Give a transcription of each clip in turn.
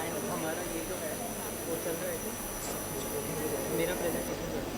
And हमारा ये जो है वो चल रहा है, मेरा प्रेजेंटेशन चल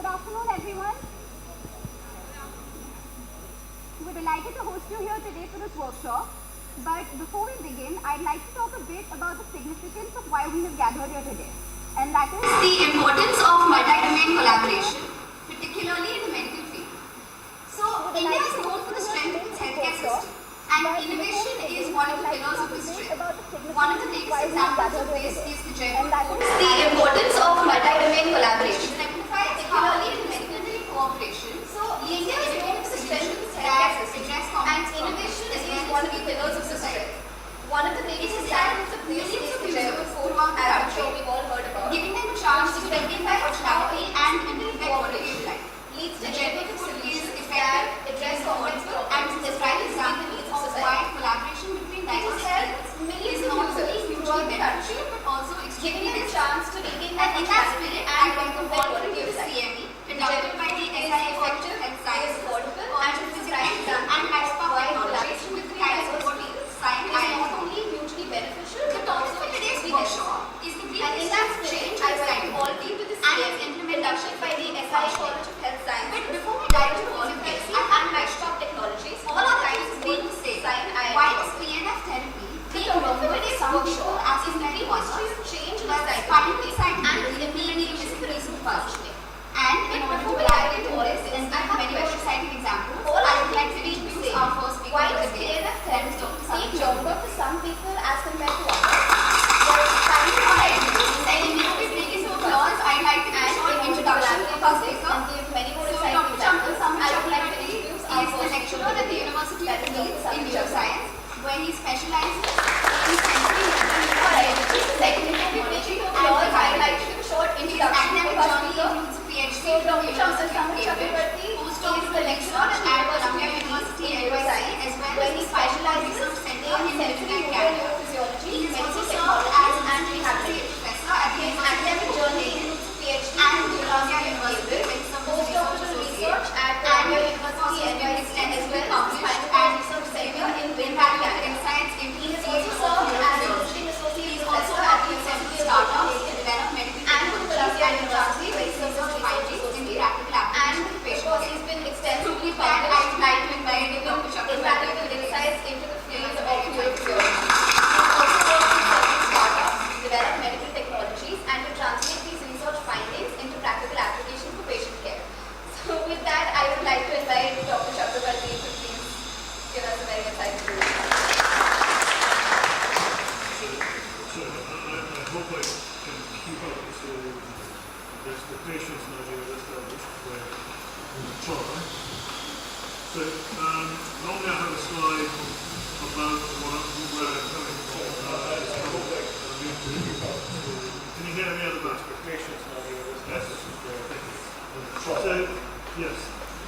Good afternoon, everyone. We're delighted to host you here today for this workshop. But before we begin, I'd like to talk a bit about the significance of why we have gathered here today. And that is the importance of multi-domain collaboration, particularly in the medical field. So, India is known for the strength of its healthcare system. And innovation is one of the pillars of this strength. One of the biggest examples of this is the the importance of multi-domain collaboration, particularly in medical cooperation. So, India is known for the strength of its healthcare system, and innovation is one of the pillars of society. One of the biggest examples of this is the Jaipur Fort, as I'm sure we've all heard about, giving them a chance to identify optionality and improve their quality of life. Leads to Jaipur facilities effective, address commencement, and describe examples of why collaboration between diverse fields is not only mutually beneficial but also giving them a chance to regain their functionality and improve their quality of CME, conducted by the SIA Medical and SINE Portable and Physics and Lifespark Technologies with diverse fields. SINE is not only mutually beneficial but also today's workshop is the greatest change I find quality with the CME implementation by the SIA College of Health Sciences. But before we dive into all of this, and Lifespark Technologies, all our lines is being the same. Why is PNF therapy being remembered as workshop as is very history of change in our psychology and implementing physical functioning. And in order to elaborate all of this, I have many more exciting examples. All I would like to introduce our first speaker. Why is PNF therapy being longer for some people as compared to others? Well, starting from my education, I immediately break into applause. I'd like to add an introduction of our speaker and give many more exciting examples. I would like to introduce our first lecturer at the University of Leeds in Neuroscience, where he specializes in sensory neurobiology. Secondly, we'll be breaking into applause. I'd like to give a short introduction of our speaker. So, Dr. Samit Chakrabarty is the lecturer at University of Leeds as well, where he specializes in sensory neurophysiology. He has also served as an rehabilitation professor at his academic journey PhD and University, postdoctoral research at University and extend as well published and research center in impact insights. He has also served as a visiting associate professor at the University of Startups to develop medical technologies at University, where he serves as findings in the practical application of patient care. He's been extensively invite Dr. Chakrabarty to please give us a very exciting brief. So I hope I can keep up with the expectations that you established in the chart. So normally I have a slide about where I'm coming from. Can you hear me at the back? Expectations now you established. So yes.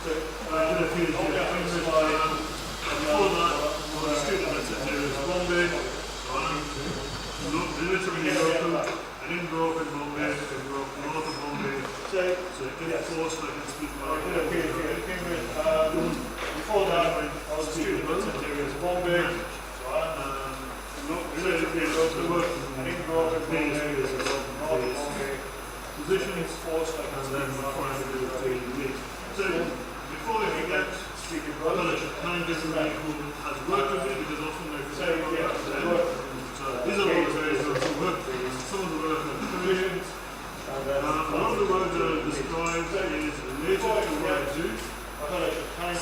So I did a PhD at Cambridge. Before that, I was a student at IIT Bombay. Literally local. I didn't grow up in Bombay. I grew up north of Bombay. So in force I can speak about it. I did a PhD at Cambridge. Before that, I was a student at IIT Bombay. Literally local. I didn't grow up in Bombay. I grew up north of Bombay. Position is forced, and then trying to do it. So before I forget, kind of somebody who has worked with me, because often I say, so these are all the areas who work with me. Some of the work are commissions. A lot of the work that I described is related to what I do.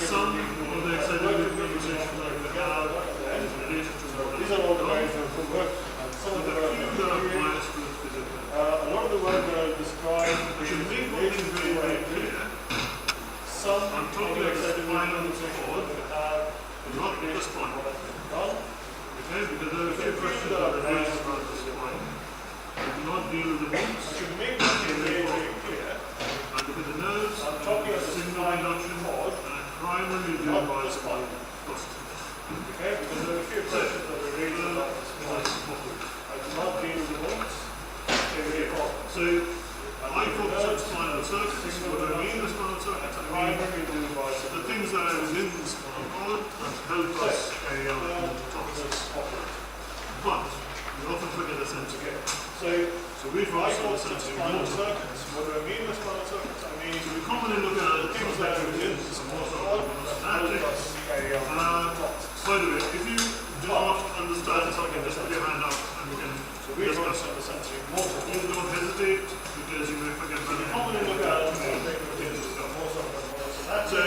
Some of the excitability conversations that we have is related to what I do. These are all the areas who work. Some of the few that are biased with physical. A lot of the work that I described should make one thing very, very clear. I'm talking about the spinal cord, not the spine. Okay, because there are a few questions that are raised about the spine. I do not deal with the bones. I should make that very, very clear. I look at the nerves, signal induction, and I primarily do by spine. Okay, because there are a few questions that are raised about the spine. I do not deal with the bones. So, I focus on spinal circuits. What I mean by spinal circuits, I mean the things that are within the spinal cord that help us carry out topics. But we often forget the sensory. So we focus on the sensory circuits. What do I mean by spinal circuits? I mean, so we commonly look at the things that are within the spinal cord that help us carry out topics. By the way, if you do not understand something, just put your hand up and we can discuss it. Please don't hesitate, because you may forget very commonly look at that's a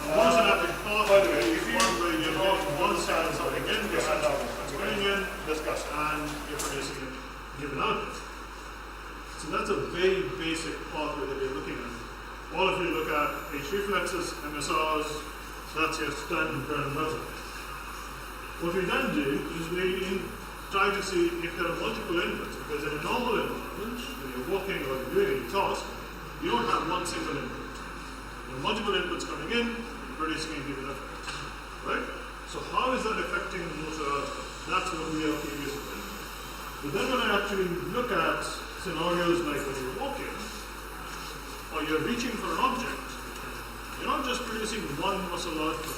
monosynaptic path. By the way, if you one where you're getting one side something in, your hand out, it's going in, discuss, and you're producing it, given out. So that's a very basic pathway that you're looking at. All of you look at H reflexes, MSRs, that's your standard bread and butter. What we then do is we try to see if there are multiple inputs, because in a normal environment, when you're walking or doing a task, you don't have one single input. There are multiple inputs coming in, producing a given effect. Right? So how is that affecting motor outcome? That's what we are curious about. But then when I actually look at scenarios like when you're walking, or you're reaching for an object, you're not just producing one muscle output.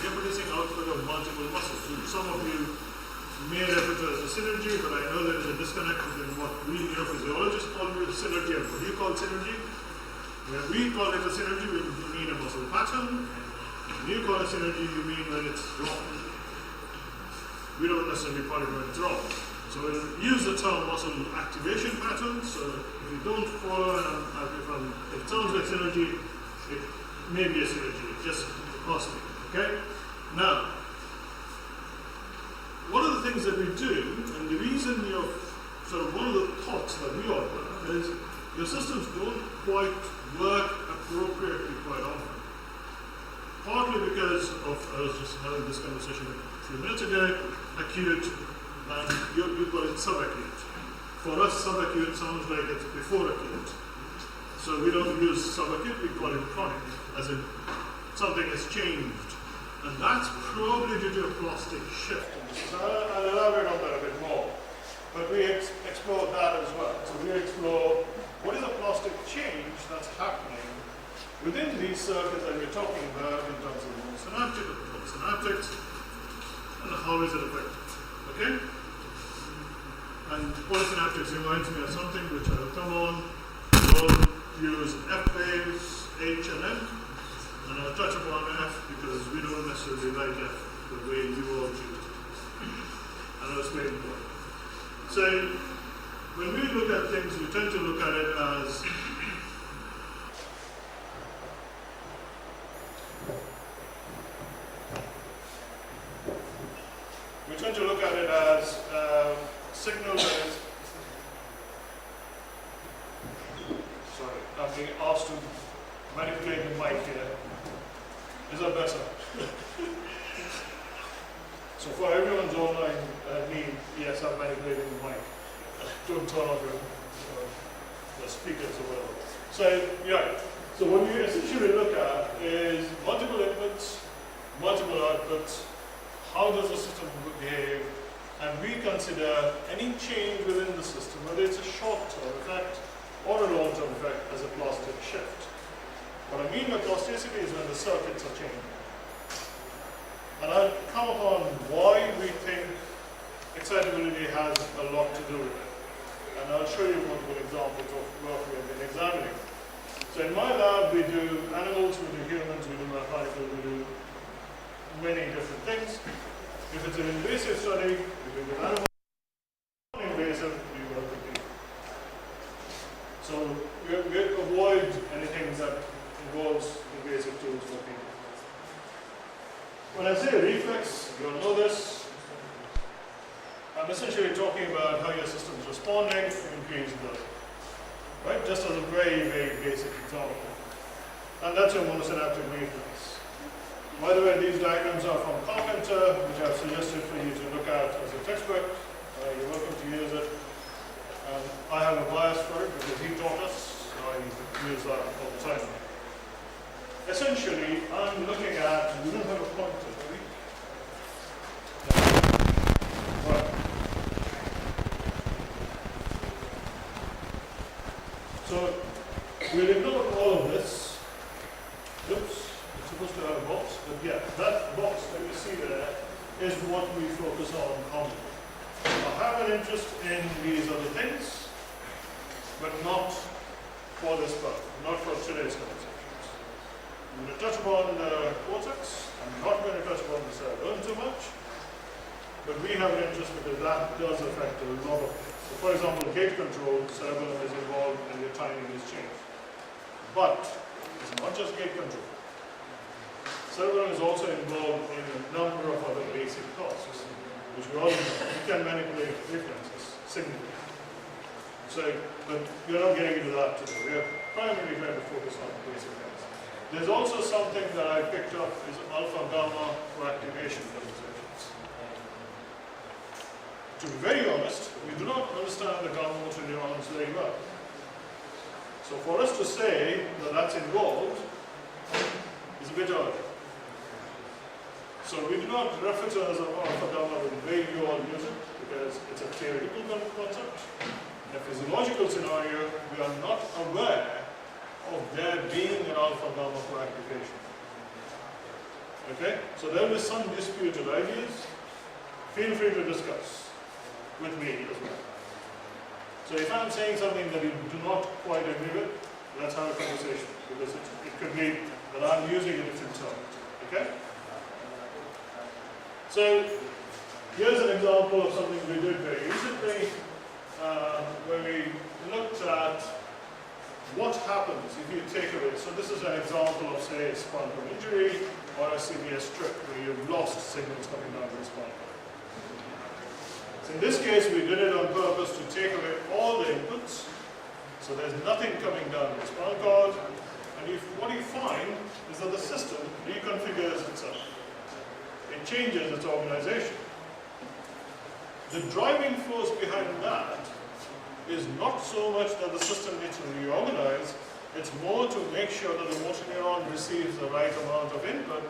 You're producing output of multiple muscles. Some of you may refer to as a synergy, but I know there is a disconnect between what we neurophysiologists call synergy and what you call synergy. When we call it a synergy, we mean a muscle pattern. When you call it synergy, you mean when it's wrong. We don't necessarily call it when it's wrong. So we'll use the term muscle activation pattern. So if you don't follow, if it sounds like synergy, it may be a synergy, just possibly. Okay? Now, one of the things that we do, and the reason one of the thoughts that we all have is your systems don't quite work appropriately quite often. Partly because of, I was just having this conversation a few minutes ago, acute, and you call it subacute. For us, subacute sounds like it's before acute. So we don't use subacute, we call it chronic, as in something has changed. And that's probably due to a plastic shift. So I'll elaborate on that a bit more. But we explore that as well. So we explore what is a plastic change that's happening within these circuits that we're talking about in terms of monosynaptic or polysynaptics, and how is it affected. Okay? And polysynaptics reminds me of something which I will come on. We all use F waves, H and M. And I'll touch upon F because we don't necessarily like F the way you all choose it. And I'll explain why. So, when we look at things, we tend to look at it as signal is, sorry, I'm being asked to manipulate the mic here. Is that better? So for everyone's online need, yes, I'm manipulating the mic. Don't turn off the speakers or whatever. So, yeah. So what we essentially look at is multiple inputs, multiple outputs, how does the system behave, and we consider any change within the system, whether it's a short-term effect or a long-term effect, as a plastic shift. What I mean by plasticity is when the circuits are changing. And I'll come upon why we think excitability has a lot to do with it. And I'll show you multiple examples of work we have been examining. So in my lab, we do animals, we do humans, we do mechanical, we do many different things. If it's an invasive study, we do with animals. Non-invasive, we work with people. So we avoid anything that involves invasive tools for people. When I say reflex, you all know this. I'm essentially talking about how your system is responding to increased blood. Right? Just as a very, very basic example. And that's your monosynaptic reflex. By the way, these diagrams are from Carpenter, which I've suggested for you to look at as a textbook. You're welcome to use it. I have a bias for it because he taught us, so I use that all the time. Essentially, I'm looking at, we don't have a pointer, do we? Right. So, we'll ignore all of this. Oops, it's supposed to have a box, but yeah, that box that you see there is what we focus on commonly. I have an interest in these other things, but not for this part, not for today's conversation. I'm going to touch upon the cortex. I'm not going to touch upon the cerebellum too much, but we have an interest because that does affect a lot of things. So for example, gait control, cerebellum is involved and your timing is changed. But it's not just gait control. Cerebellum is also involved in a number of other basic tasks, which we all know. You can manipulate reflexes, signals. So, but we're not getting into that today. We are primarily going to focus on basic things. There's also something that I picked up is alpha-gamma coactivation demonstrations. To be very honest, we do not understand the gamma motor neurons very well. So for us to say that that's involved is a bit early. So we do not refer to it as alpha-gamma the way you all use it, because it's a theoretical concept. In a physiological scenario, we are not aware of there being an alpha-gamma coactivation. Okay? So there is some disputed ideas. Feel free to discuss with me as well. So if I'm saying something that you do not quite agree with, let's have a conversation, because it could be that I'm using a different term. Okay? So here's an example of something we did very recently, where we looked at what happens if you take away. So this is an example of, say, a spinal injury or a severe strip where you've lost signals coming down the spine. So in this case, we did it on purpose to take away all the inputs. So there's nothing coming down the spinal cord. And what you find is that the system reconfigures itself. It changes its organization. The driving force behind that is not so much that the system needs to reorganize, it's more to make sure that the motor neuron receives the right amount of input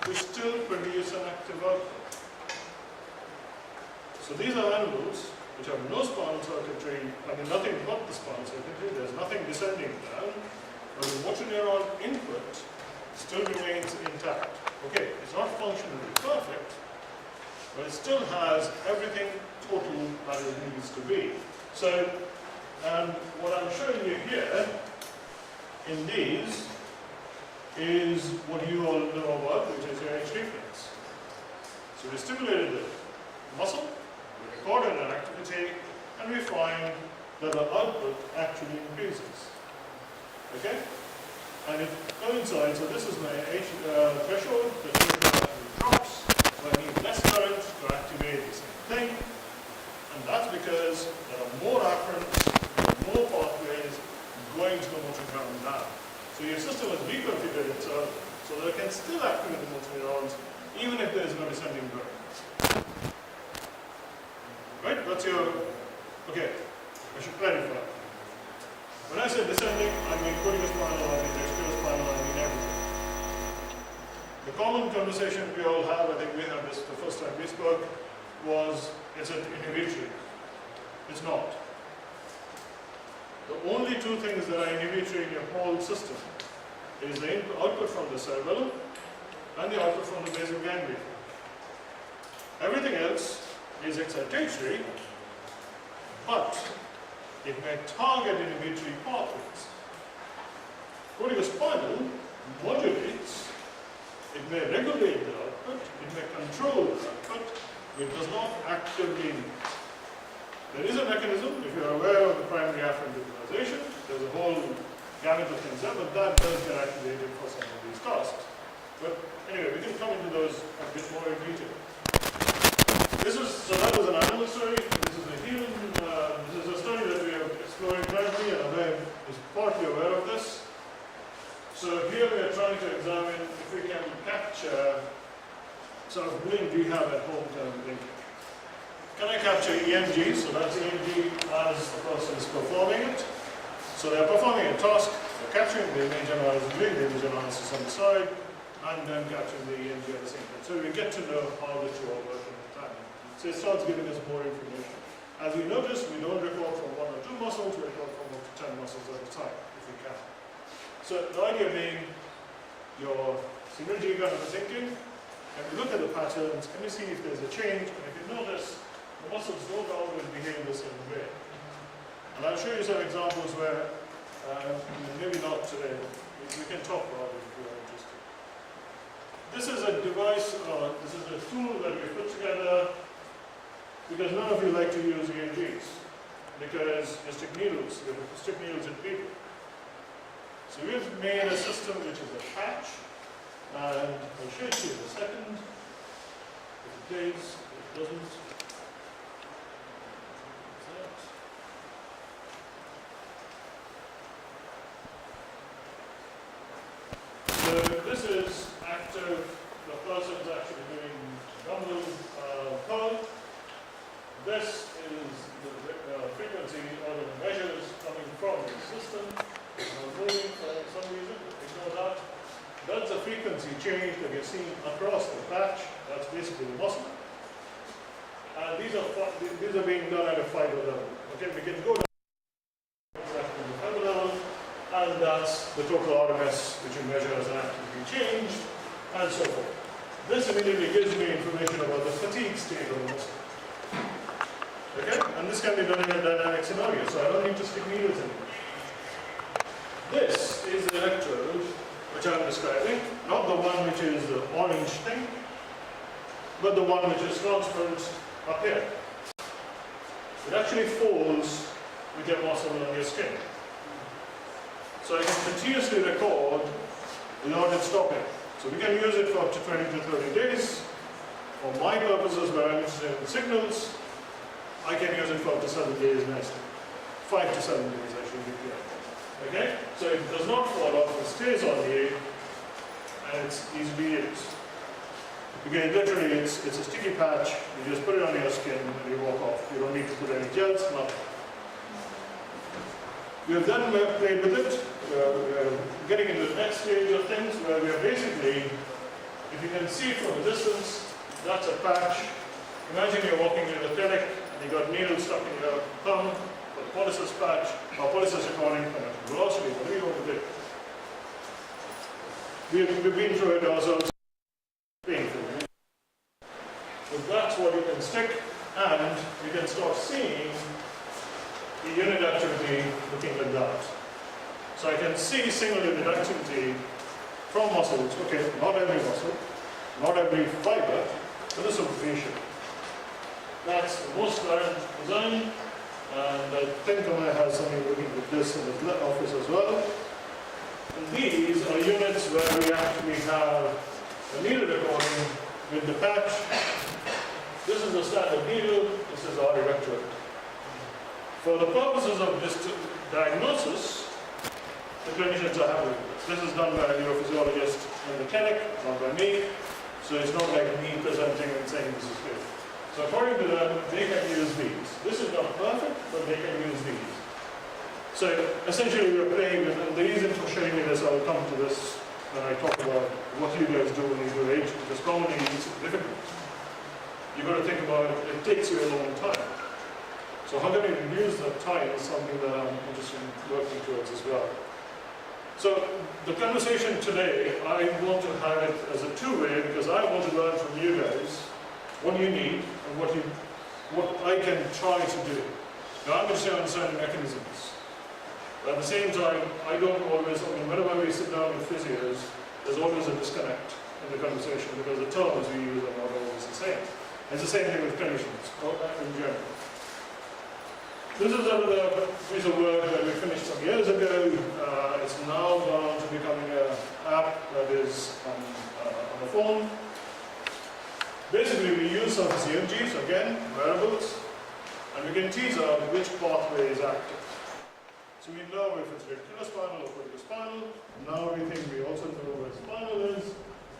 to still produce an active output. So these are animals which have no spinal circuitry, I mean nothing but the spinal circuitry, there's nothing descending down, but the motor neuron input still remains intact. Okay, it's not functionally perfect, but it still has everything total that it needs to be. So, and what I'm showing you here in these is what you all know about, which is your H reflex. So we stimulated the muscle, we recorded an activity, and we find that the output actually increases. Okay? And it coincides, so this is my H threshold, the threshold actually drops, so I need less current to activate the same thing. And that's because there are more afferents, more pathways going to the motor neuron now. So your system has reconfigured itself so that it can still activate the motor neurons even if there is no descending nerve. Right? That's your, okay, I should clarify. When I say descending, I mean corticospinal, I mean texturospinal, I mean everything. The common conversation we all have, I think we had this the first time we spoke, was, is it inhibitory? It's not. The only two things that are inhibitory in your whole system is the output from the cerebellum and the output from the basal ganglia. Everything else is excitatory, but it may target inhibitory pathways. Corticospinal modulates, it may regulate the output, it may control the output, but it does not actively. There is a mechanism, if you're aware of the primary afferent utilization, there's a whole gamut of things there, but that does get activated for some of these tasks. But anyway, we can come into those a bit more in detail. So that was an animal study. This is a human, this is a study that we are exploring currently, and Abhay is partly aware of this. So here we are trying to examine if we can capture sort of doing rehab at home kind of thing. Can I capture EMG? So that's EMG as the person is performing it. So they're performing a task, they're capturing the image analysis, doing the image analysis on the side, and then capturing the EMG at the same time. So we get to know how the two are working at the time. So it starts giving us more information. As you notice, we don't record from 1 or 2 muscles, we record from up to 10 muscles at a time, if we can. So the idea being, your synergy kind of thinking, and we look at the patterns, can you see if there's a change, and if you notice, the muscles don't always behave the same way. And I'll show you some examples where, maybe not today, we can talk about it if you are interested. This is a device, this is a tool that we put together because none of you like to use EMGs because you stick needles in people. So we've made a system which is a patch, and I'll show it to you in a second. If it plays, if it doesn't. So this is active, the person's actually doing dumbbell curl. This is the frequency or the measures coming from the system. Moving for some reason, ignore that. That's a frequency change that you're seeing across the patch. That's basically the muscle. And these are being done at a fiber level. Okay, we can go down to the fiber level, and that's the total RMS, which you measure as an activity change, and so forth. This immediately gives me information about the fatigue state of the muscle. Okay, and this can be done in a dynamic scenario, so I don't need to stick needles anymore. This is the electrode which I'm describing, not the one which is the orange thing, but the one which is transparent up here. It actually falls with your muscle on your skin. So I can continuously record without it stopping. So we can use it for up to 20 to 30 days. For my purposes, where I'm interested in signals, I can use it for up to 7 days nicely. 5 to 7 days, I should be clear. Okay? So it does not fall off, it stays on you, and it's easily used. Because literally it's a sticky patch, you just put it on your skin and you walk off. You don't need to put any gels, nothing. We have then played with it. We're getting into the next stage of things where we are basically, if you can see from a distance, that's a patch. Imagine you're walking in a clinic and you've got needles stuck in your thumb, for the polycys patch, or polycys recording, and a velocity, whatever you want to do. We've been through it ourselves. Painful. So that's what you can stick, and you can start seeing the unit activity looking like that. So I can see single unit activity from muscles. Okay, not every muscle, not every fiber, but the superficial. That's the most current design, and I think I have somebody looking at this in his office as well. And these are units where we actually have a needle recording with the patch. This is the standard needle, this is our electrode. For the purposes of this diagnosis, the clinicians are happy with this. This is done by a neurophysiologist in the clinic, not by me. So it's not like me presenting and saying this is good. So according to them, they can use these. This is not perfect, but they can use these. So essentially we're playing with, and the reason for showing you this, I'll come to this when I talk about what you guys do when you do age, because commonly it's difficult. You've got to think about it, it takes you a long time. So how can you reduce that time is something that I'm interested in working towards as well. So the conversation today, I want to have it as a two-way because I want to learn from you guys what you need and what I can try to do. Now I'm interested in understanding mechanisms. But at the same time, I don't always, whenever we sit down with physios, there's always a disconnect in the conversation because the terms we use are not always the same. It's the same thing with clinicians in general. This is another piece of work that we finished some years ago. It's now gone to becoming an app that is on the phone. Basically, we use surface EMGs, again, wearables, and we can tease out which pathway is active. So we know if it's reticulospinal or corticospinal. Now we think we also know where spinal is.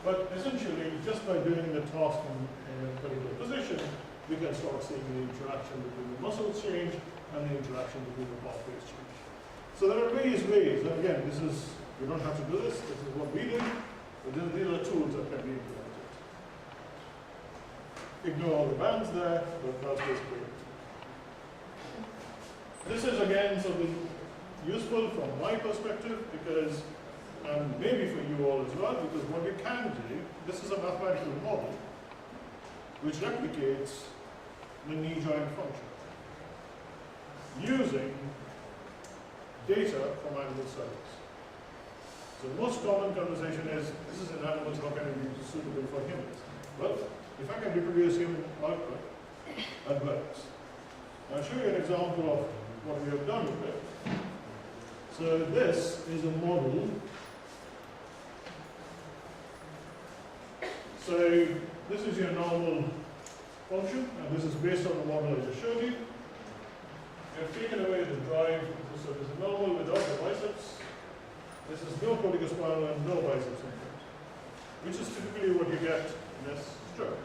But essentially, just by doing the task in a particular position, we can start seeing the interaction between the muscles change and the interaction between the pathways change. So there are various ways. And again, this is, you don't have to do this. This is what we do. But these are tools that can be implemented. Ignore all the bands there, but that's basically it. This is again something useful from my perspective because, and maybe for you all as well, because what we can do, this is a mathematical model which replicates the knee joint function using data from animal studies. So the most common conversation is, this is in animals, how can it be suitable for humans? Well, if I can reproduce human output, that works. I'll show you an example of what we have done with it. So this is a model. So this is your normal function, and this is based on the model I just showed you. We have taken away the drive, so this is normal without the biceps. This is no corticospinal and no biceps input, which is typically what you get in this stroke.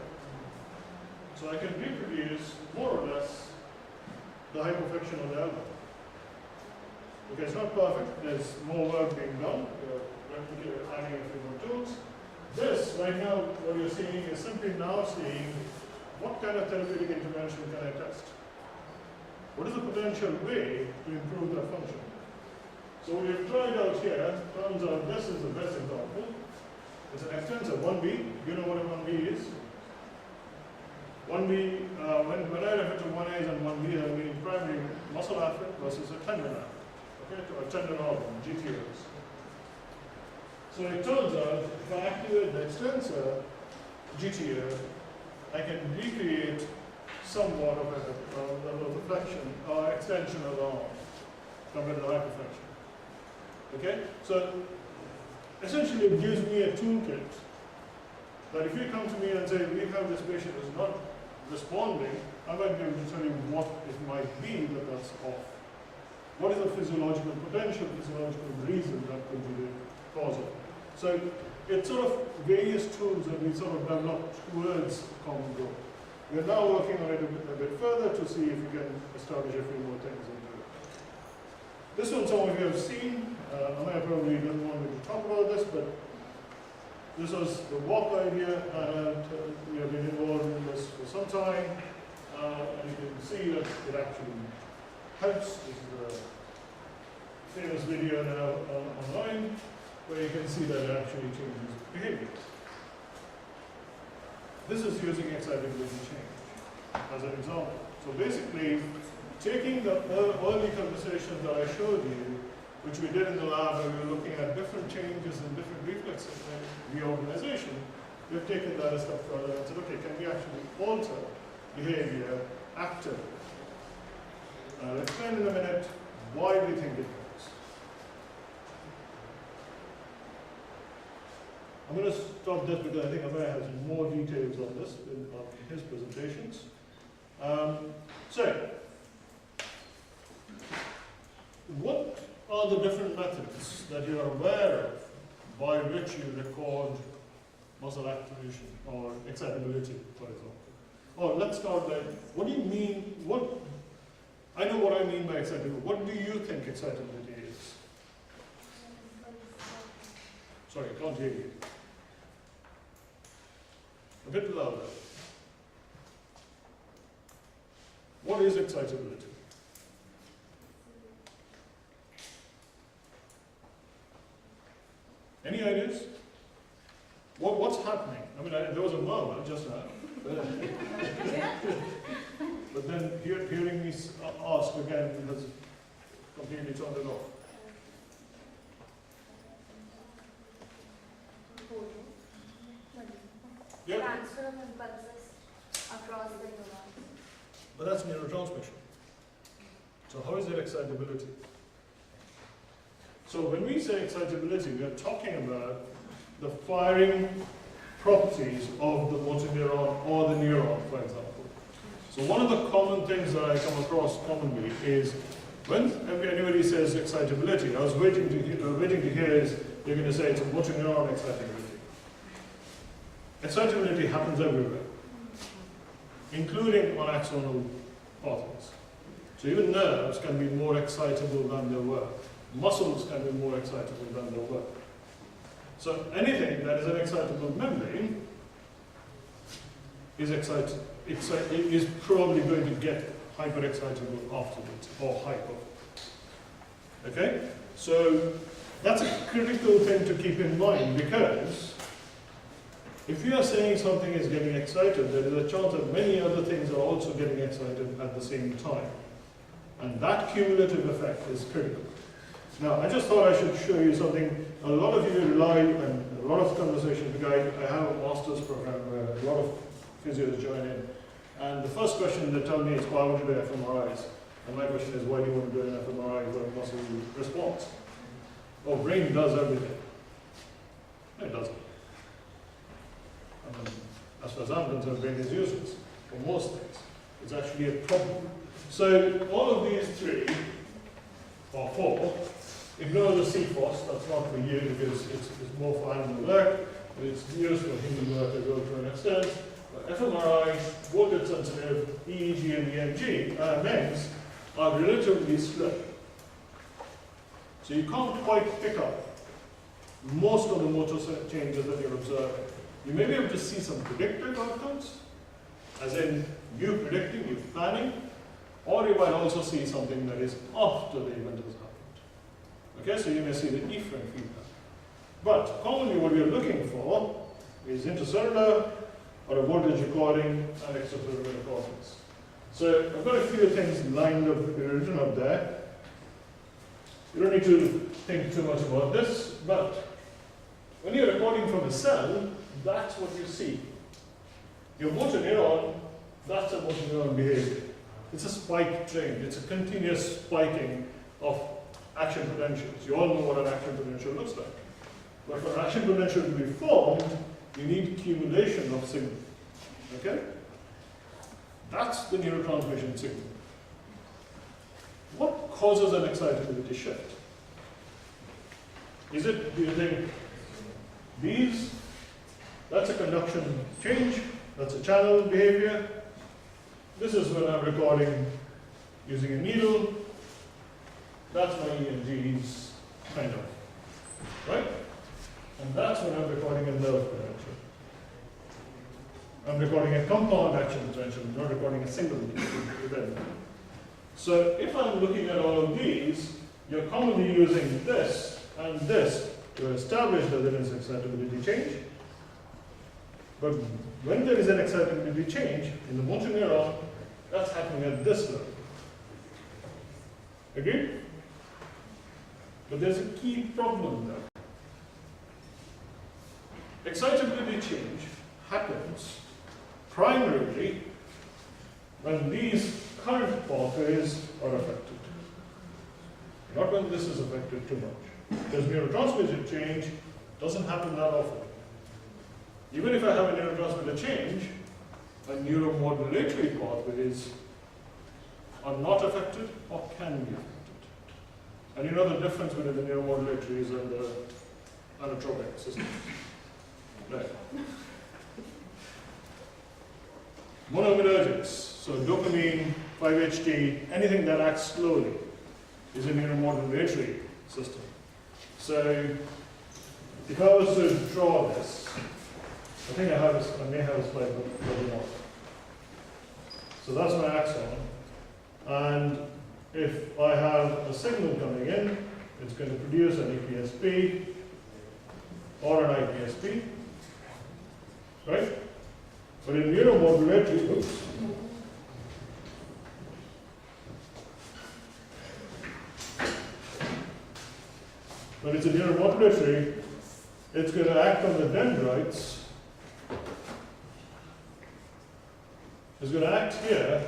So I can reproduce more or less the hypoflexion on the elbow. Okay, it's not perfect, there's more work being done, we're adding a few more tools. This, right now, what you're seeing is simply now seeing what kind of therapeutic intervention can I test? What is the potential way to improve that function? So what we've tried out here, turns out this is the best example. It's an extensor, 1B. You know what a 1B is? 1B, when I refer to 1As and 1Bs, I mean primary muscle atrophy versus a tendon atrophy. Okay, to a tendon organ, GTOs. So it turns out, if I activate the extensor GTO, I can recreate somewhat of a level of flexion or extension of the arm compared to the hyperflexion. Okay, so essentially it gives me a toolkit that if you come to me and say, we have this patient who's not responding, I might be able to tell you what it might be that that's off. What is the physiological, potential physiological reason that could be the cause of it? So it's sort of various tools that we sort of developed towards common goal. We're now working on it a bit further to see if we can establish a few more things into it. This one some of you have seen. I probably didn't want me to talk about this, but this was the walk idea, and we have been involved in this for some time. And you can see that it actually helps. This is a famous video now online, where you can see that it actually changes behavior. This is using excitability change as an example. So basically, taking the early conversations that I showed you, which we did in the lab where we were looking at different changes in different reflexes and reorganization, we've taken that a step further and said, okay, can we actually alter behavior actively? I'll explain in a minute why we think it works. I'm going to stop this because I think Abhay has more details on this in his presentations. So, what are the different methods that you are aware of by which you record muscle activation or excitability, for example? Or let's start there. What do you mean, I know what I mean by excitability. What do you think excitability is? Sorry, I can't hear you. A bit louder. What is excitability? Any ideas? What's happening? I mean, there was a murmur just now. But then hearing me ask again has completely turned it off. Yeah. Transfer of impulses across the neurons. But that's neurotransmission. So how is it excitability? So when we say excitability, we are talking about the firing properties of the motor neuron or the neuron, for example. So one of the common things that I come across commonly is when anybody says excitability, I was waiting to hear is you're going to say it's a motor neuron excitability. Excitability happens everywhere, including on axonal pathways. So even nerves can be more excitable than they were. Muscles can be more excitable than they were. So anything that is an excitable membrane is probably going to get hyperexcitable afterwards, or hyper. Okay? So that's a critical thing to keep in mind, because if you are saying something is getting excited, there is a chance that many other things are also getting excited at the same time. And that cumulative effect is critical. Now, I just thought I should show you something. A lot of you rely on a lot of conversations. I have a master's program where a lot of physios join in. And the first question they tell me is, well, I want to do fMRIs. And my question is, why do you want to do an fMRI for a muscle response? Oh, brain does everything. No, it doesn't. As far as I'm concerned, brain is useless for most things. It's actually a problem. So all of these three, or four, ignore the CFOS, that's not for you because it's more for animal work, but it's used for human work as well to an extent. But fMRI, voltage sensitive, EEG and EMG, MEMS are relatively slow. So you can't quite pick up most of the motor changes that you're observing. You may be able to see some predictive outcomes, as in you predicting, you planning, or you might also see something that is after the event has happened. Okay, so you may see the efferent feedback. But commonly what we are looking for is intercellular or a voltage recording and extracellular recordings. So I've got a few things lined up, written up there. You don't need to think too much about this, but when you're recording from a cell, that's what you see. Your motor neuron, that's a motor neuron behavior. It's a spike change. It's a continuous spiking of action potentials. You all know what an action potential looks like. But for an action potential to be formed, you need accumulation of signal. Okay? That's the neurotransmission signal. What causes an excitability shift? Is it, do you think, these? That's a conduction change. That's a channel behavior. This is when I'm recording using a needle. That's my EMGs, kind of. Right? And that's when I'm recording a nerve potential. I'm recording a compound action potential, not recording a single event. So if I'm looking at all of these, you're commonly using this and this to establish that there is excitability change. But when there is an excitability change in the motor neuron, that's happening at this level. Agreed? But there's a key problem there. Excitability change happens primarily when these current pathways are affected. Not when this is affected too much. Because neurotransmitter change doesn't happen that often. Even if I have a neurotransmitter change, my neuromodulatory pathways are not affected or can be affected. And you know the difference between the neuromodulatories and the inotropic systems. Right. Monoaminergics, so dopamine, 5-HT, anything that acts slowly is a neuromodulatory system. So if I was to draw this, I think I may have a slide, but maybe not. So that's my axon, and if I have a signal coming in, it's going to produce an EPSP or an IPSP, right? But in neuromodulatory, oops, when it's a neuromodulatory, it's going to act on the dendrites. It's going to act here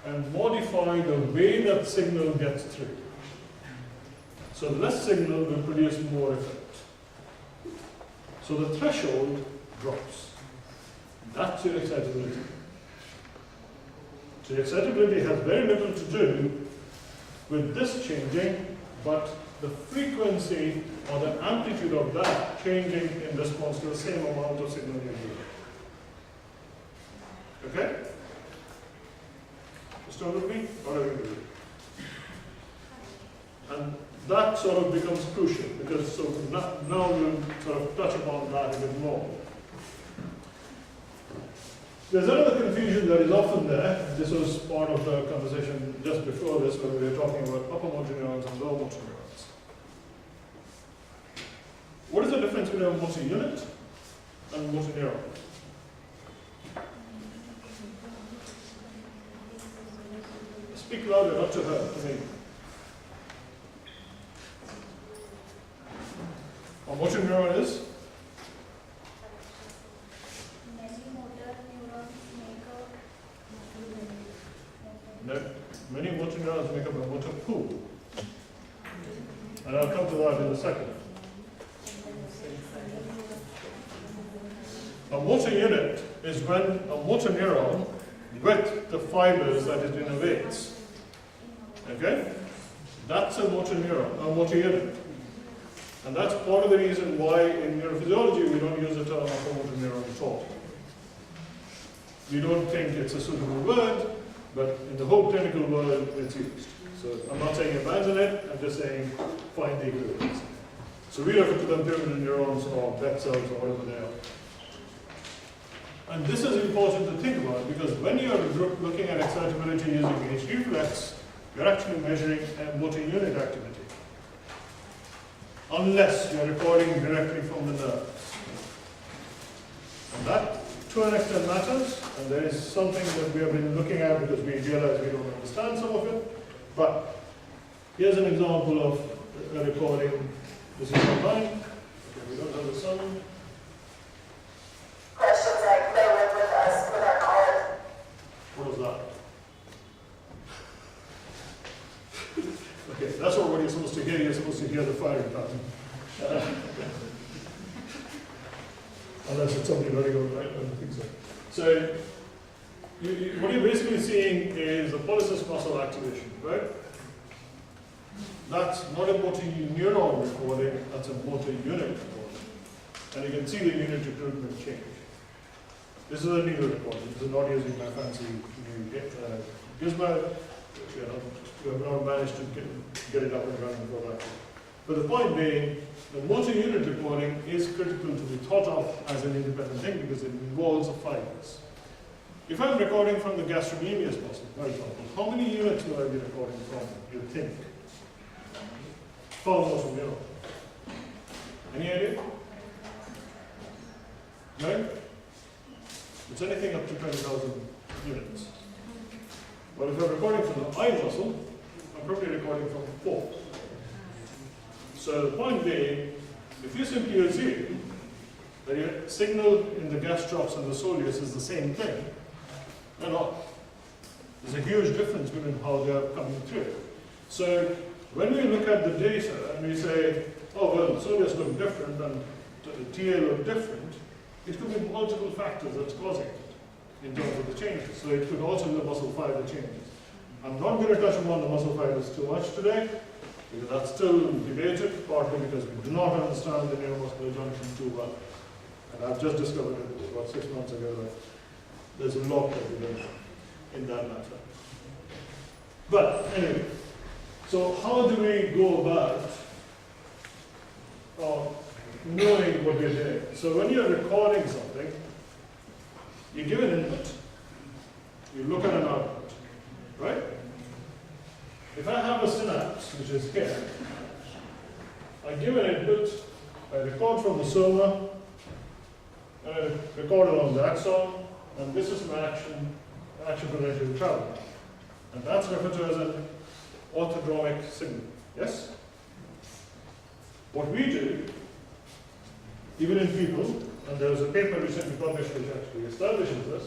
and modify the way that signal gets through. So less signal will produce more effect. So the threshold drops. That's your excitability. So excitability has very little to do with this changing, but the frequency or the amplitude of that changing in response to the same amount of signal you're giving. Okay? Still with me? Or are you with me? And that sort of becomes crucial, because so now we'll sort of touch upon that a bit more. There's another confusion that is often there. This was part of the conversation just before this, when we were talking about upper motor neurons and lower motor neurons. What is the difference between a motor unit and a motor neuron? Speak louder, not to her, to me. A motor neuron is? Many motor neurons make up a motor pool. And I'll come to that in a second. A motor unit is when a motor neuron with the fibers that it innervates. Okay? That's a motor neuron, a motor unit. And that's part of the reason why in neurophysiology we don't use the term upper motor neuron at all. We don't think it's a suitable word, but in the whole clinical world it's used. So I'm not saying abandon it, I'm just saying find the equivalence. So we refer to them pyramidal neurons or bed cells or whatever they are. And this is important to think about, because when you're looking at excitability using H reflex, you're actually measuring a motor unit activity. Unless you're recording directly from the nerves. And that, to an extent, matters, and there is something that we have been looking at because we realize we don't understand some of it. But here's an example of a recording. This is online. Okay, we don't have the sound. Questions that play with us with our knowledge. What was that? Okay, that's not what you're supposed to hear. You're supposed to hear the firing pattern. Unless it's something very good, right? I don't think so. So, what you're basically seeing is a pollicis muscle activation, right? That's not a motor neuron recording, that's a motor unit recording. And you can see the unit recruitment change. This is a needle recording. This is not using my fancy new gizmo. We have not managed to get it up and running for that. But the point being, the motor unit recording is critical to be thought of as an independent thing because it involves the fibers. If I'm recording from the gastrocnemius muscle, for example, how many units will I be recording from, you think? Far more from neuron. Any idea? No? It's anything up to 20,000 units. Well, if I'm recording from the eye muscle, I'm probably recording from 4. So the point being, if you simply assume that your signal in the gastrocs and the soleus is the same thing, they're not. There's a huge difference between how they are coming through. So when we look at the data and we say, oh well, the soleus look different and the TA look different, it could be multiple factors that's causing it in terms of the changes. So it could also be the muscle fiber changes. I'm not going to touch upon the muscle fibers too much today, Because that's still debated, partly because we do not understand the neuromuscular junction too well. And I've just discovered it about 6 months ago that there's a lot that we don't know in that matter. But anyway, so how do we go about knowing what we're doing? So when you're recording something, you give an input, you look at an output, right? If I have a synapse, which is here, I give an input, I record from the soma, and I record along the axon, and this is my action potential travel. And that's referred to as an orthodromic signal, yes? What we do, even in people, and there was a paper recently published which actually establishes this,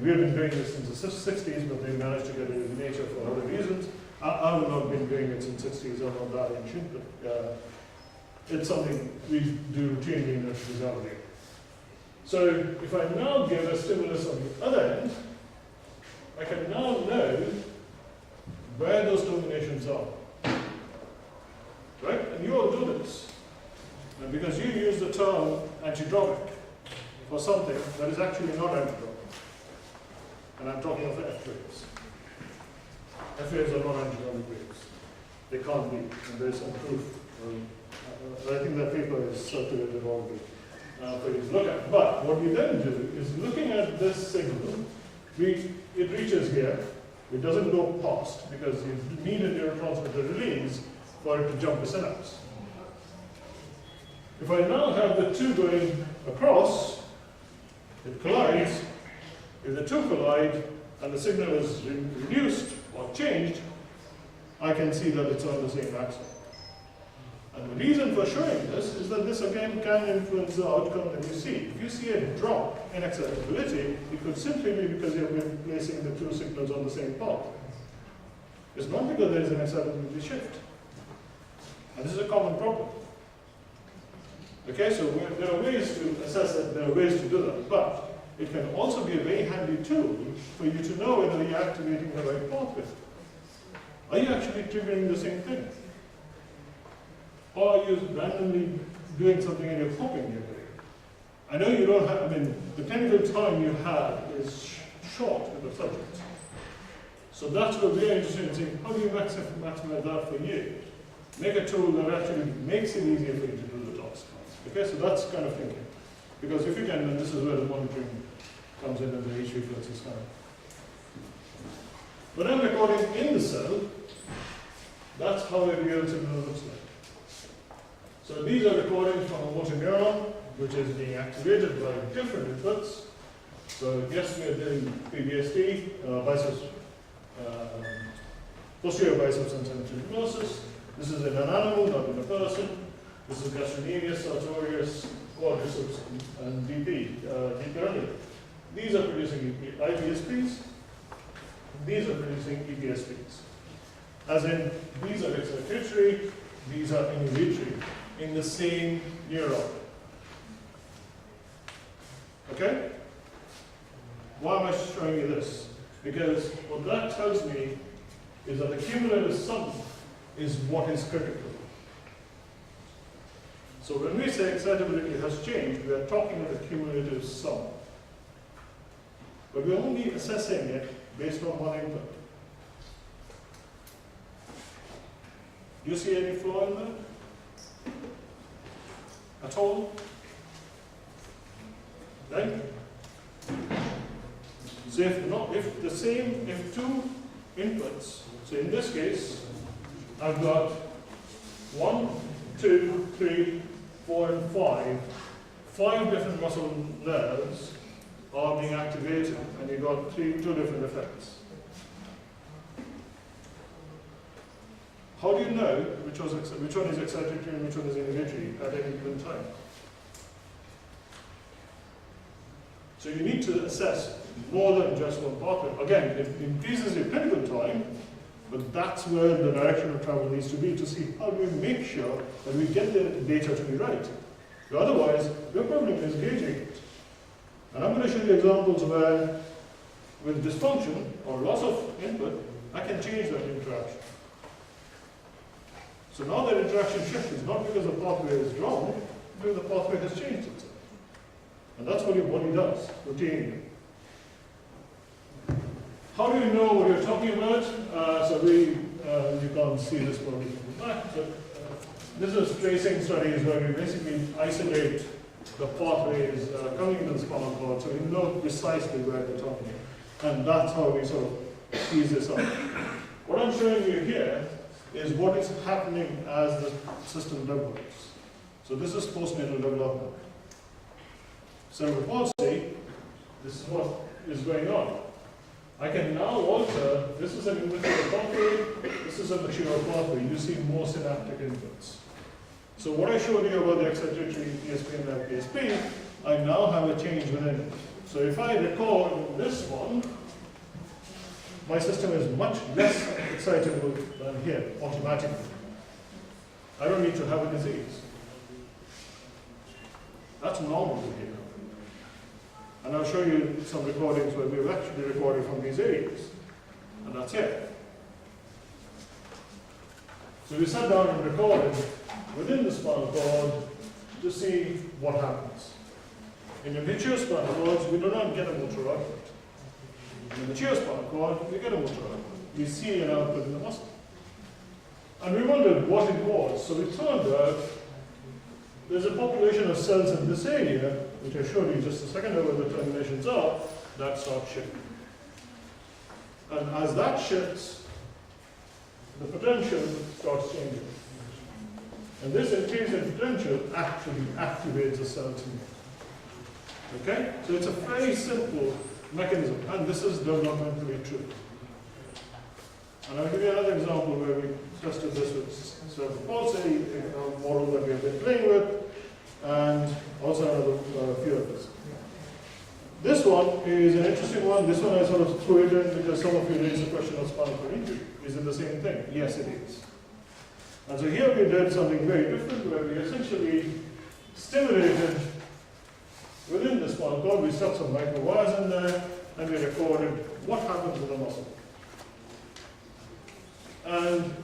we have been doing this since the 60s, but they managed to get it in Nature for other reasons. I've not been doing it since the 60s, I'm not that ancient, but it's something we do routinely in neurophysiology. So if I now give a stimulus on the other end, I can now know where those terminations are. Right? And you all do this. And because you use the term antidromic for something that is actually not antidromic. And I'm talking of F waves. F waves are not antidromic waves. They can't be. And there's some proof. I think that paper is circulated already for you to look at. But what we then do is looking at this signal, it reaches here. It doesn't go past because you need a neurotransmitter release for it to jump the synapse. If I now have the two going across, it collides. If the two collide and the signal is reduced or changed, I can see that it's on the same axon. And the reason for showing this is that this again can influence the outcome that you see. If you see a drop in excitability, it could simply be because you've been placing the two signals on the same path. It's not because there is an excitability shift. And this is a common problem. Okay, so there are ways to assess that, there are ways to do that, but it can also be a very handy tool for you to know whether you're activating the right pathway. Are you actually triggering the same thing? Or are you randomly doing something and you're hoping you're doing? I know you don't have, I mean, the clinical time you have is short with the subject. So that's what we're interested in seeing, how do you maximize that for you? Make a tool that actually makes it easier for you to do the task. Okay, so that's kind of thinking. Because if you can, then this is where the monitoring comes in and the H reflexes come. When I'm recording in the cell, that's how a real signal looks like. So these are recordings from a motor neuron, which is being activated by different inputs. So yes, we are doing PBSD, biceps, posterior biceps and semicirculosis. This is in an animal, not in a person. This is gastrocnemius, sartorius, quadriceps, and DP, deep pyramidal. These are producing IPSPs. These are producing EPSPs. As in, these are excitatory, these are inhibitory in the same neuron. Okay? Why am I showing you this? Because what that tells me is that the cumulative sum is what is critical. So when we say excitability has changed, we are talking about the cumulative sum. But we're only assessing it based on one input. Do you see any flaw in that? At all? Right? So if two inputs, so in this case, I've got 1, 2, 3, 4, and 5. 5 different muscle nerves are being activated, and you've got two different effects. How do you know which one is excitatory and which one is inhibitory at any given time? So you need to assess more than just one pathway. Again, it increases your clinical time, but that's where the direction of travel needs to be, to see how do we make sure that we get the data to be right. Otherwise, we're probably misgauging it. And I'm going to show you examples where, with dysfunction or loss of input, I can change that interaction. So now that interaction shift is not because the pathway is wrong, because the pathway has changed itself. And that's what your body does routinely. How do you know what you're talking about? You can't see this probably from the back, but this is tracing studies where we basically isolate the pathways coming into the spinal cord, so we know precisely where we're talking. And that's how we sort of tease this out. What I'm showing you here is what is happening as the system develops. So this is postnatal development. Cerebral palsy, this is what is going on. I can now alter, this is an immature pathway, this is a mature pathway. You see more synaptic inputs. So what I showed you about the excitatory PSP and PSP, I now have a change within it. So if I record this one, my system is much less excitable than here, automatically. I don't need to have a disease. That's normal behavior. And I'll show you some recordings where we've actually recorded from these areas. And that's it. So we sat down and recorded within the spinal cord to see what happens. In the mature spinal cords, we do not get a motor output. In the mature spinal cord, we get a motor output. We see an output in the muscle. And we wondered what it was. So it turned out there's a population of cells in this area, which I showed you just a second ago where the terminations are, that starts shifting. And as that shifts, the potential starts changing. And this increase in potential actually activates the cell to move. Okay? So it's a very simple mechanism, and this is developmentally true. And I'll give you another example where we tested this with cerebral palsy, a model that we have been playing with, and also another few others. This one is an interesting one. This one I sort of threw it in because some of you raised the question of spinal cord injury. Is it the same thing? Yes, it is. And so here we did something very different where we essentially stimulated within the spinal cord. We stuck some micro wires in there and we recorded what happens with the muscle. And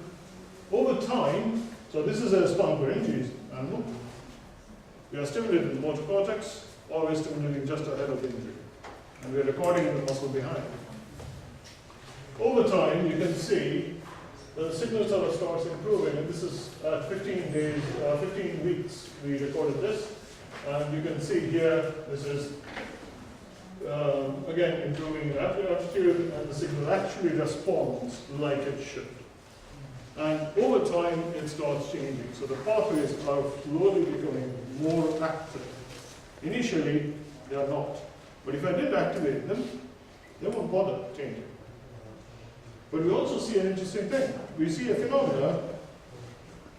over time, so this is a spinal cord injury animal. We are stimulating the motor cortex, or we're stimulating just ahead of the injury. And we're recording the muscle behind. Over time, you can see the signal sort of starts improving, and this is at 15 days, 15 weeks we recorded this. And you can see here, this is again improving in altitude, and the signal actually responds like it should. And over time, it starts changing. So the pathways are slowly becoming more active. Initially, they are not. But if I did activate them, they won't bother changing. But we also see an interesting thing. We see a phenomena,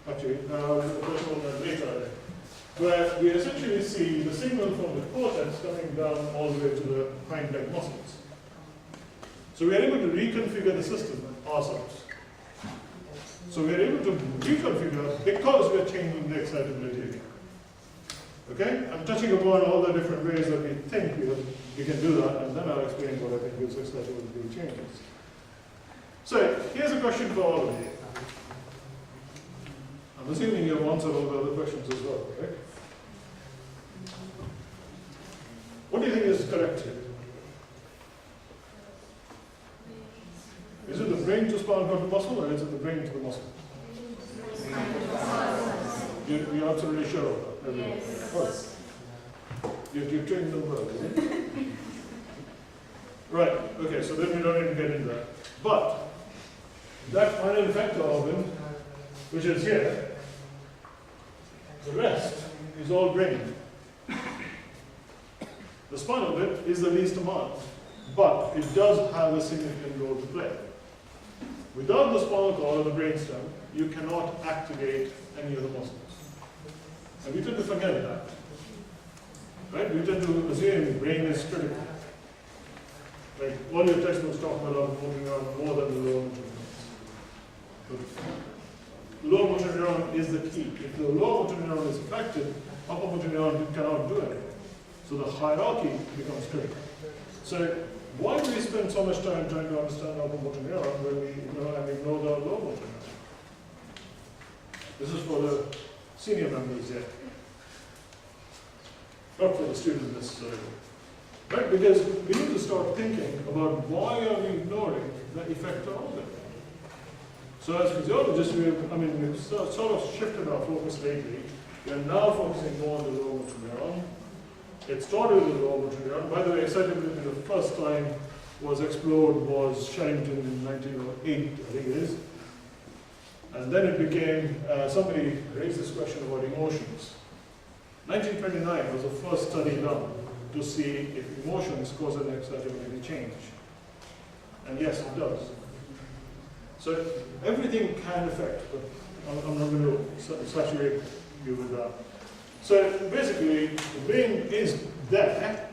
actually, we'll talk about that later, where we essentially see the signal from the cortex coming down all the way to the hind leg muscles. So we are able to reconfigure the system ourselves. So we are able to reconfigure because we are changing the excitability again. Okay? I'm touching upon all the different ways that we think we can do that, and then I'll explain what I think gives excitability changes. So here's a question for all of you. I'm assuming you've answered all the other questions as well, right? What do you think is correct here? Is it the brain to spinal cord to muscle, or is it the brain to the muscle? You're absolutely sure of that? Yes. You've trained them well, isn't it? Right, okay, so then we don't even get into that. But that final effector organ, which is here, the rest is all brain. The spinal bit is the least amount, but it does have a significant role to play. Without the spinal cord or the brainstem, you cannot activate any of the muscles. And we tend to forget that. Right? We tend to assume the brain is critical. Like all your textbooks talk about motor neuron more than the lower motor neurons. But lower motor neuron is the key. If the lower motor neuron is affected, upper motor neuron cannot do anything. So the hierarchy becomes critical. So why do we spend so much time trying to understand upper motor neuron when we ignore the lower motor neuron? This is for the senior members here. Not for the students necessarily. Right? Because we need to start thinking about why are we ignoring the effect of organ. So as physiologists, we've sort of shifted our focus lately. We are now focusing more on the lower motor neuron. It started with the lower motor neuron. By the way, excitability the first time was explored was Sherrington in 1908, I think it is. And then it became, somebody raised this question about emotions. 1929 was the first study done to see if emotions cause an excitability change. And yes, it does. So everything can affect, but I'm not going to saturate you with that. So basically, the brain is there,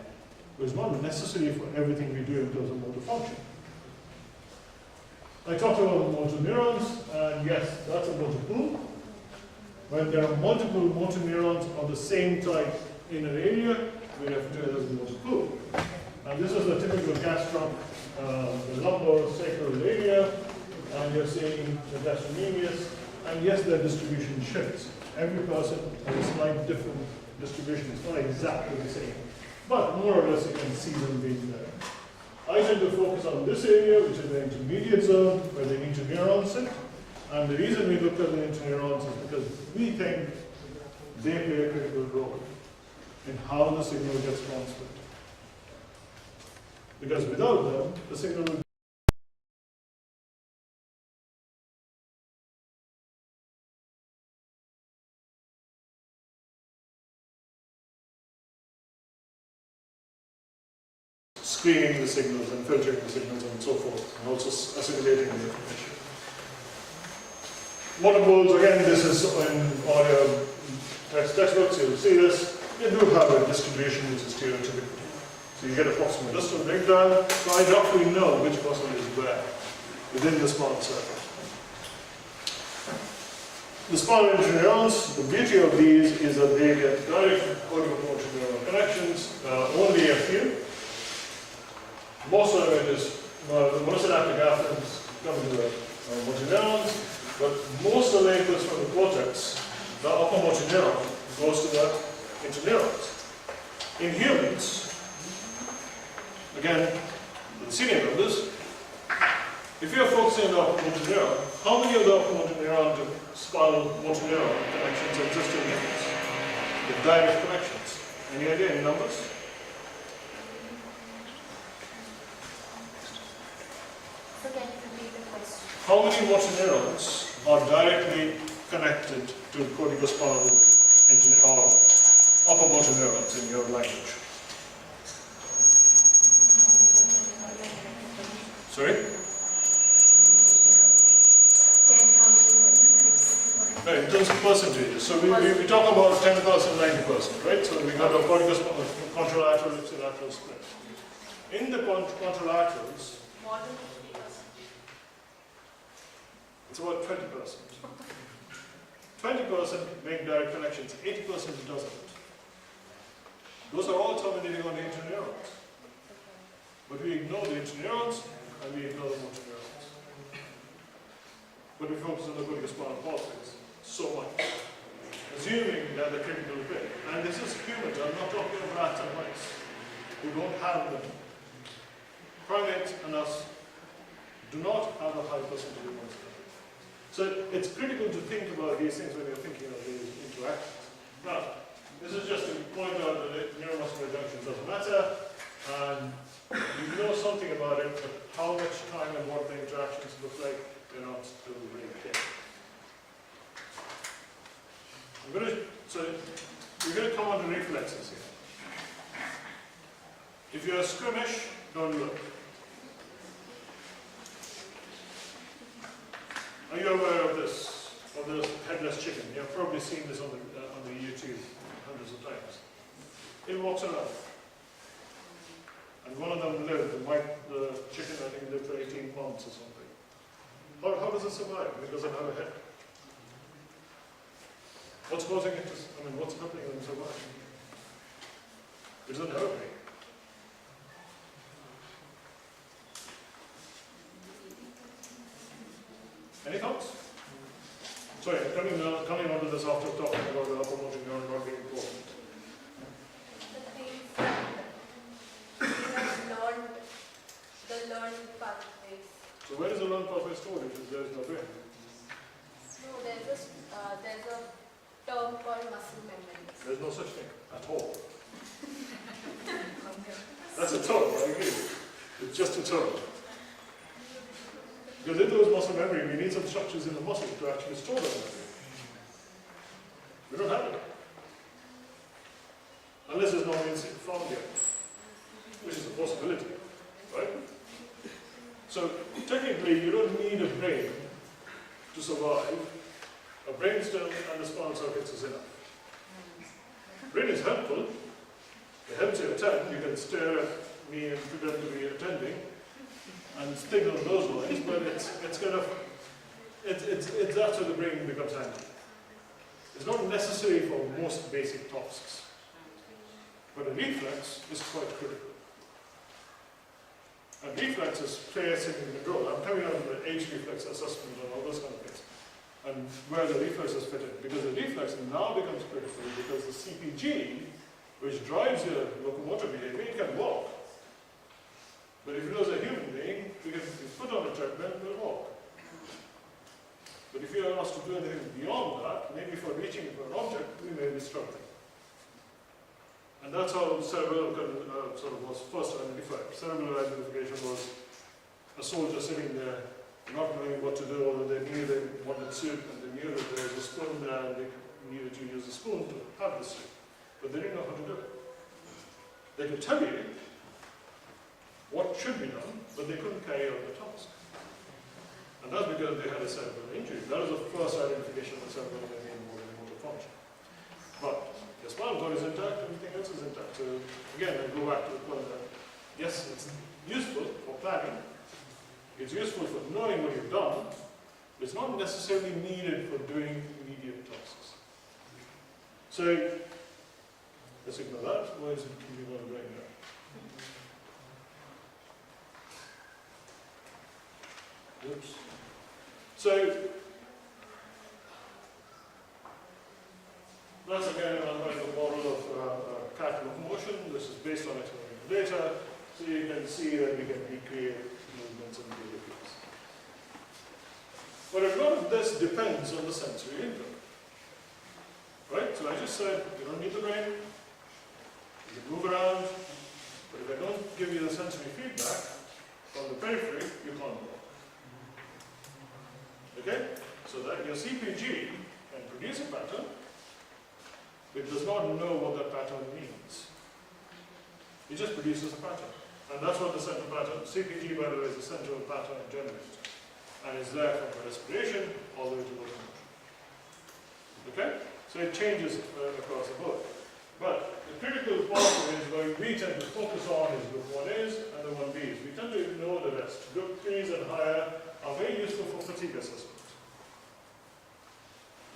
but it's not necessary for everything we do in terms of motor function. I talked about motor neurons, and yes, that's a motor pool. When there are multiple motor neurons of the same type in an area, we refer to it as a motor pool. And this is a typical gas trunk, the lumbosacral area, and you're seeing the gastrocnemius, and yes, their distribution shifts. Every person has a slight different distribution. It's not exactly the same, but more or less you can see them being there. I tend to focus on this area, which is the intermediate zone, where the interneurons sit. And the reason we looked at the interneurons is because we think they play a critical role in how the signal gets transferred. Because without them, the signal will screening the signals and filtering the signals and so forth, and also assimilating the information. Motor pools, again, this is in all your textbooks, you'll see this. You do have a distribution which is stereotypical. So you get a proximal distal breakdown, so I roughly know which muscle is where within the spinal circuit. The spinal interneurons, the beauty of these is that they get direct corticomotor neural connections, only a few. Most of it is, the monosynaptic afferents come to the motor neurons, but most of the inputs from the cortex, the upper motor neuron, goes to the interneurons. In humans, again, the senior members, if you're focusing on the upper motor neuron, how many of the upper motor neuron to spinal motor neuron connections exist in humans? The direct connections. Any idea, any numbers? So can you repeat the question? How many motor neurons are directly connected to corticospinal or upper motor neurons in your language? Sorry? 10,000. Right, in terms of percentages. So we talk about 10%, 90%, right? So we got a corticospinal, contralateral, ipsilateral split. In the contralaterals, it's about 20%. 20% make direct connections, 80% doesn't. Those are all terminating on the interneurons. But we ignore the interneurons and we ignore the motor neurons. But we focus on the corticospinal cortex so much, assuming that the critical bit. And this is humans, I'm not talking of rats and mice who don't have them. Primates and us do not have a high percentage of motor. So it's critical to think about these things when you're thinking of these interactions. Now, this is just to point out that neuromuscular junction doesn't matter, and you know something about it, but how much time and what the interactions look like, you're not still really clear. So we're going to come on to reflexes here. If you're squeamish, don't look. Are you aware of this headless chicken? You've probably seen this on the YouTube hundreds of times. It walks around. And one of them lived, the chicken I think lived for 18 months or something. How does it survive? It doesn't have a head. What's causing it to, what's helping them survive? It doesn't have a brain. Any thoughts? So Sorry, coming on to this after talking about the upper motor neuron not being important. The things that we have learned, the learned pathways. So where is the learned pathway stored if there is no brain? No, there's a term called muscle memory. There's no such thing at all. That's a term, I agree. It's just a term. Because if there was muscle memory, we need some structures in the muscle to actually store that memory. We don't have it. Unless there's no means found yet, which is a possibility, right? So technically, you don't need a brain to survive. A brainstem and the spinal circuits is enough. Brain is helpful. It helps you attend. You can stare at me and pretend to be attending and think on those lines, but it's kind of it's that's where the brain becomes handy. It's not necessary for most basic tasks, but a reflex is quite critical. And reflexes play a significant role. I'm coming out of the H reflex assessment and all those kind of things, and where the reflexes fit in, because the reflex now becomes critical because the CPG, which drives your locomotor behavior, it can walk. But if it was a human being, we can put on a treadmill and we'll walk. But if you are asked to do anything beyond that, maybe for reaching for an object, we may be struggling. And that's how cerebral sort of was first identified. Cerebral identification was a soldier sitting there, not knowing what to do, although they knew they wanted soup and they knew that there was a spoon there and they needed to use a spoon to have the soup. But they didn't know how to do it. They could tell you what should be done, but they couldn't carry out the task. And that's because they had a cerebral injury. That was the first identification of cerebral injury in motor function. But the spinal cord is intact, everything else is intact. So again, I go back to the point that yes, it's useful for planning, it's useful for knowing what you've done, but it's not necessarily needed for doing immediate tasks. So let's ignore that. Why is it keeping on going there? Oops. So that's again another model of cat locomotion. This is based on experimental data. So you can see that we can recreate movements and behaviors. But a lot of this depends on the sensory input. Right? So I just said you don't need the brain. You can move around. But if I don't give you the sensory feedback from the periphery, you can't walk. Okay? So that your CPG can produce a pattern, but does not know what that pattern means. It just produces a pattern. And that's what the central pattern, CPG by the way, is the central pattern generator. And it's there from the respiration all the way to locomotion. Okay? So it changes across the board. But the critical pathways where we tend to focus on is group 1As and the 1Bs. We tend to ignore the rest. Group 3s and higher are very useful for fatigue assessment.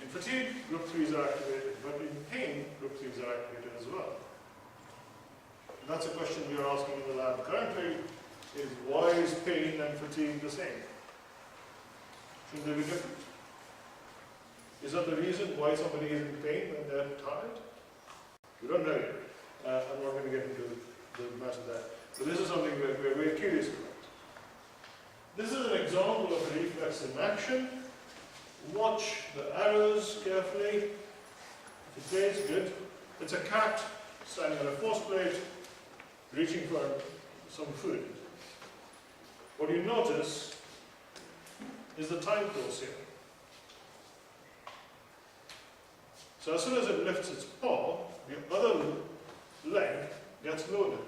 In fatigue, group 3s are activated, but in pain, group 3s are activated as well. And that's a question we are asking in the lab currently, is why is pain and fatigue the same? Shouldn't they be different? Is that the reason why somebody is in pain when they're tired? We don't know yet. I'm not going to get into the matter there. But this is something we're very curious about. This is an example of a reflex in action. Watch the arrows carefully. If it plays, good. It's a cat standing on a force plate, reaching for some food. What you notice is the time course here. So as soon as it lifts its paw, the other leg gets loaded.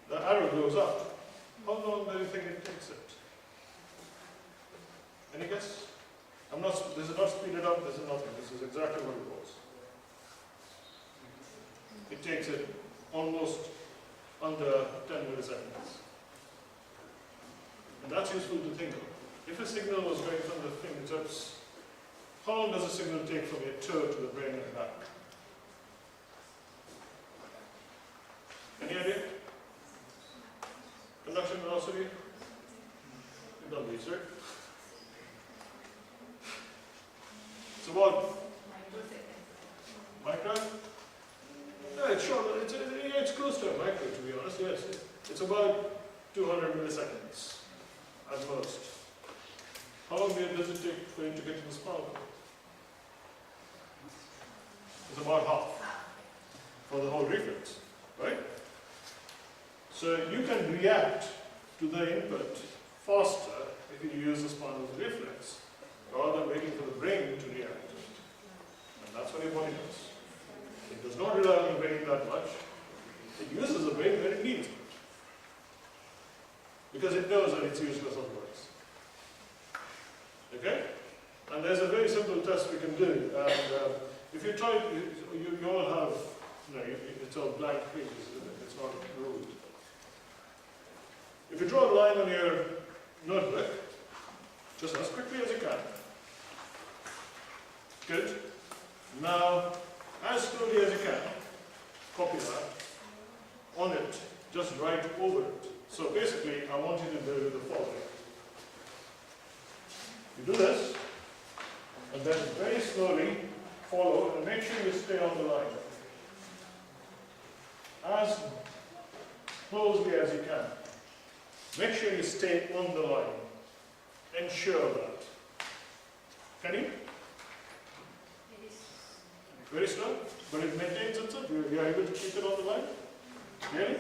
The arrow goes up. How long do you think it takes it? Any guess? This is not speeded up, this is nothing. This is exactly what it was. It takes it almost under 10 milliseconds. And that's useful to think of. If a signal was going from the fingertips, how long does a signal take from your toe to the brain and back? Any idea? Conduction velocity? You've done research. It's about micro? No, it's short. It's close to a micro, to be honest. Yes, it's about 200 milliseconds at most. How long does it take for you to get to the spinal cord? It's about half for the whole reflex, right? So you can react to the input faster if you use the spinal reflex rather than waiting for the brain to react to it. And that's what your body does. It does not rely on the brain that much. It uses the brain where it needs it. Because it knows that it's useless otherwise. Okay? And there's a very simple test we can do. And if you try, you all have, it's all blank pages, isn't it? It's not ruled. If you draw a line on your notebook, just as quickly as you can. Good. Now, as slowly as you can, copy that. On it, just write over it. So basically, I want you to do the following. You do this, and then very slowly follow, and make sure you stay on the line. As closely as you can. Make sure you stay on the line. Ensure that. Can you? Very slow, but it maintains itself. You are able to keep it on the line? Really?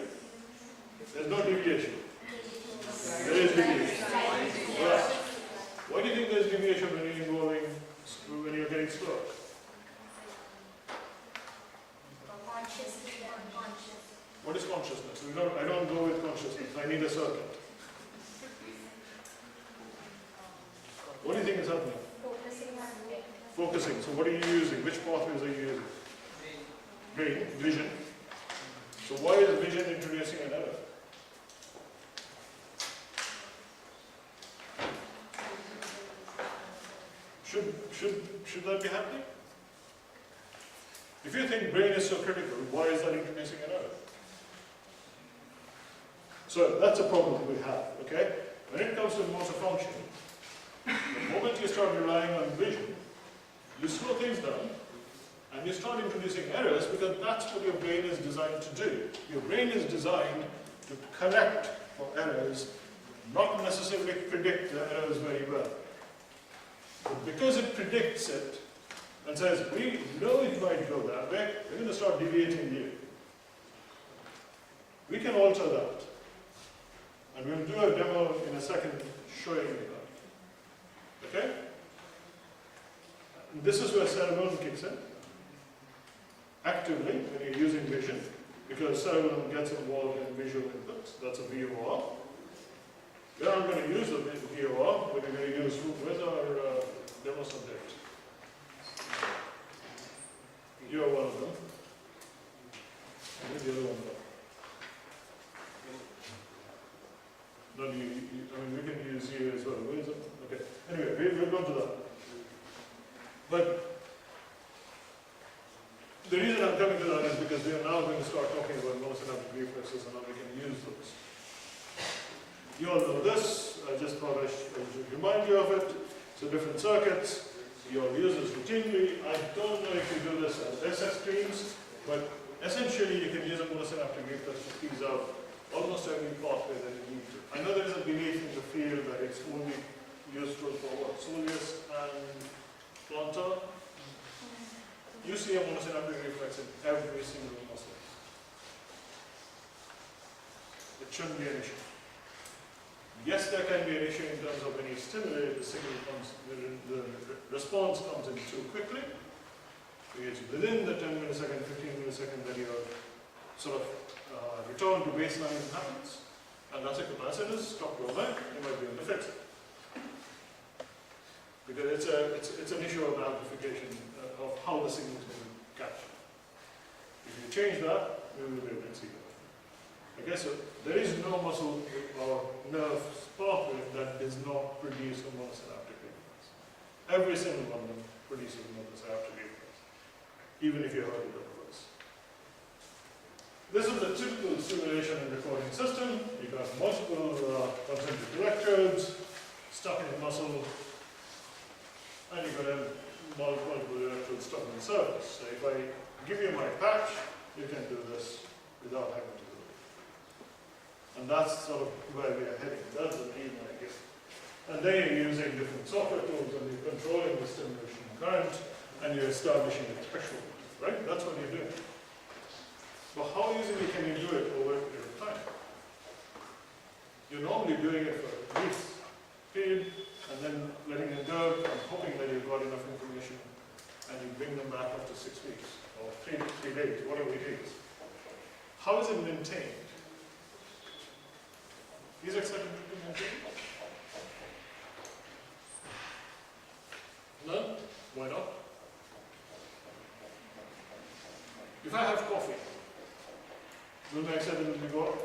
There's no deviation. There is deviation. Right. Why do you think there's deviation when you're getting slow? What is consciousness? I don't go with consciousness. I need a circuit. What do you think is happening? Focusing. So what are you using? Which pathways are you using? Brain, vision. So why is vision introducing an error? Should that be happening? If you think brain is so critical, why is that introducing an error? So that's a problem we have, okay? When it comes to motor function, the moment you start relying on vision, you slow things down and you start introducing errors because that's what your brain is designed to do. Your brain is designed to correct for errors, not necessarily predict the errors very well. But because it predicts it and says, we know it might go that way, we're going to start deviating you. We can alter that. And we'll do a demo in a second showing you that. Okay? And this is where cerebellum kicks in. Actively, when you're using vision, because cerebellum gets involved in visual inputs. That's a VOR. We're not going to use the VOR, but we're going to use, where's our demo subject? You're one of them. Where's the other one? No, I mean, we can use you as well. Where is it? Okay. Anyway, we'll go to that. But the reason I'm coming to that is because we are now going to start talking about monosynaptic reflexes and how we can use those. You all know this. I just thought I should remind you of it. So different circuits. You all use this routinely. I don't know if you do this as SS streams, but essentially you can use a monosynaptic reflex to tease out almost every pathway that you need to. I know there is a belief in the field that it's only useful for what? Soleus and plantar. You see a monosynaptic reflex in every single muscle. It shouldn't be an issue. Yes, there can be an issue in terms of when you stimulate, the signal comes, the response comes in too quickly. It's within the 10 millisecond, 15 millisecond that your sort of return to baseline happens. And that's a capacitor, stop your leg, you might be able to fix it. Because it's an issue of amplification of how the signal is going to catch. If you change that, we will be able to see that. Okay, so there is no muscle or nerve pathway that does not produce a monosynaptic reflex. Every single one of them produces a monosynaptic reflex, even if you heard it otherwise. This is the typical stimulation and recording system. You got multiple concentric electrodes stuck in the muscle, and you've got a multiple electrode stuff on the surface. So if I give you my patch, you can do this without having to do it. And that's sort of where we are heading. That's the main idea. And then you're using different software tools and you're controlling the stimulation current and you're establishing a threshold, right? That's what you're doing. But how easily can you do it over a period of time? You're normally doing it for a brief period and then letting it go and hoping that you've got enough information and you bring them back after 6 weeks or 3 days, whatever it is. How is it maintained? Is excitability maintained? No? Why not? If I have coffee, will my excitability go up?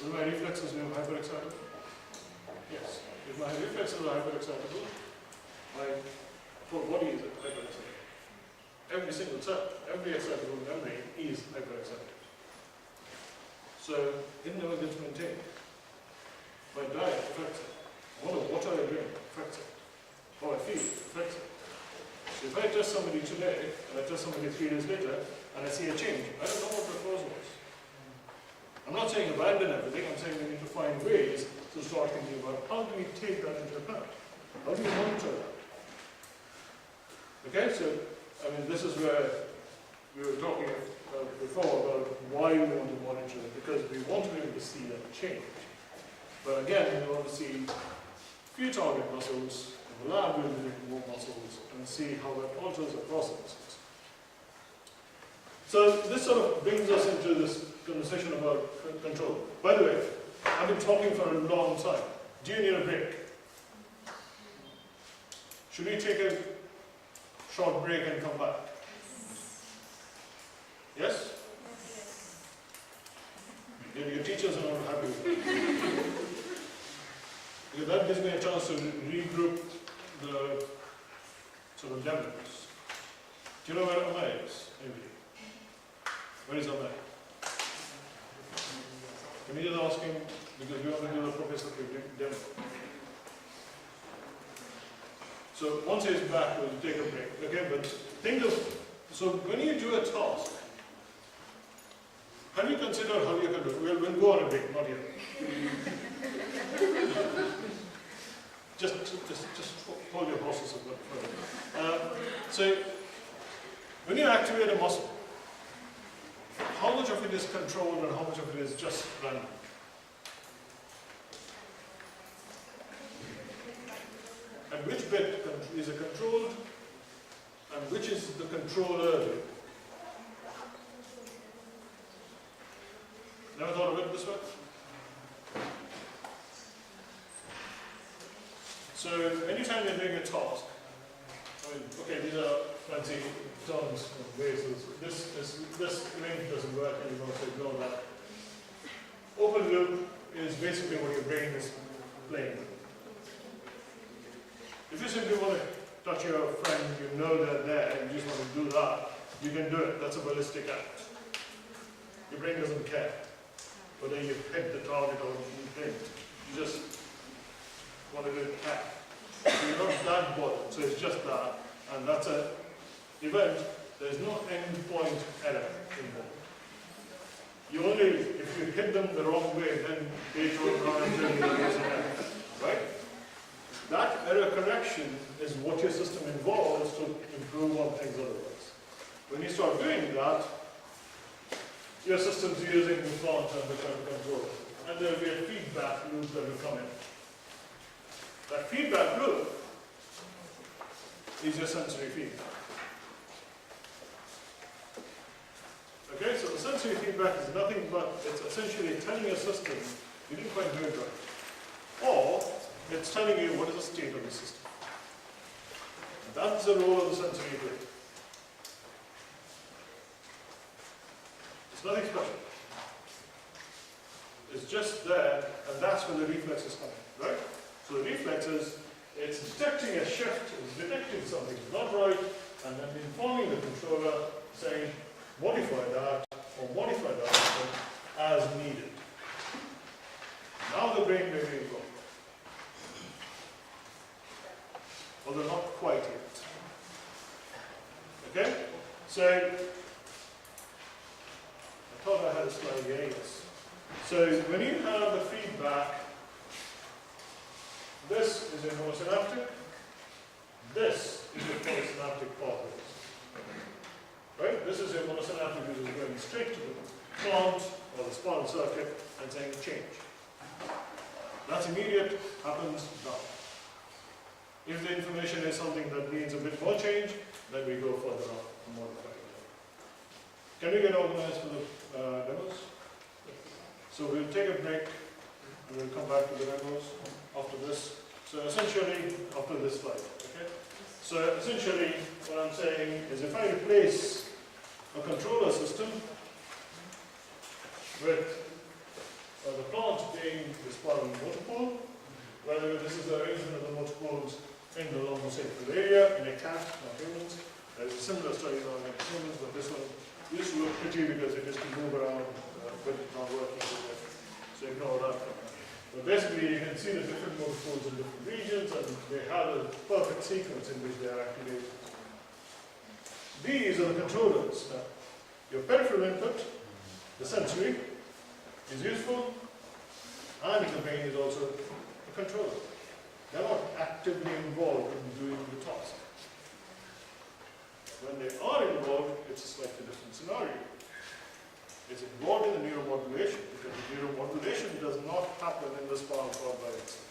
Will my reflexes be hyperexcitable? Yes. If my reflexes are hyperexcitable, my whole body is hyperexcitable. Every single cell, every excitable memory is hyperexcitable. So it never gets maintained. My diet affects it. What I drink affects it. How I feel affects it. So if I test somebody today, and I test somebody 3 days later, and I see a change, I don't know what the cause was. I'm not saying abandon everything, I'm saying we need to find ways to start thinking about how do we take that into account? How do we monitor that? Okay, so, I mean, this is where we were talking before about why we want to monitor it, because we want to be able to see that change. But again, we want to see few target muscles, in the lab we'll do more muscles, and see how that alters across the muscles. So this sort of brings us into this conversation about control. By the way, I've been talking for a long time. Do you need a break? Should we take a short break and come back? Yes? Your teachers are not happy with that. Because that gives me a chance to regroup the sort of levels. Do you know where Amay is? Maybe. Where is Amay? Can you just ask him, because we want to do the professor demo. So once he's back, we'll take a break. Okay, but think of, so when you do a task, have you considered how you can do it? We'll go on a break, not yet. just hold your horses a bit further. So when you activate a muscle, how much of it is controlled and how much of it is just random? And which bit is it controlled and which is the controller? Never thought of it this way? So anytime you're doing a task, I mean, okay, these are fancy terms and ways. This link doesn't work anymore, so ignore that. Open loop is basically what your brain is playing with. If you simply want to touch your friend, you know they're there, and you just want to do that, you can do it. That's a ballistic act. Your brain doesn't care whether you've hit the target or you didn't. You just want to do it back. So you're not that bothered. So it's just that, and that's an event. There's no endpoint error involved. You only, if you hit them the wrong way, then they don't run until you there's an error, right? That error correction is what your system involves to improve on things otherwise. When you start doing that, your system's using the plant and the current controller. And there will be a feedback loop that will come in. That feedback loop is your sensory feedback. Okay, so the sensory feedback is nothing but, it's essentially telling your system, you didn't quite do it right. Or, it's telling you what is the state of the system. And that's the role of the sensory grid. It's nothing special. It's just there, and that's where the reflexes come in, right? So the reflexes, it's detecting a shift, it's detecting something not right, and then informing the controller, saying, modify that, or modify that as needed. Now the brain may be involved. Although not So, I thought I had a slide here, yes. So, when you have the feedback, this is your monosynaptic, this is your polysynaptic pathways. Right? This is your monosynaptic, which is going straight to the plant or the spinal circuit and saying change. That's immediate, happens now. If the information is something that needs a bit more change, then we go further up and modify it. Can we get organized for the demos? So we'll take a break and we'll come back to the demos after this. So essentially, after this slide, okay? So essentially, what I'm saying is if I replace a controller system with the plant being the spinal motor pool, whether this is the arrangement of the motor pools in the lumbosacral area in a cat, not humans. There's a similar study on humans, but this one used to look pretty because it just can move around, but it's not working with it. So ignore that. But basically, you can see the different motor pools in different regions, and they have a perfect sequence in which they are activated. These are the controllers. Now, your peripheral input, the sensory, is useful, and the brain is also a controller. They're not actively involved in doing the task. When they are involved, it's a slightly different scenario. It's involved in the neuromodulation, because the neuromodulation does not happen in the spinal cord by itself.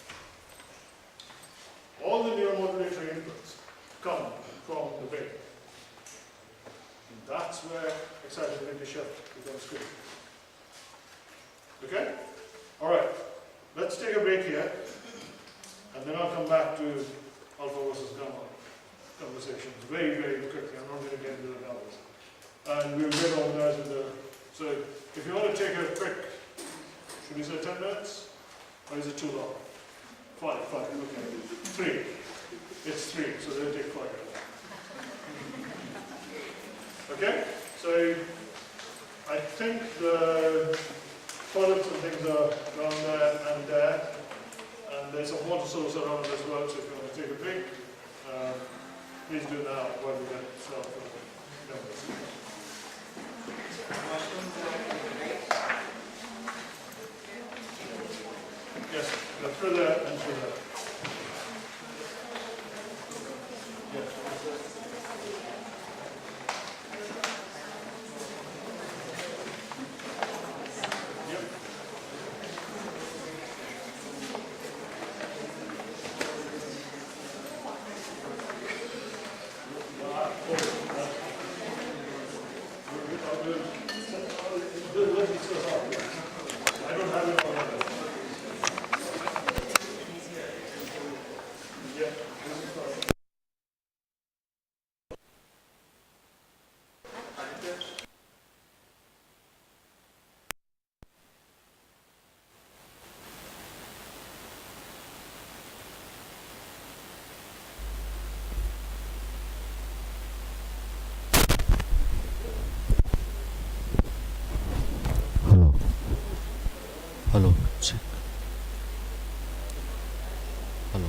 All the neuromodulatory inputs come from the brain. And that's where excitability shift becomes critical. Okay? Alright, let's take a break here, and then I'll come back to alpha versus gamma conversations very, very quickly. I'm not going to get into the numbers. And we'll get organized with the. So, if you want to take a quick, should we say 10 minutes? Or is it too long? 5, okay. 3. It's 3, so they'll take 5. Okay? So, I think the toilets and things are down there and there. And there's a water source around as well, so if you want to take a break, please do now while we get started. Yes, through there and through there. Yes. Yep. I don't have it on that. Yeah. Hello. Hello. Check. Hello.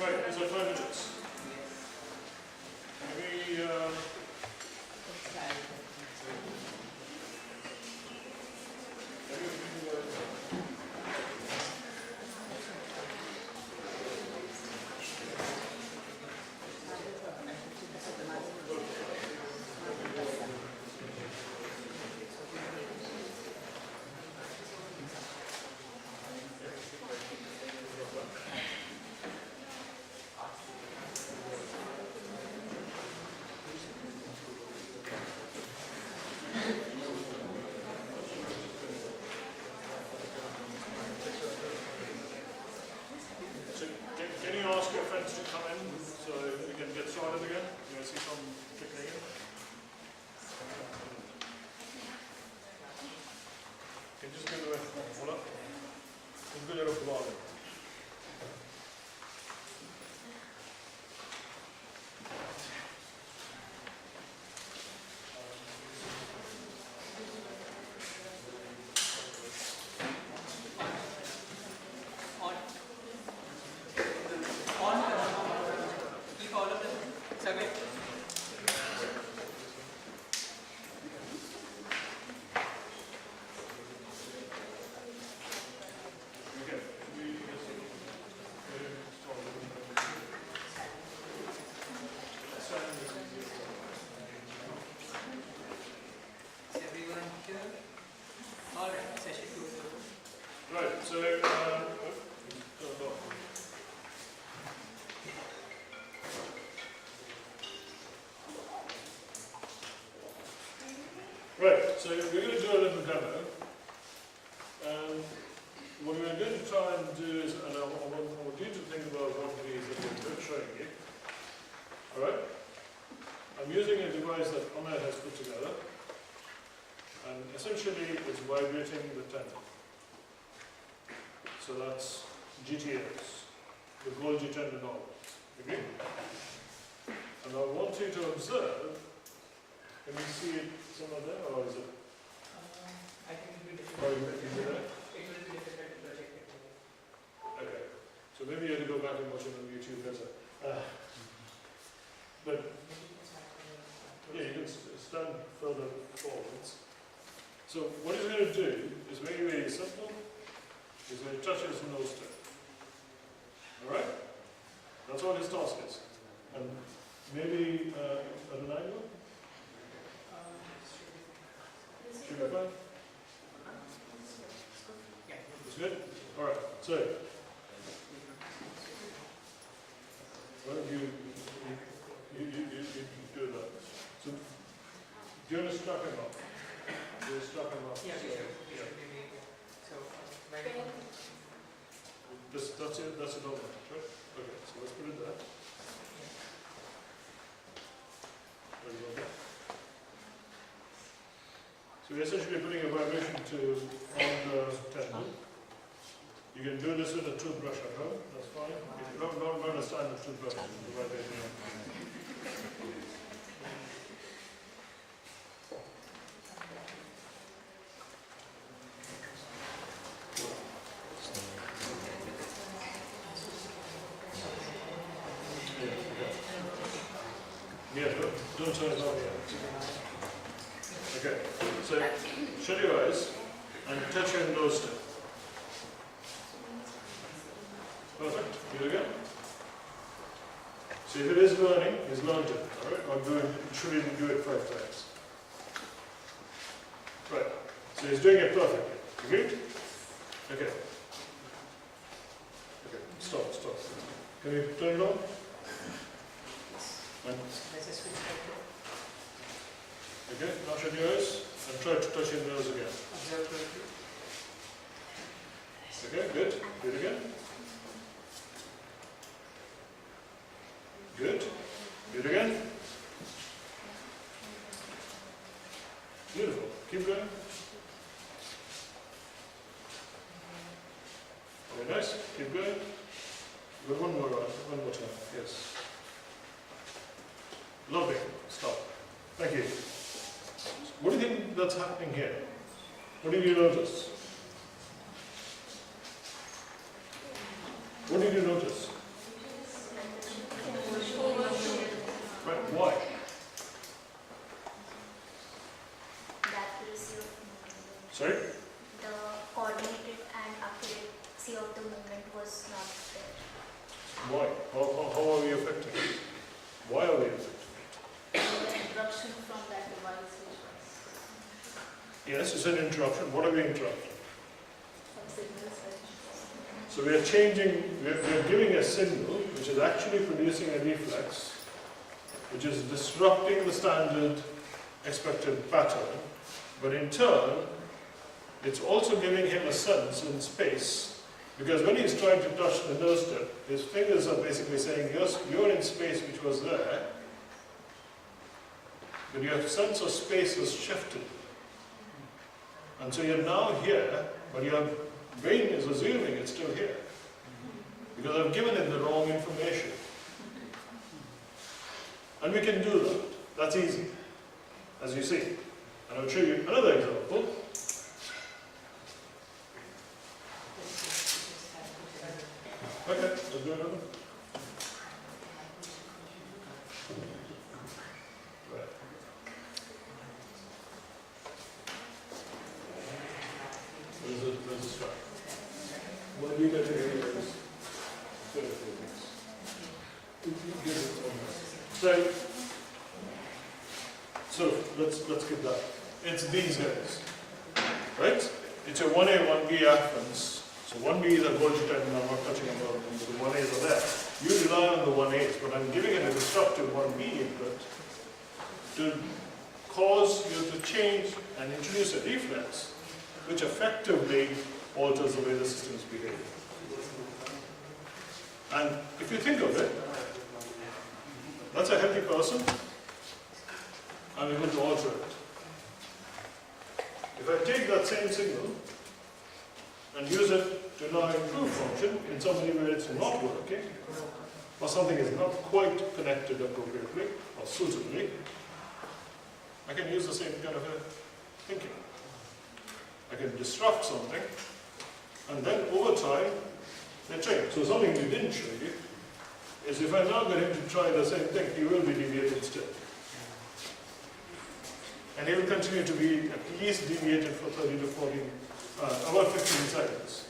Right, is there 5 minutes? Maybe, so can you ask your friends to come in so we can get started again? You see some trickling in? Can you just give it a hold up? Good enough volume. Keep all of them. Samit. Okay. Is everyone here? All right. Session 2. Right, so, right, so we're going to do a little demo, and what we're going to try and do is, and I want you to think about what it is that we're showing you. Alright? I'm using a device that Amar has put together, and essentially it's vibrating the tendon. So that's GTS, the Golgi tendon. Okay? And I want you to observe, can you see it somewhere there, or is it? I think it will be difficult. Or is it there? It will be difficult to project it. Okay. So maybe you have to go back and watch it on YouTube better. But yeah, you can stand further forwards. So what he's going to do is very, very simple. He's going to touch his nose tip. Alright? That's what his task is. And maybe at an angle? Should be fine? It's good? Alright, so why don't you do that? So do you want to strap him up? Do you strap him up? Yeah, So, sure. yeah. So, very That's it, that's it all right? Okay, so let's put it there. There you go. So we're essentially putting a vibration on the tendon. You can do this with a toothbrush at home, that's fine. If you don't understand the toothbrush, the vibration. Yeah, don't turn it on yet. Okay, so shut your eyes and touch your nose tip. Perfect. Do it again. So if it is learning, he's learned it. Alright? Or should even do it 5 times. Right. So he's doing it perfectly. Agreed? Okay. Okay. Stop. Can you turn it on? And okay, now shut your eyes and try to touch your nose again. Okay, good. Do it again. Good. Do it again. Beautiful. Keep going. Very nice. Keep going. Go one more time. Yes. Lovely. Stop. Thank you. What do you think that's happening here? What did you notice? What did you notice? Why? How are we affecting it? Why are we affecting The interruption from that device which was it? Yes, it's an interruption. What are we interrupting? some signals that So we are changing, we are giving a signal which is actually producing a reflex, which is disrupting the standard expected pattern, but in turn, it's also giving him a sense in space, because when he's trying to touch the nose tip, his fingers are basically saying, yes, you're in space which was there, but your sense of space has shifted. And so you're now here, but your brain is assuming it's still here, because I've given it the wrong information. And we can do that. That's easy, as you see. And I'll show you another example. Okay, let's do another. Right. There's a strap. What do you get to hear is so let's get that. It's these guys, right? It's a 1A, 1B afferents. So 1B is a gold type, and I'm not touching on the 1As are there. You rely on the 1As, but I'm giving it a disruptive 1B input to cause you to change and introduce a reflex, which effectively alters the way the systems behave. And if you think of it, that's a healthy person. I'm able to alter it. If I take that same signal and use it to now improve function in somebody where it's not working, or something is not quite connected appropriately or suitably, I can use the same kind of a thinking. I can disrupt something, and then over time, they change. So something we didn't show you is if I now get him to try the same thing, he will be deviated still. And he will continue to be at least deviated for 30 to 40, about 15 seconds.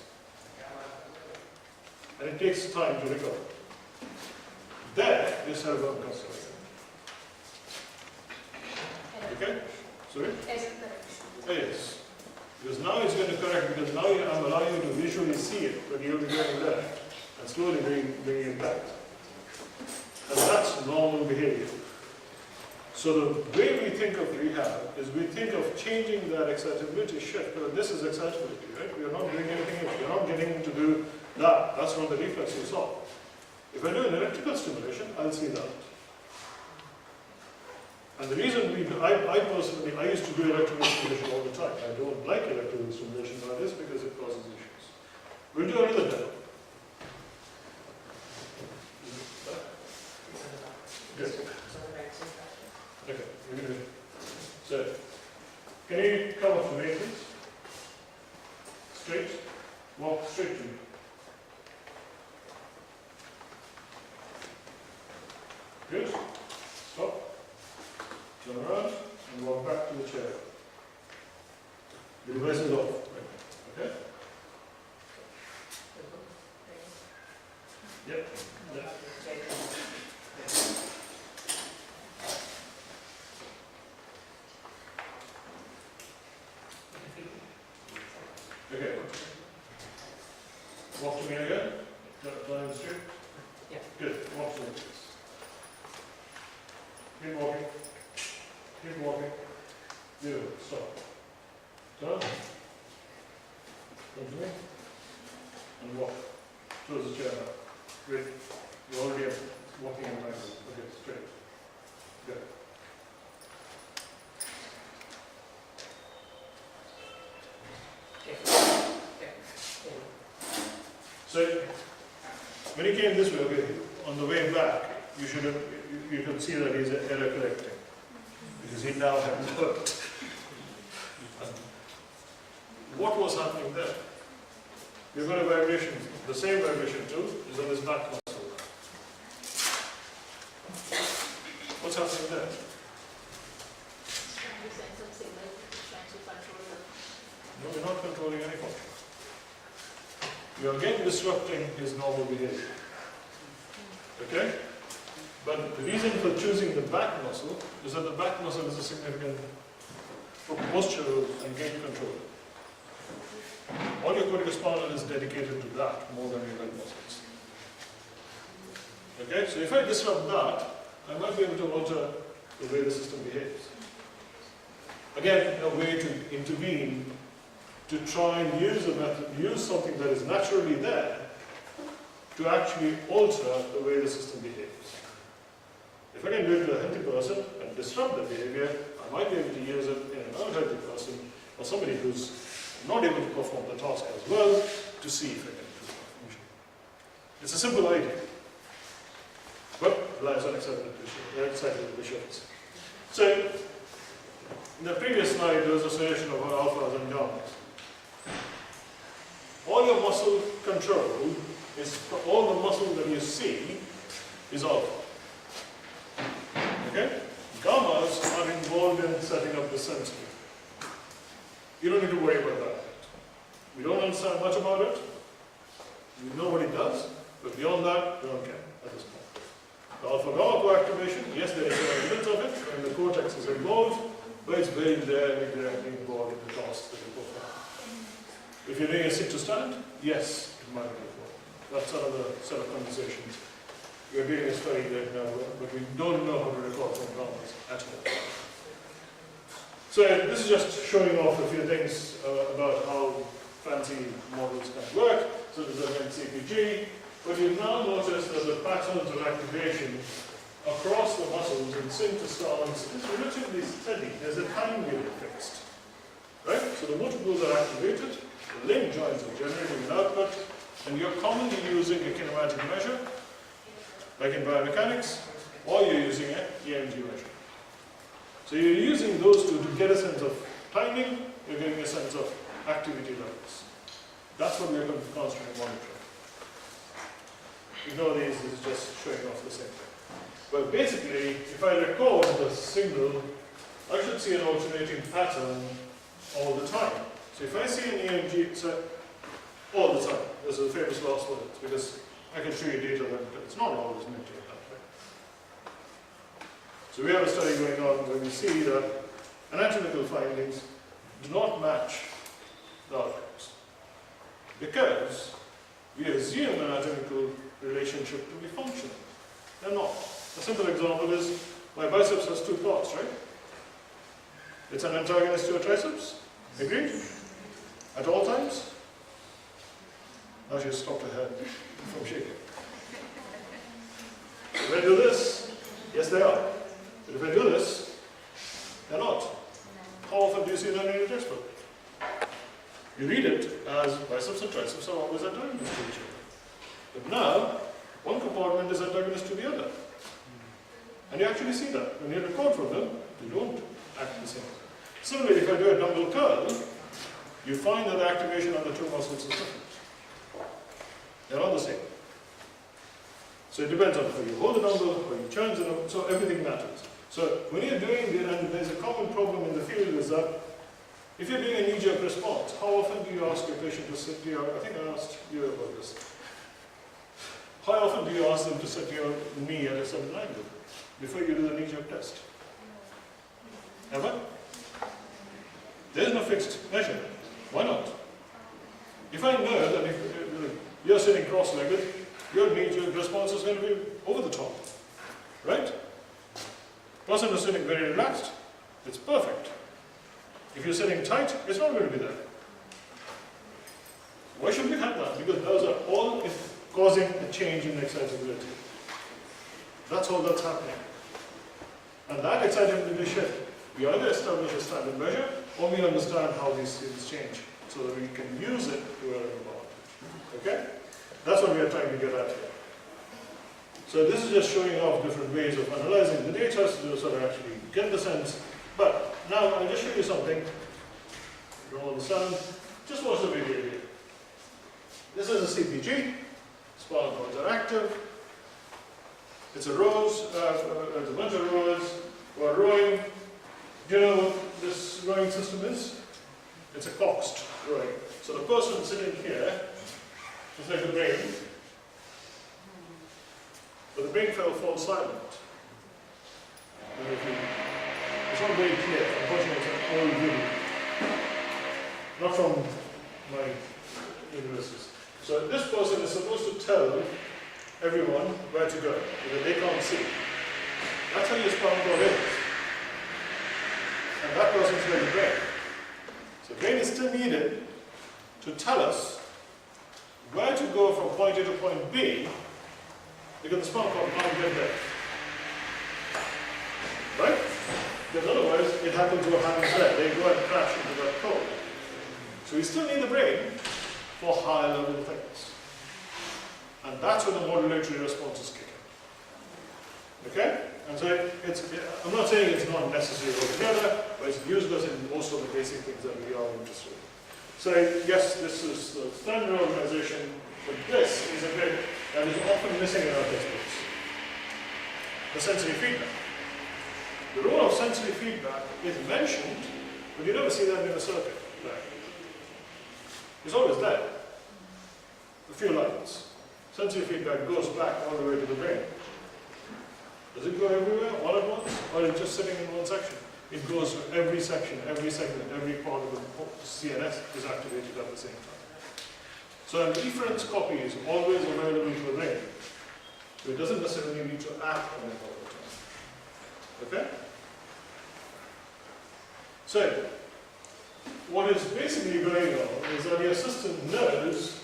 And it takes time to recover. There, this cerebral comes. Okay? Sorry? Oh, yes. Because now it's going to correct, because now I'm allowing you to visually see it, but you'll be going there and slowly bringing it back. And that's normal behavior. So the way we think of rehab is we think of changing that excitability shift. This is excitability, right? We are not doing anything else. We are not getting him to do that. That's not the reflex you saw. If I do an electrical stimulation, I'll see that. And the reason I personally, I used to do electrical stimulation all the time. I don't like electrical stimulation like this because it causes issues. We'll do another demo. Yes. Okay, we're going to do it. So, can you come up to me, please? Straight. Walk straight to me. Good. Stop. Turn around and walk back to the chair. The device is off. Okay? Yep. Yep. Okay. Walk to me again. Line straight. Yeah. Good. Walk to me. Keep walking. Keep walking. Good. Stop. Turn. Come to me. And walk. Close the chair now. Great. You're already walking in line. Okay, straight. Good. So, when he came this way, okay, on the way back, you could see that he's error correcting. Because he now had learned. What was happening there? We've got a vibration, the same vibration too, is on his back muscle. What's happening there? trying to send some signal, trying to control the No, we're not controlling any function. We are again disrupting his normal behavior. Okay? But the reason for choosing the back muscle is that the back muscle is a significant postural and gait control. All your corticospinal is dedicated to that more than your leg muscles. Okay, so if I disrupt that, I might be able to alter the way the system behaves. Again, a way to intervene, to try and use a method, use something that is naturally there to actually alter the way the system behaves. If I can do it to a healthy person and disrupt the behavior, I might be able to use it in an unhealthy person or somebody who's not able to perform the task as well to see if I can improve the function. It's a simple idea, but relies on excitability. So, in the previous slide, there was a suggestion of alphas and gammas. All your muscle control is, all the muscle that you see is alpha. Okay? Gammas are involved in setting up the sensory. You don't need to worry about that. We don't understand much about it. We know what it does, but beyond that, we don't care at this point. The alpha-gamma co-activation, yes, there is evidence of it, and the cortex is involved, but it's very rarely directly involved in the tasks that you perform. If you're doing a sit-to-stand, yes, it might be involved. That's another set of conversations. We're doing a study right now, but we don't know how to record from gammas at all. So this is just showing off a few things about how fancy models can work. So this is an CPG, but you now notice that the patterns of activation across the muscles in sync-to-stance is relatively steady. There's a time period fixed. Right? So the motor pools are activated, the limb joints are generating an output, and you're commonly using a kinematic measure, like in biomechanics, or you're using an EMG measure. So you're using those two to get a sense of timing, you're getting a sense of activity levels. That's what we're constantly monitoring. Ignore these, this is just showing off the same thing. But basically, if I record the signal, I should see an alternating pattern all the time. So if I see an EMG, so all the time, this is a famous last word, because I can show you data that it's not always meant to be that way. So we have a study going on where we see that anatomical findings do not match the outcomes. Because we assume an anatomical relationship to be functional. They're not. A simple example is, my biceps has two parts, right? It's an antagonist to a triceps. Agreed? At all times? Now she stopped her head from shaking. If I do this, yes they are. But if I do this, they're not. How often do you see that in your textbook? You read it as biceps and triceps are always antagonists to each other. But now, one compartment is antagonist to the other. And you actually see that. When you record from them, they don't act the same. Similarly, if I do a dumbbell curl, you find that the activation of the two muscles is different. They're not the same. So it depends on how you hold the dumbbell, how you change the dumbbell, so everything matters. So when you're doing it, and there's a common problem in the field is that if you're doing a knee-jerk response, how often do you ask your patient to sit your, I think I asked you about this. How often do you ask them to set your knee at a certain angle before you do the knee-jerk test? Ever? There's no fixed measurement. Why not? If I know that if you're sitting cross-legged, your knee-jerk response is going to be over the top, right? Person is sitting very relaxed, it's perfect. If you're sitting tight, it's not going to be there. Why should we have that? Because those are all causing a change in excitability. That's all that's happening. And that excitability shift, we either establish a standard measure, or we understand how these things change, so that we can use it to our advantage. Okay? That's what we are trying to get at here. So this is just showing off different ways of analyzing the data, so sort of actually get the sense. But now I'll just show you something. You don't understand. Just watch the video here. This is a CPG. Spinal cords are active. It's a rose, it's a bunch of rowers who are rowing. Do you know what this rowing system is? It's a coxed rowing. So the person sitting here is like the brain. But the the brain falls silent. It's not very clear. Unfortunately, it's an old video. Not from my universities. So this person is supposed to tell everyone where to go, because they can't see. That's how your spinal cord is. And that person's where the brain. So the brain is still needed to tell us where to go from point A to point B, because the spinal cord can't get there. Right? Because otherwise it happens what happens there. They go and crash into that code. So we still need the brain for higher level things. And that's when the modulatory responses kick in. Okay? And so I'm not saying it's not necessary altogether, but it's used in most of the basic things that we are interested in. So yes, this is the standard organization, but this is a bit that is often missing in our textbooks. The sensory feedback. The role of sensory feedback is mentioned, but you never see that in a circuit. It's always there. A few lines. Sensory feedback goes back all the way to the brain. Does it go everywhere, all at once, or is it just sitting in one section? It goes to every section, every segment, every part of the CNS is activated at the same time. So an reference copy is always available to the brain. So it doesn't necessarily need to act on it all the time. Okay? So, what is basically going on is that your system knows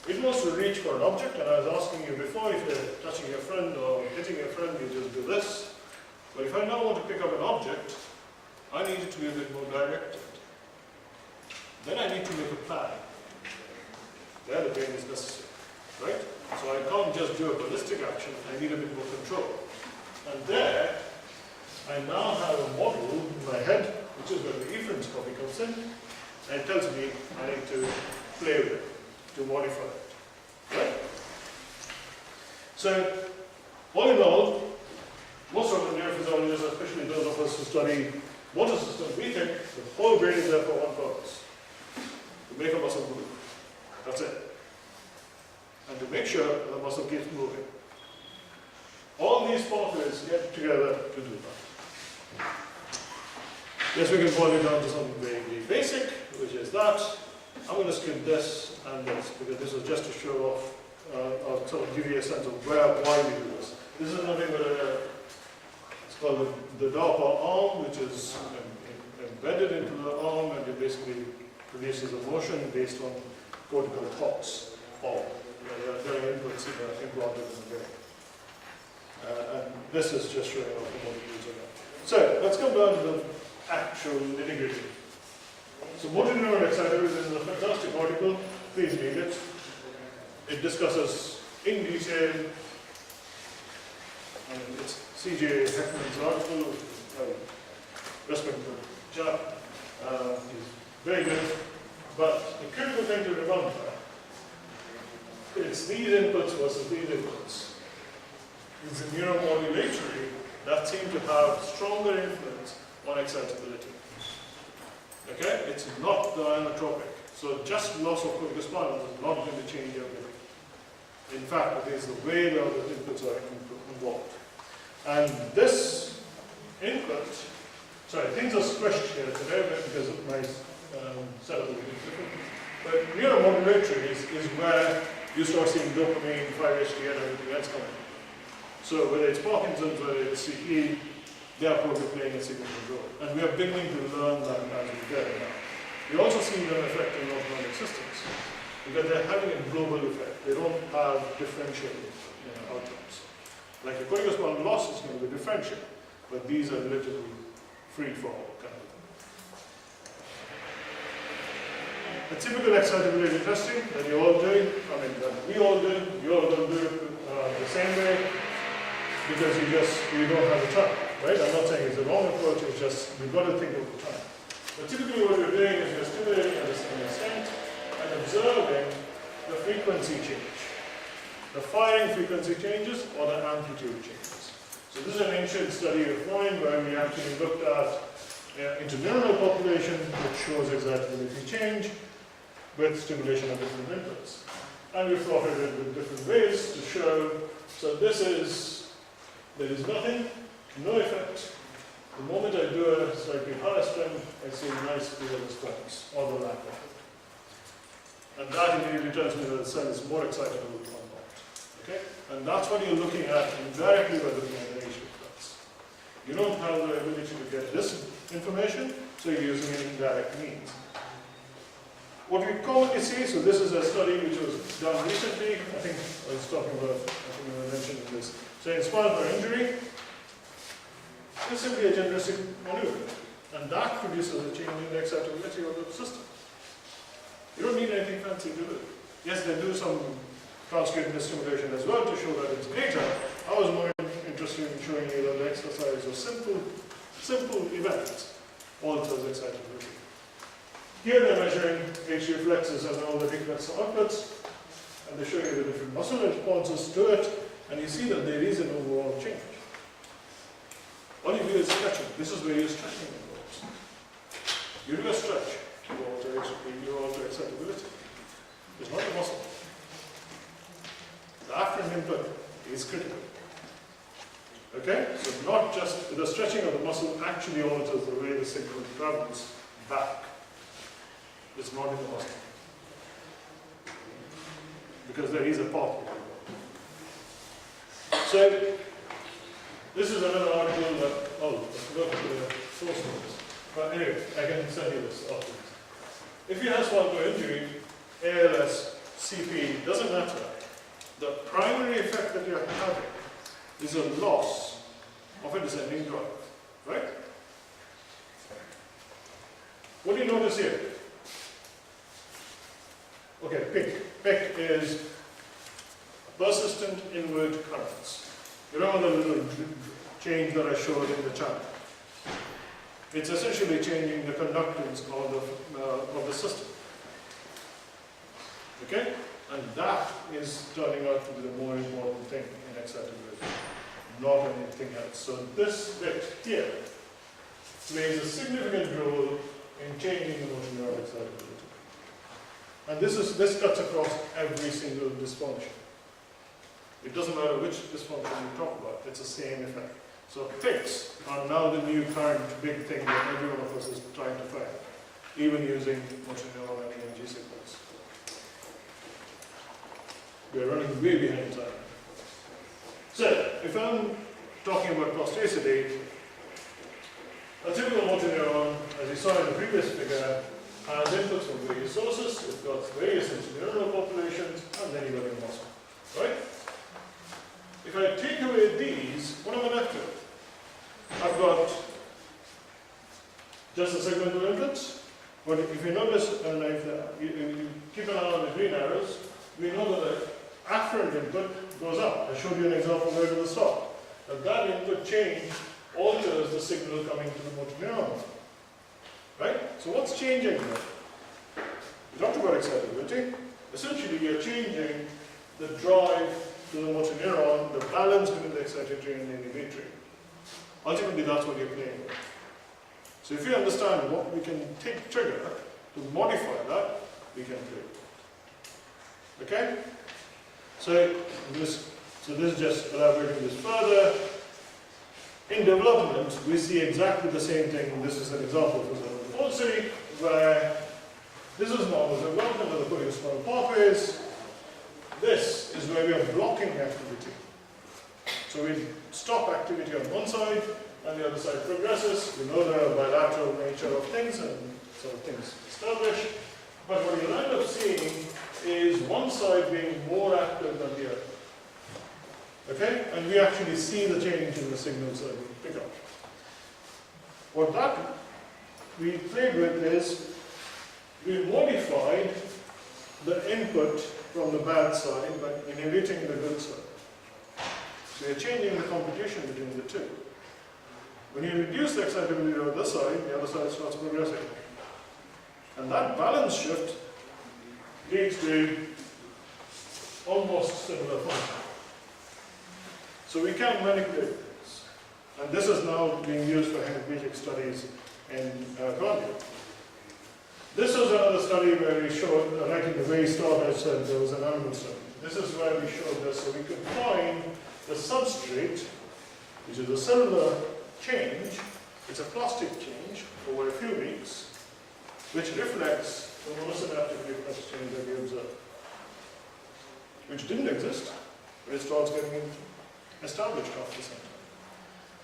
it wants to reach for an object, and I was asking you before, if you're touching your friend or hitting your friend, you just do this. But if I now want to pick up an object, I need it to be a bit more directed. Then I need to make a plan. There the brain is necessary, right? So I can't just do a ballistic action, I need a bit more control. And there, I now have a model in my head, which is where the reference copy comes in, and it tells me I need to play with it, to modify it, right? So, all in all, most of the neurophysiologists, especially those of us who study motor systems, we think the whole brain is there for one purpose: to make a muscle move. That's it. And to make sure the muscle keeps moving. All these pathways get together to do that. Yes, we can boil it down to something very, very basic, which is that. I'm going to skip this and this, because this is just to show off, or sort of give you a sense of why we do this. This is nothing but it's called the DARPA arm, which is embedded into the arm, and it basically produces a motion based on cortical thoughts, or there are inputs implanted in the brain. And this is just showing off the molecules of that. So let's come down to the actual nitty-gritty. So motor neuron excitability is a fantastic article. Please read it. It discusses in detail. It's C.J. Heckman's article. Respect for chap. He's very good. But the critical thing to remember is these inputs versus these inputs. It's the neuromodulatory that seem to have stronger influence on excitability. Okay? It's not the inotropic. So just loss of corticospinal is not going to change everything. In fact, it is the way the other inputs are involved. And this input, sorry, things are squished here today because of my setup is a bit different. But neuromodulatory is where you start seeing dopamine, 5-HT, and everything else coming. So whether it's Parkinson's, whether it's CE, they are probably playing a significant role. And we are beginning to learn that as we go now. We also see them affecting autonomic systems because they're having a global effect. They don't have differential outcomes. Like a corticospinal loss is going to be differential, but these are relatively free for all kind of thing. A typical excitability testing that you all do, I mean that we all do, you all don't do it the same way because you don't have the time. Right? I'm not saying it's a wrong approach, it's just you've got to think of the time. But typically what you're doing is you're stimulating at the same extent and observing the frequency change. The firing frequency changes or the amplitude changes. So this is an ancient study of mine where we actually looked at interneuronal population which shows excitability change with stimulation of different inputs. And we plotted it with different ways to show So this is, there is nothing, no effect. The moment I do a slightly higher strength, I see a nice clear response, or the lack of it. And that immediately tells me that the cell is more excitable or not. Okay? And that's what you're looking at indirectly by looking at the H reflex. You don't have the ability to get this information, so you're using an indirect means. What we commonly see, so this is a study which was done recently, I think I was talking about, I think I mentioned this. So in spinal cord injury, it's simply a generous maneuver, and that produces a change in the excitability of the system. You don't need anything fancy to do it. Yes, they do some transcranial stimulation as well to show that it's greater. I was more interested in showing you that the exercise of simple events alters excitability. Here they're measuring H reflexes and all the reflex outputs, and they show you the different muscle responses to it, and you see that there is an overall change. All you do is stretching. This is where your stretching involves. You do a stretch, you alter excitability. It's not the muscle. The afferent input is critical. Okay? So not just the stretching of the muscle actually alters the way the signal travels back. It's not in the muscle. Because there is a pathway. So this is another article that, oh, I forgot the source of this. But anyway, I can send you this afterwards. If you have spinal cord injury, ALS, CP, doesn't matter. The primary effect that you're having is a loss of a descending drive, right? What do you notice here? Okay, PIC. PIC is persistent inward currents. You remember the little change that I showed in the chart? It's essentially changing the conductance of the system. Okay? And that is turning out to be the more important thing in excitability, not anything else. So this bit here plays a significant role in changing the motor neuron excitability. And this cuts across every single dysfunction. It doesn't matter which dysfunction you talk about, it's the same effect. So PICs are now the new current big thing that every one of us is trying to find, even using motor neuron and EMG signals. We are running way behind time. So, if I'm talking about plasticity, a typical motor neuron, as you saw in the previous figure, has inputs from various sources, it's got various interneuronal populations, and then you've got your muscle. Right? If I take away these, what am I left with? I've got just the segmental inputs, but if you notice, and if you keep an eye on the green arrows, we know that the afferent input goes up. I showed you an example right at the start. That input change alters the signal coming to the motor neuron. Right? So what's changing there? We talked about excitability. Essentially, you're changing the drive to the motor neuron, the balance between the excitatory and the inhibitory. Ultimately, that's what you're playing with. So if you understand what we can trigger to modify that, we can play with it. Okay? So this is just elaborating this further. In development, we see exactly the same thing. This is an example for the palsy, where this is normal development of the corticospinal pathways. This is where we are blocking activity. So we stop activity on one side, and the other side progresses. We know the bilateral nature of things, and so things establish. But what you'll end up seeing is one side being more active than the other. Okay? And we actually see the change in the signals that we pick up. What that we played with is we modified the input from the bad side by inhibiting the good side. So you're changing the competition between the two. When you reduce the excitability on this side, the other side starts progressing. And that balance shift leads to almost similar function. So we can manipulate this. And this is now being used for hemiplegic studies in cardio. This was another study where we showed, like in the very start I said, there was an animal study. This is where we showed this, so we could find the substrate, which is a cellular change, it's a plastic change over a few weeks, which reflects the monosynaptic reflex change that we observe, which didn't exist, but it starts getting established after some time.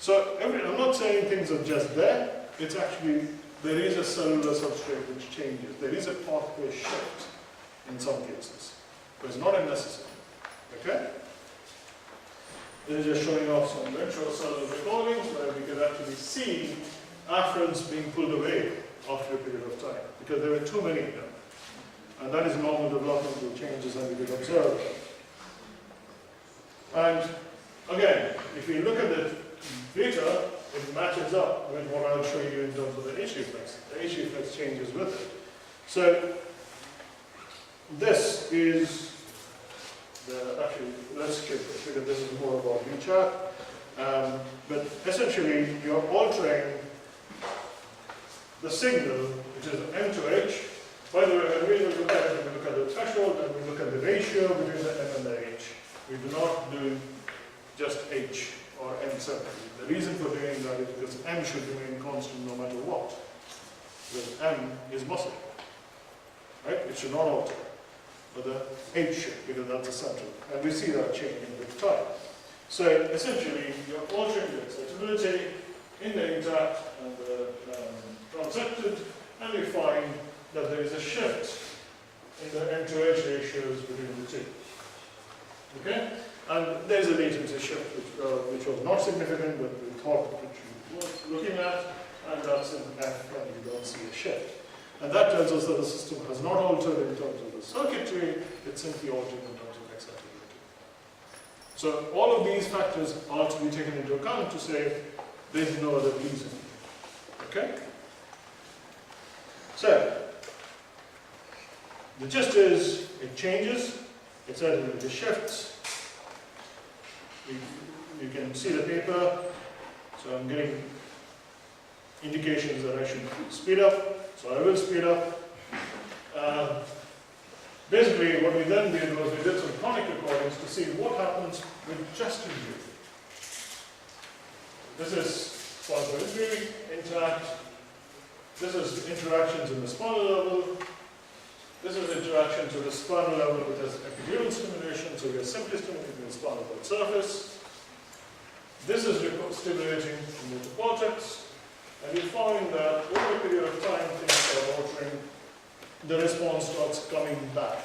So I'm not saying things are just there, it's actually, there is a cellular substrate which changes. There is a pathway shift in some cases, but it's not unnecessary. Okay? This is just showing off some retrocellular recordings where we could actually see afferents being pulled away after a period of time, because there were too many of them. And that is normal developmental changes, and we could observe them. And again, if we look at the data, it matches up with what I'll show you in terms of the H reflex. The H reflex changes with it. So this is actually, let's skip it because this is more about VChat. But essentially, you're altering the signal, which is M to H. By the way, when we look at it, we look at the threshold and we look at the ratio between the M and the H. We do not do just H or M separately. The reason for doing that is because M should remain constant no matter what. Because M is muscle, right? It should not alter. But the H should, because that's the central. And we see that changing with time. So essentially, you're altering the excitability in the intact and the transected, and we find that there is a shift in the M to H ratios between the two. Okay? And there's a latency shift which was not significant, but we thought it should be worth looking at, and that's in F when you don't see a shift. And that tells us that the system has not altered in terms of the circuitry, it's simply altered in terms of excitability. So all of these factors are to be taken into account to say there's no other reason. Okay? So, the gist is, it changes, excitability shifts. You can see the paper, so I'm getting indications that I should speed up, so I will speed up. Basically, what we then did was we did some chronic recordings to see what happens with chest injury. This is spinal injury, intact. This is interactions in the spinal level. This is interactions with the spinal level with this epidural stimulation, so we are simply stimulating the spinal cord surface. This is stimulating the motor cortex, and you find that over a period of time things are altering, the response starts coming back.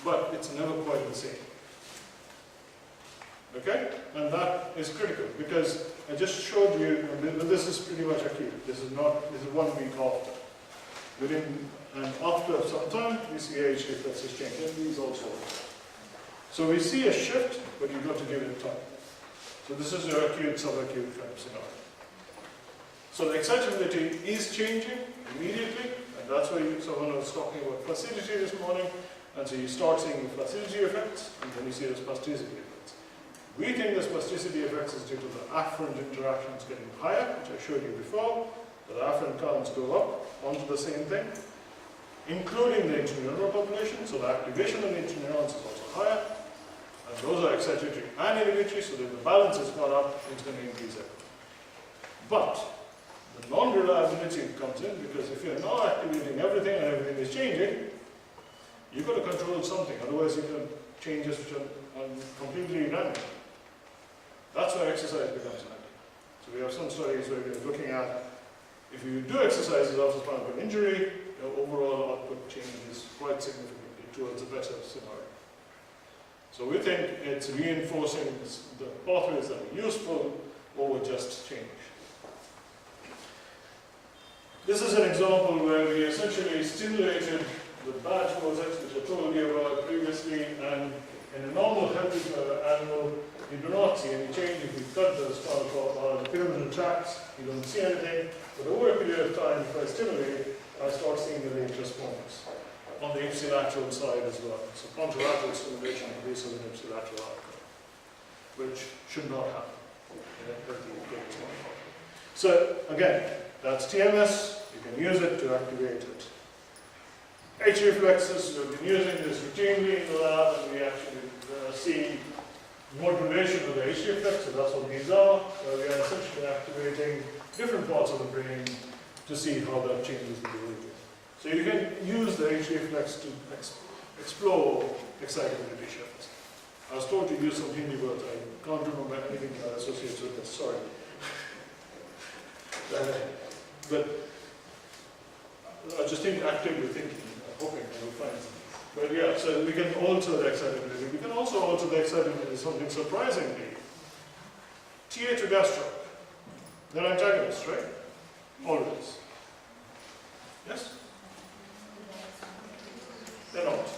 But it's never quite the same. Okay? And that is critical because I just showed you, and this is pretty much acute. This is 1 week after. And after some time, we see H reflexes change, and these also. So we see a shift, but you've got to give it time. So this is your acute, subacute kind of scenario. So the excitability is changing immediately, and that's why someone was talking about plasticity this morning. And so you start seeing the plasticity effects, and then you see the spasticity effects. We think the spasticity effects is due to the afferent interactions getting higher, which I showed you before. The afferent currents go up onto the same thing, including the intraneural population, so the activation of the interneurons is also higher, and those are excitatory and inhibitory, so that the balance has gone up, it's going to increase it. But the non-reliability comes in, because if you're not activating everything and everything is changing, you've got to control something, otherwise you're going to changes which are completely random. That's where exercise becomes handy. So we have some studies where we're looking at, if you do exercises after spinal cord injury, your overall output changes quite significantly towards a better scenario. So we think it's reinforcing the pathways that are useful over just change. This is an example where we essentially stimulated the badge cortex, which I told you about previously, and in a normal healthy animal, you do not see any change. If you cut the spinal cord or the pyramidal tracts, you don't see anything. But over a period of time, if I stimulate, I start seeing the late response on the ipsilateral side as well. So contralateral stimulation produces an ipsilateral outcome, which should not happen in a healthy spinal cord. So again, that's TMS. You can use it to activate it. H reflexes, we've been using this routinely in the lab, and we actually see modulation of the HT effect, so that's what these are. We are essentially activating different parts of the brain to see how that changes the behavior. So you can use the HT effects to explore excitability shifts. I was told to use some Hindi words. I can't remember anything that associates with this, sorry. But I just think actively thinking, hoping I will find something. But yeah, so we can alter the excitability. We can also alter the excitability, something surprisingly. TA to gastro. They're antagonists, right? Always. Yes? They're not.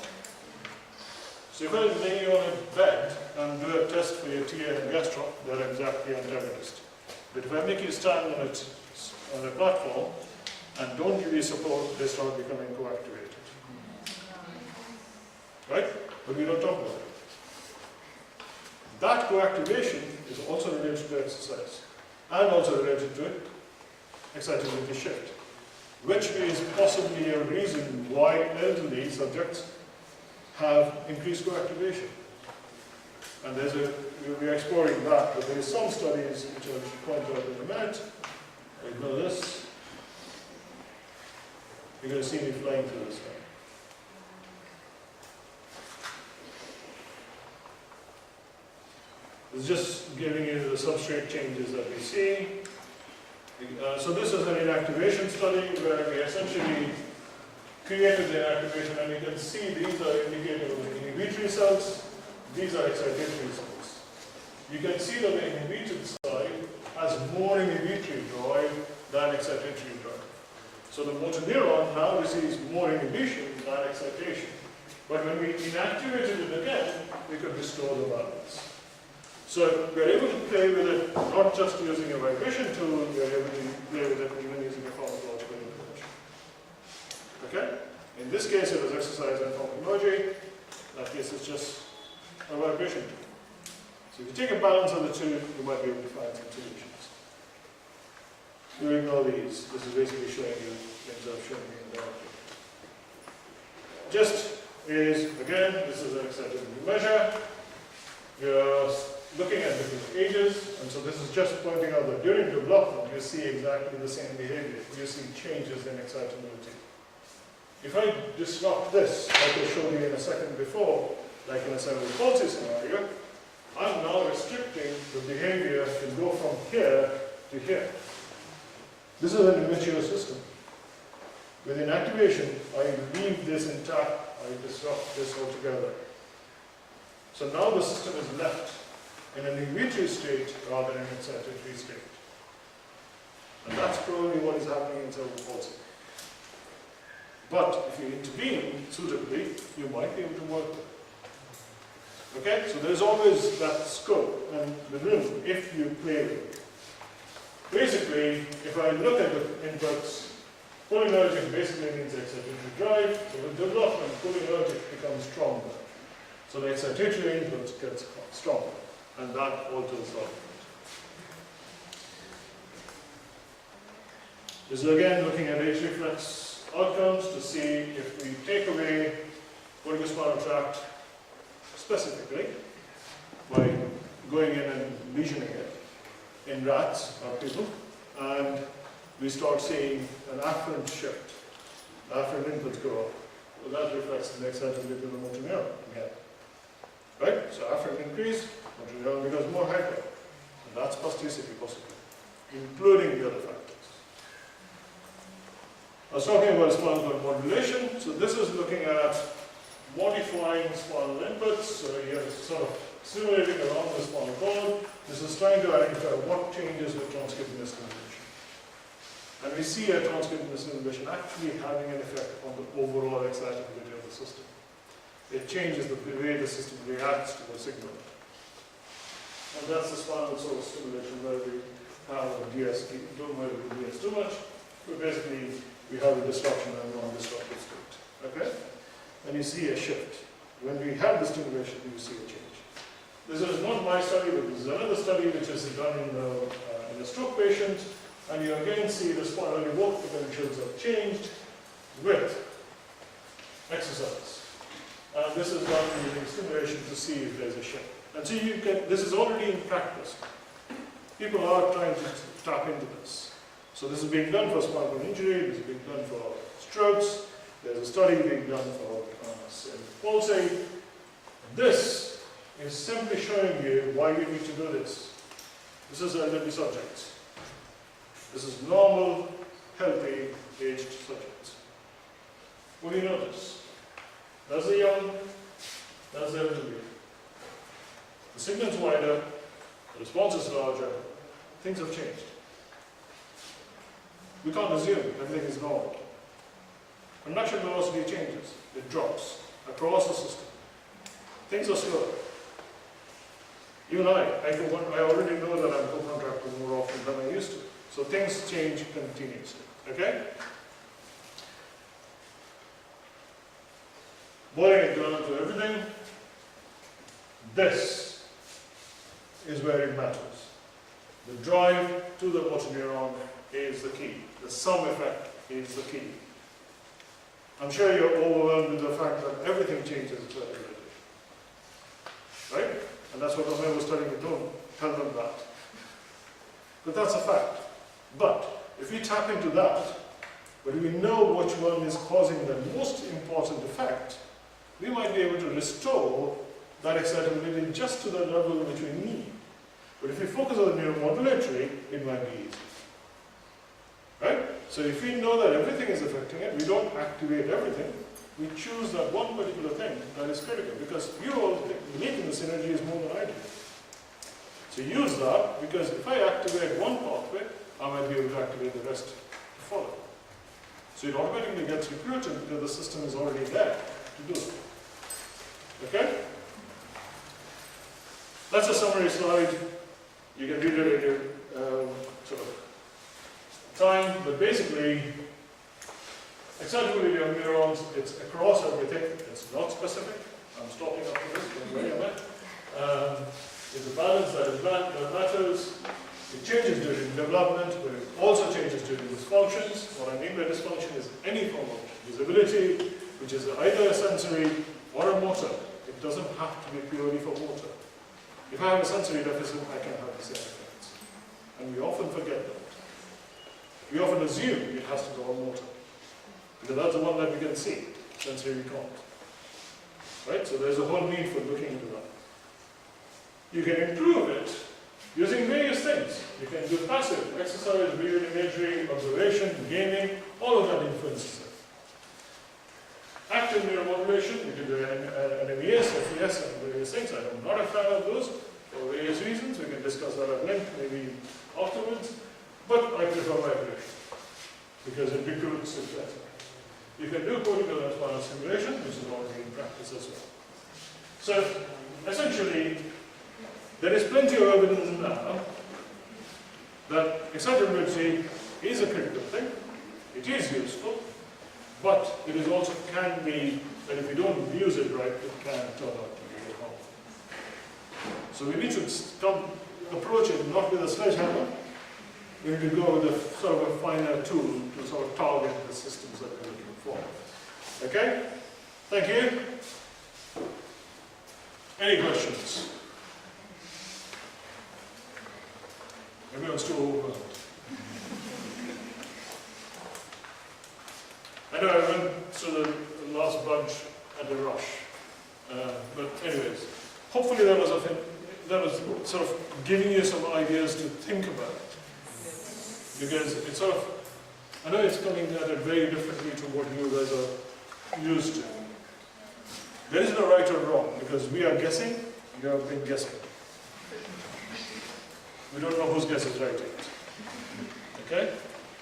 So if I lay you on a bed and do a test for your TA and gastro, they're exactly antagonist. But if I make you stand on a platform and don't give you support, they start becoming coactivated. Right? But we don't talk about it. That coactivation is also related to exercise and also related to excitability shift, which is possibly a reason why elderly subjects have increased coactivation. And we'll be exploring that, but there's some studies which I'll point out in a minute. Ignore this. You're going to see me flying through this now. It's just giving you the substrate changes that we see. So this is an inactivation study where we essentially created the inactivation, and you can see these are indicative of the inhibitory cells, these are excitatory cells. You can see that the inhibited side has more inhibitory drive than excitatory drive. So the motor neuron now receives more inhibition than excitation. But when we inactivated it again, we could restore the balance. So we're able to play with it not just using a vibration tool, we're able to play with it even using a pharmacological intervention. Okay? In this case, it was exercise and pharmacology. In that case, it's just a vibration tool. So if you take a balance of the two, you might be able to find some solutions. You ignore these. This is basically showing you things I've shown you in the article. Just is, again, this is an excitability measure. You're looking at different ages, and so this is just pointing out that during development you see exactly the same behavior. You see changes in excitability. If I disrupt this, like I showed you in a second before, like in a cerebral palsy scenario, I'm now restricting the behavior to go from here to here. This is an immature system. With inactivation, I leave this intact, I disrupt this altogether. So now the system is left in an inhibitory state rather than an excitatory state. And that's probably what is happening in cerebral palsy. But if you intervene suitably, you might be able to work with it. Okay? So there's always that scope and the room if you play with it. Basically, if I look at the inputs, cholinergic basically means excitatory drive. So with development, cholinergic becomes stronger. So the excitatory input gets stronger, and that alters the output. This is again looking at H reflex outcomes to see if we take away corticospinal tract specifically by going in and lesioning it in rats or people, and we start seeing an afferent shift. The afferent inputs go up. Well, that reflects in the excitability of the motor neuron again. Right? So afferent increase, motor neuron becomes more hyper. And that's plasticity possible, including the other factors. I was talking about spinal cord modulation. So this is looking at modifying spinal inputs. So you're sort of simulating around the spinal cord. This is trying to identify what changes with transcutaneous stimulation. And we see a transcutaneous stimulation actually having an effect on the overall excitability of the system. It changes the way the system reacts to the signal. And that's the spinal source stimulation where we have a DS, don't worry with DS too much, but basically we have a disruption and a non-disruptive state. Okay? And you see a shift. When we have the stimulation, you see a change. This is not my study, but this is another study which is done in a stroke patient, and you again see the spinal evoked potentials have changed with exercise. And this is done using stimulation to see if there's a shift. And so you can, this is already in practice. People are trying to tap into this. So this is being done for spinal injury, this is being done for strokes, there's a study being done for cerebral palsy. This is simply showing you why you need to do this. This is elderly subjects. This is normal, healthy, aged subjects. What do you notice? That's the young, that's the elderly. The signal's wider, the response is larger, things have changed. We can't assume everything is normal. Conduction velocity changes, it drops across the system. Things are slower. Even I already know that I'm co-contracting more often than I used to. So things change continuously, okay? Boiling it down to everything, this is where it matters. The drive to the motor neuron is the key. The sum effect is the key. I'm sure you're overwhelmed with the fact that everything changes with variability. Right? And that's what I was telling you, don't tell them that. But that's a fact. But if we tap into that, but we know which one is causing the most important effect, we might be able to restore that excitability just to the level which we need. But if we focus on the neuromodulatory, it might be easy. Right? So if we know that everything is affecting it, we don't activate everything, we choose that one particular thing that is critical, because you all believe in the synergies more than I do. So use that, because if I activate one pathway, I might be able to activate the rest to follow. So it automatically gets recruited because the system is already there to do it. Okay? That's a summary slide. You can read it in your sort of time, but basically, excitability of neurons, it's across everything, it's not specific. I'm stopping up for this, don't worry about it. It's a balance that matters. It changes during development, but it also changes during dysfunctions. What I mean by dysfunction is any form of disability, which is either a sensory or a motor. It doesn't have to be purely for motor. If I have a sensory deficit, I can have the same effects. And we often forget that. We often assume it has to go on motor, because that's the one that we can see. Sensory we can't. Right? So there's a whole need for looking into that. You can improve it using various things. You can do passive exercise, visual imagery, observation, gaming, all of that influences it. Active neuromodulation, you can do NMES, FES, and various things. I'm not a fan of those for various reasons. We can discuss that at length maybe afterwards. But I prefer vibration because it recruits it better. You can do cortical and spinal stimulation, which is already in practice as well. So essentially, there is plenty of evidence now that excitability is a critical thing. It is useful, but it is also can be that if you don't use it right, it can turn out to be really harmful. So we need to approach it not with a sledgehammer. We need to go with a sort of a finer tool to sort of target the systems that we're looking for. Okay? Thank you. Any questions? Everyone's too overwhelmed. I know I went through the last bunch at a rush. But anyways, hopefully that was sort of giving you some ideas to think about. Because it's sort of, I know it's coming at it very differently to what you guys are used to. There isn't a right or wrong, because we are guessing, you have been guessing. We don't know whose guess is right yet. Okay?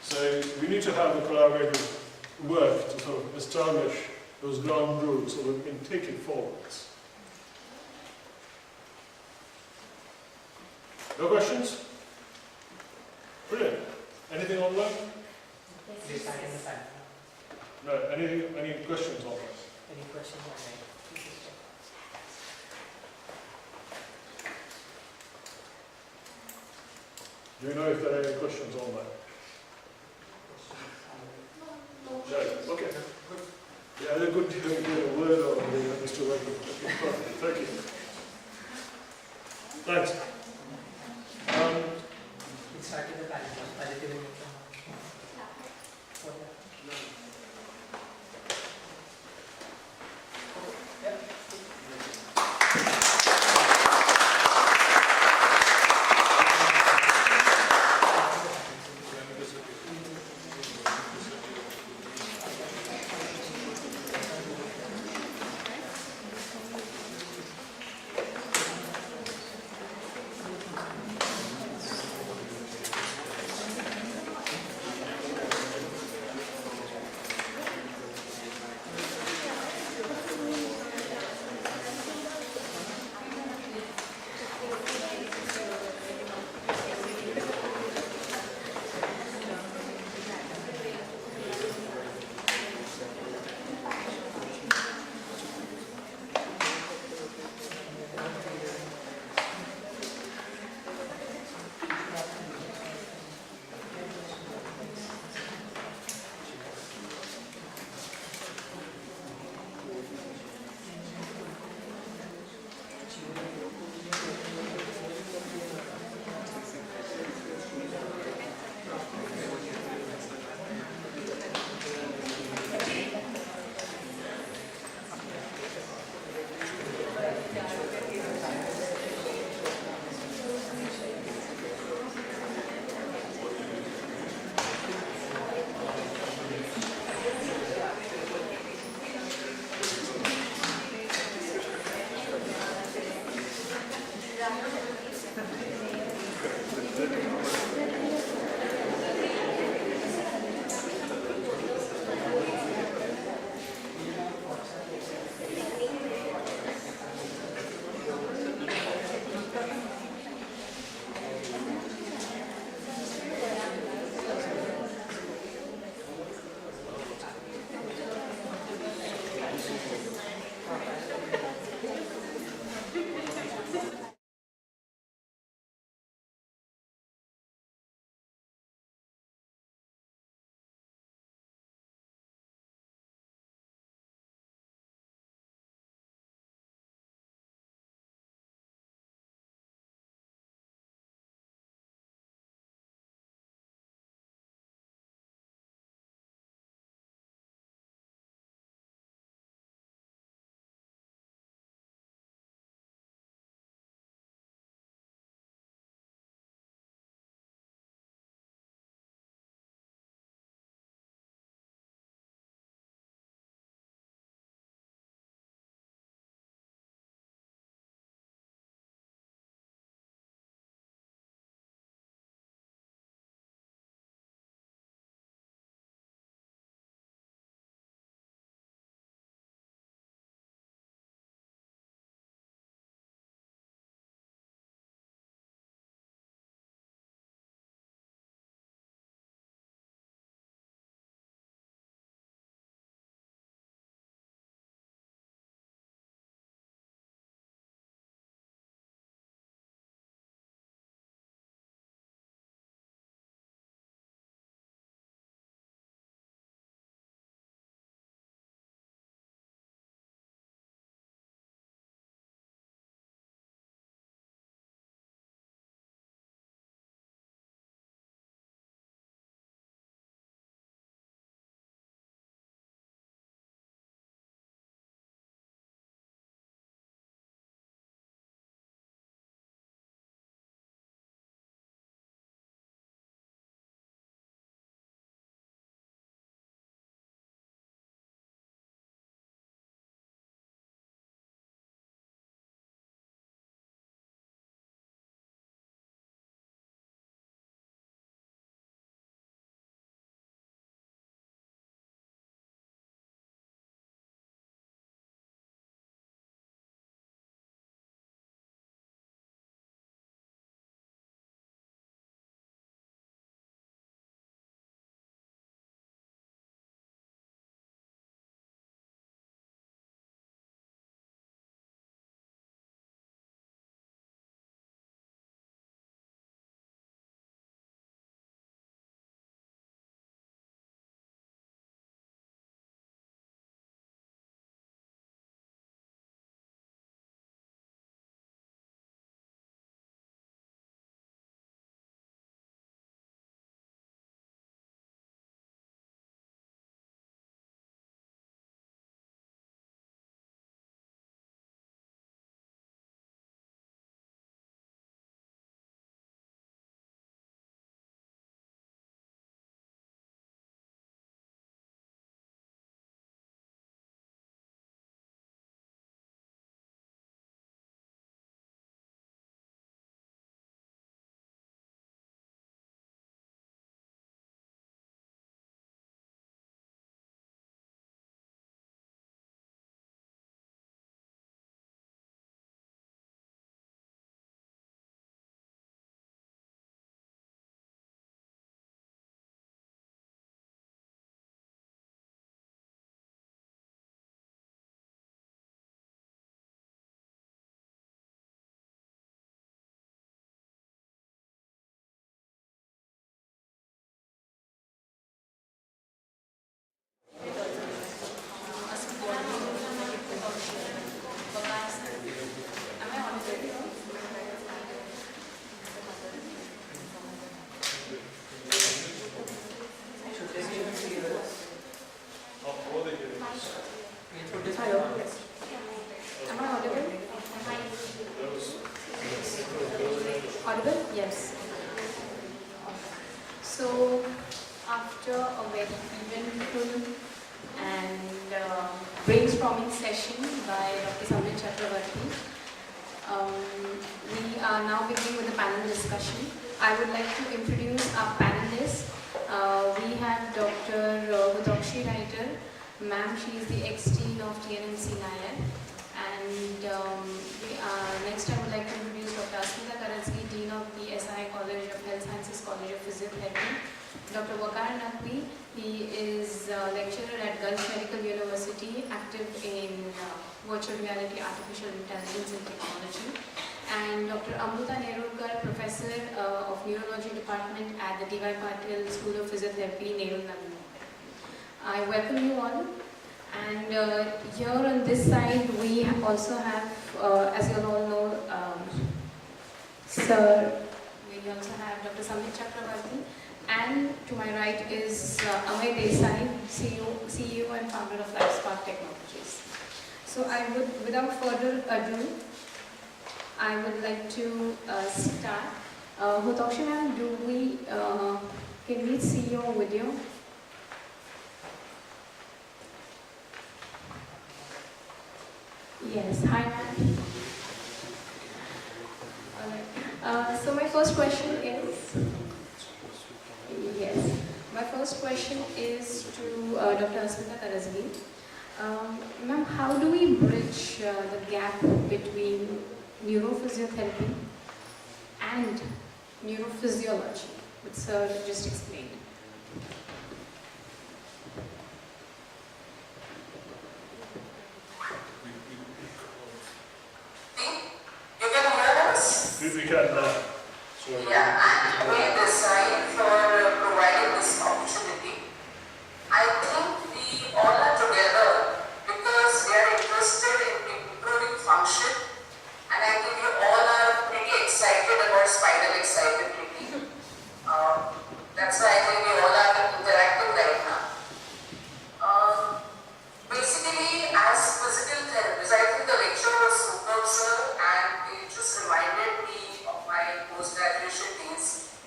So we need to have a collaborative work to sort of establish those ground rules so that we can take it forwards. No questions? Brilliant. Anything online? This side and the side. No, any questions online? Any questions online? Do you know if there are any questions online? No. Okay. Yeah, they're good to hear a word or Mr. Wagner. Perfect. Thank you. Thanks. It started the palliative. Audible? Yes. So, after a very eventful and brainstorming session by Dr. Samit Chakrabarty, we are now beginning with the panel discussion. I would like to introduce our panelists. We have Dr. Hutokshi Writer. Ma'am, she is the ex-dean of TNMC NIAD. And next I would like to introduce Dr. Smita Karazgi, Dean of the SIA College of Health Sciences College of Physiotherapy. Dr. Waqar Naqvi, he is a lecturer at Gulf Medical University, active in virtual reality, artificial intelligence and technology. And Dr. Amruta Nerurkar, Professor of Neurology Department at the D.Y. Patil School of Physiotherapy, Nehru, Navi Mumbai. I welcome you all. And here on this side, we also have, as you all know, we also have Dr. Samit Chakrabarty. And to my right is Amay Desai, CEO and founder of Lifespark Technologies. So I would, without further ado, I would like to start. Hutokshi ma'am, can we see your video? Yes, hi ma'am. Alright. So my first question is, my first question is to Dr. Smita Karazgi. Ma'am, how do we bridge the gap between neurophysiotherapy and neurophysiology, which sir just explained? You can hear us? We can Yeah, and we decide for providing this opportunity. I think we all are together because we are interested in improving function, and I think you all are pretty excited about spinal excitability. That's why I think we all are interacting right now. Basically, as physical therapists, I think the lecture was superb, sir, and it just reminded me of my post-graduation days,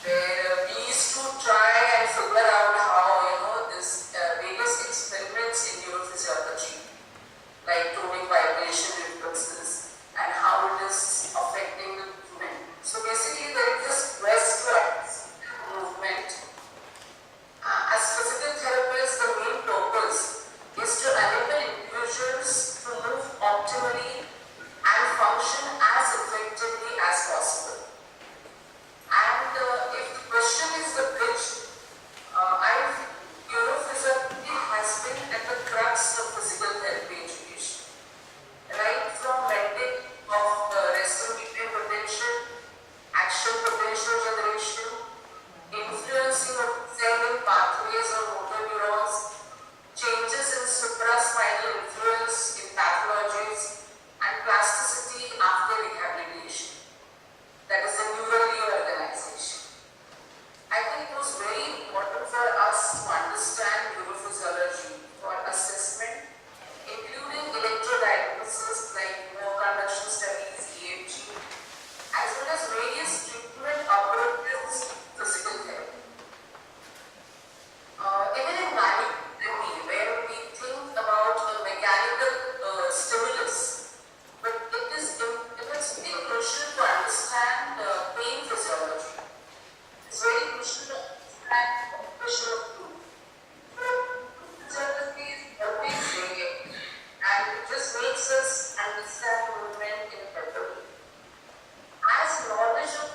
where we used to try and figure out how, this various experiments in neurophysiology, like tonic vibration reflexes, and how it is affecting the movement. So basically, there is this westwards movement. As physical therapists, the main purpose is to enable individuals to move optimally and function as effectively as possible. And if the question is the bridge, I think neurophysiology has been at the crux of physical therapy education. Right from MedTech of resting between potential, action potential generation, influencing of cellular pathways or motor neurons, changes in supraspinal influence in pathologies, and plasticity after rehabilitation. That is the neural reorganization. I think it was very important for us to understand neurophysiology for assessment, including electrodiagnosis like neuroconduction studies, EMG, as well as various treatment approaches in physical therapy. Even in biotherapy, where we think about a mechanical stimulus, but it is very crucial to understand pain physiology. It's very crucial to understand pressure of food. Physiology is always varied, and it just makes us understand movement in a better way. As knowledge of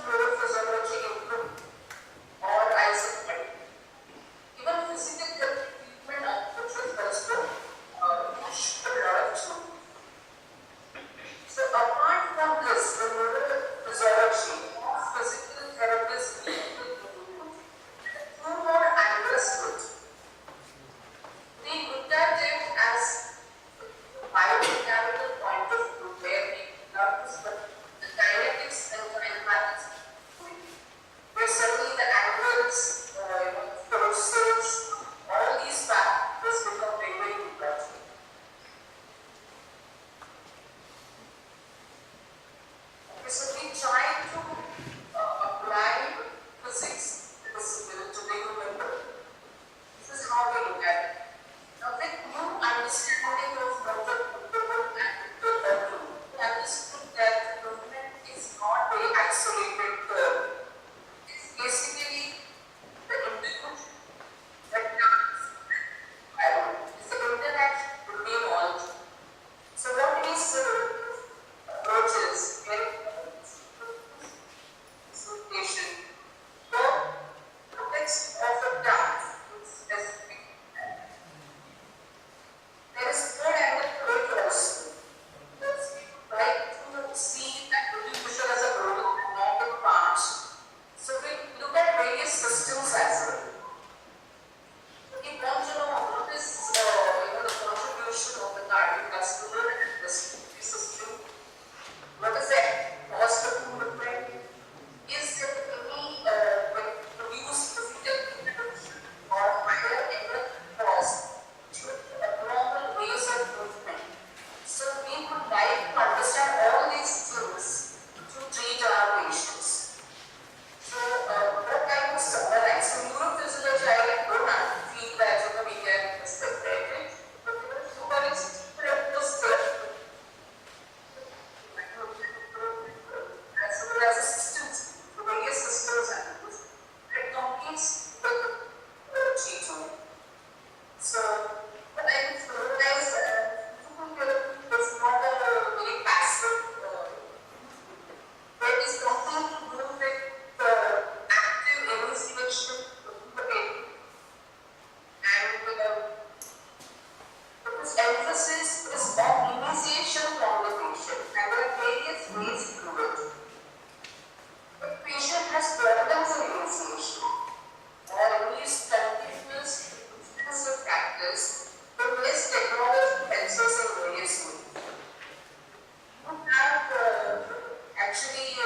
isolated curve. It's basically the input that comes it's the interaction between all. So what we see approaches patient the context of a task is specific. There is third angle approach also. Because we would like to see that individual as a whole and not in parts. So we look at various systems as well. We want to know what is the contribution of the cardiovascular and respiratory system. What is the cost of movement? Is there any produced physical intervention or higher energy cost to abnormal ways of movement? So we would like to understand all these things to treat our patients. So what I would summarize, so neurophysiology, I don't have feedback so that we can separate it. But what is as well as a systems, various systems and it competes with G2. So what I would summarize, is not a very passive, there is nothing to do with the active initiation of the patient. And this emphasis is on initiation from the patient, and there are various ways to do it. If the patient has problems in initiation, or needs continuous intensive practice, then this technology helps us in various ways. We have actually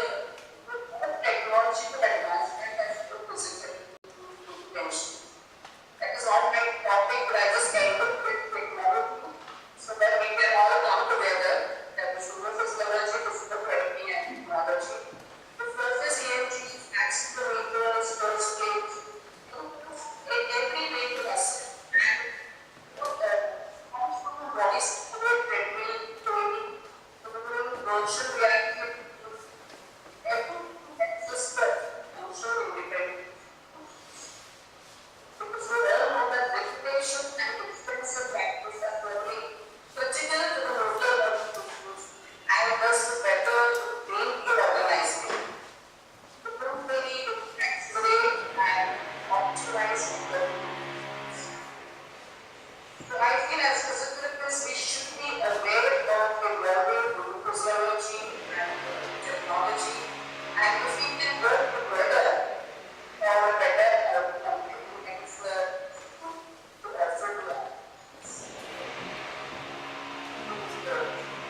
technological advancement as the physical intervention. That is not my topic, but I just came up with technology so that we can all come together. That is neurophysiology, physical therapy, and technology. The first is EMGs, accelerators, first aid, in every way to us. And body support, treadmill, training, virtual reality, everything that's just virtual independent. Because we all know that repetition and extensive practice are very critical to the motor movements and thus to better brain organizing. To really accelerate and optimize the movements. So I feel as physical therapists, we should be aware of evolving neurophysiology and technology, and if we can work together for a better outcome, I think it's to offer to us.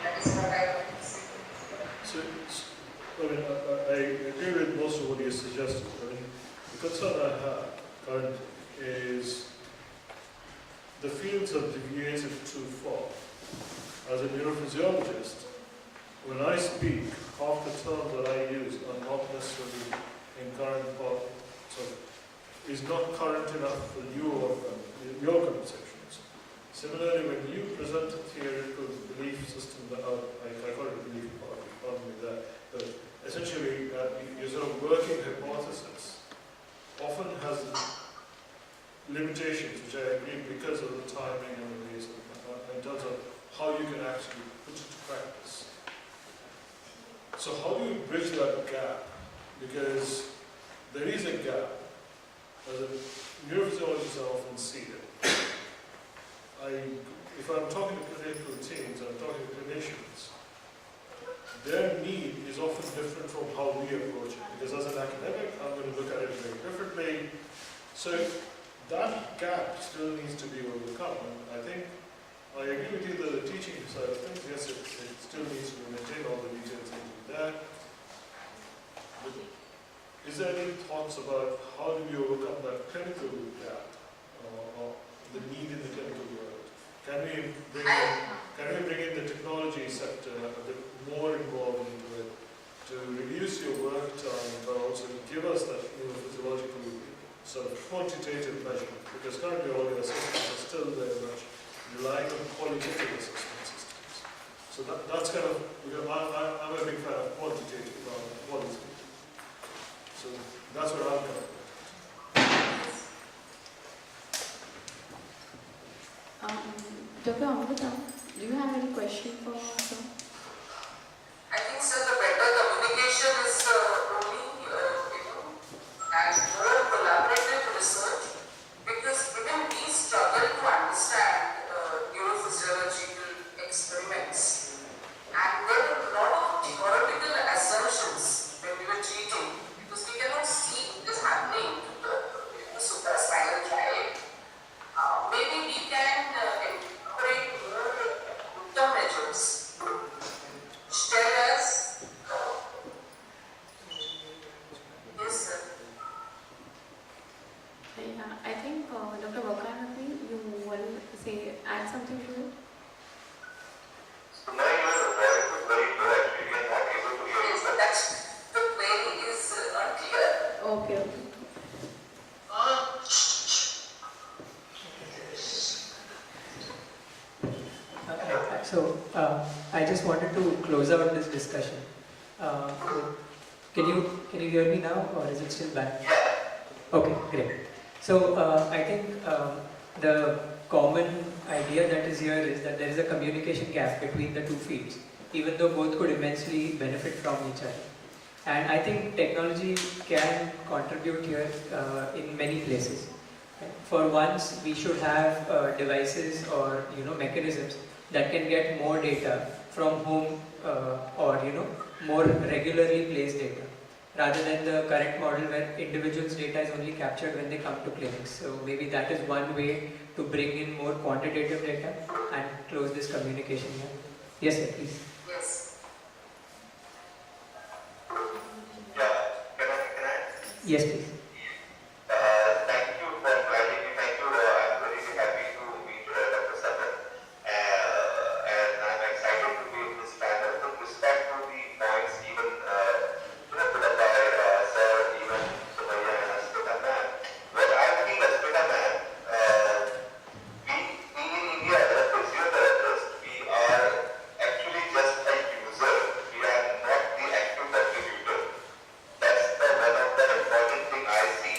That is what I want to say. So, I mean, I agree with most of what you suggested. I mean, the concern I have currently is the fields have deviated too far. As a neurophysiologist, when I speak, half the terms that I use are not necessarily in current part, so is not current enough for your conversations. Similarly, when you present a theoretical belief system, I call it a belief part, pardon me there, but essentially your sort of working hypothesis often has limitations, which I agree because of the timing and the ways in terms of how you can actually put it to practice. So how do you bridge that gap? Because there is a gap. As a neurophysiologist, I often see it. If I'm talking to clinical teams, I'm talking to clinicians, their need is often different from how we approach it. Because as an academic, I'm going to look at it very differently. So that gap still needs to be overcome. And I think I agree with you that the teaching side of things, yes, it still needs to maintain all the details into that. But is there any thoughts about how do we overcome that clinical gap or the need in the clinical world? Can we bring in the technology sector a bit more involved into it to reduce your work time, but also give us that neurophysiological sort of quantitative measurement? Because currently all your systems are still very much relying on qualitative assessment systems. So that's kind of, I'm a big fan of quantitative rather than qualitative. That's what I'll cover. Dr. Amrita, do you have any question for us? I think, sir, the better communication is only, and more collaborative research, because even we struggle to understand neurophysiological experiments, and there are a lot of theoretical assumptions when we were treating, because we cannot see what is happening to the supraspinal drive. Maybe we can incorporate more countermeasures which tell us, yes, sir. I think Dr. Vakarnathi, you want to say, add something to it? So now your voice is very low actually, we are not able to hear you. Yes, that's the query is unclear. Okay. So I just wanted to close out this discussion. Can you hear me now, or is it still bad? Okay, great. So I think the common idea that is here is that there is a communication gap between the two fields, even though both could immensely benefit from each other. And I think technology can contribute here in many places. For once, we should have devices or mechanisms that can get more data from home or more regularly placed data, rather than the current model where individuals' data is only captured when they come to clinics. So maybe that is one way to bring in more quantitative data and close this communication gap. Yes, sir, please. Yes. Yeah, can I? Yes, please. Thank you for inviting me. Thank you. I'm very happy to meet Dr. Samit. And I'm excited to be in this panel with respect to the points even put up by Sir, even Sumaya and Aspita ma'am. When I feel Aspita ma'am, we in India as a physiotherapist, we are actually just a user. We are not the active contributor. That's one of the important thing I see.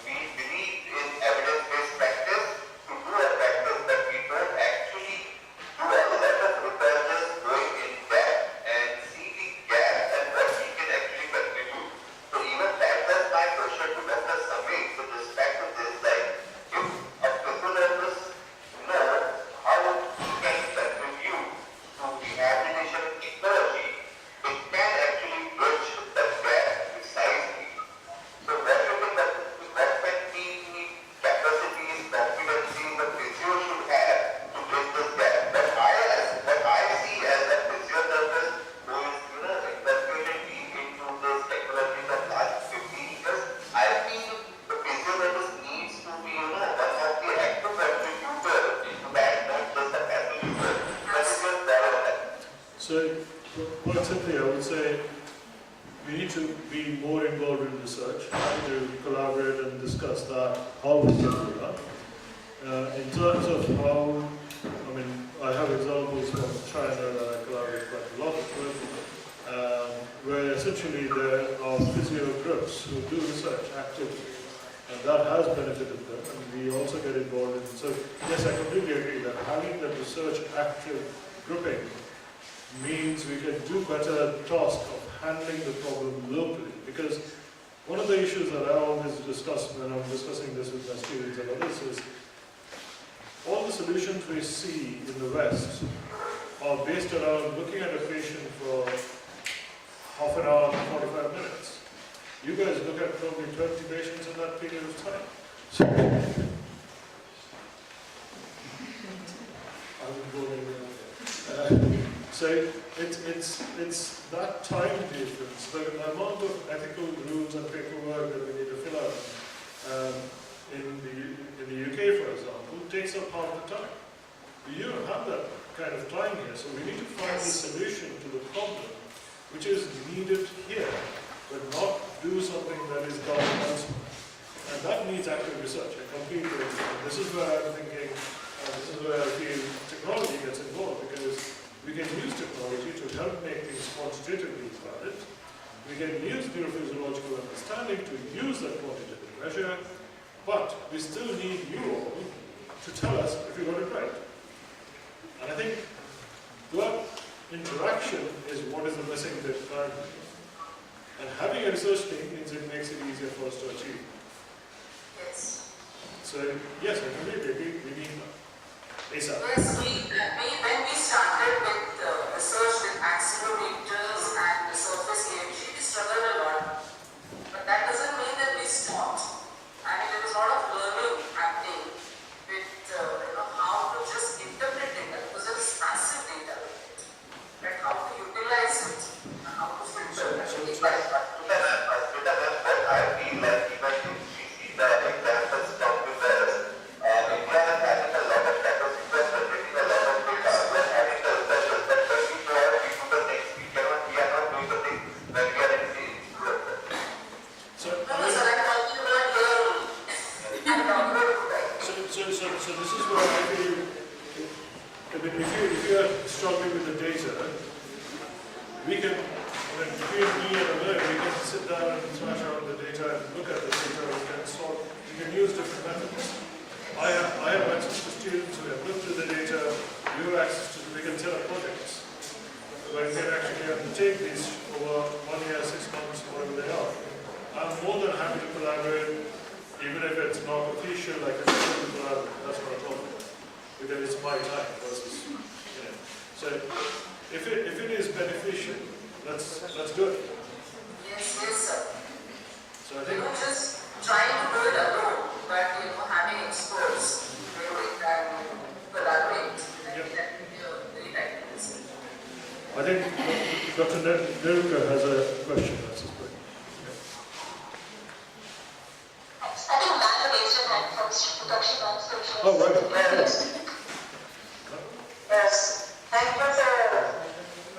We believe in evidence-based practice to do a practice, but we don't actually do a lot of researches going in depth and see the gap and what we can actually contribute. So even that was my question to Dr. Samit with respect to this, like if a physiotherapist knows how he can contribute to rehabilitation technology, it can actually bridge the gap precisely. So what do you think that what can be the capacities, competencies the physio should have to bridge this gap? What I see as a physiotherapist who is inculcated deep into this technology for last 15 years, I feel the physiotherapist needs to be one of the active contributors into that, not just a passive user. What is your thought on that? So, quite simply, I would say we need to be more involved in research, to collaborate and discuss that, how we can do that. In terms of how, I have examples from China that I collaborate quite a lot with, where essentially there are physio groups who do research actively, and that has benefited them, and we also get involved in. So, yes, I completely agree that having the research active grouping means we can do better task of handling the problem locally, because one of the issues that I always discuss when I'm discussing this with my students and others is all the solutions we see in the West are based around looking at a patient for half an hour to 45 minutes. You guys look at probably 20 patients in that period of time. So, so it's that time difference, the amount of ethical rules and paperwork that we need to fill out in the UK, for example, takes up half the time. You don't have that kind of time here, so we need to find a solution to the problem which is needed here, but not do something that is done elsewhere. And that needs active research. I completely agree. And this is where I'm thinking, this is where I feel technology gets involved, because we can use technology to help make things quantitatively valid. We can use neurophysiological understanding to use that quantitative measure, but we still need you all to tell us if we got it right. And I think that interaction is what is the missing bit currently. And having a research team means it makes it easier for us to achieve. Yes. So, yes, I completely agree. We need that. ASAP. Yes, when we started with research with accelerometers and the surface EMG, we struggled a lot. But that doesn't mean that we stopped. I mean, there was a lot of learning happening with how to just interpret data, because there is passive data, and how to utilize it, and how to filter it. I feel like even if we see the examples from the West, India is having a lot of capacity for generating a lot of data. We are having the researchers, but when we go out, we do the things. We are not doing the things when we are in the group. So, No, sir, I'm talking about learning. I'm talking about so this is where I feel, I mean, if you are struggling with the data, we can, between me and Alert, we can sit down and thrash out the data and look at the data. We can use different methods. I have access to students who have looked at the data. You have access to, we can set up projects where we can actually undertake these over 1 year, 6 months, whatever they are. I'm more than happy to collaborate, even if it's not official, like it's still collaborate. That's not a problem. Because it's my time versus, So if it is beneficial, that's good. yes, sir. So I think Just trying to do it alone, but having experts where we can collaborate and very tightly. I think Dr. Neruka has a question. That's his question. I think Matt raised her hand first. Dr. Shivan. Oh, right. Yes, thank you for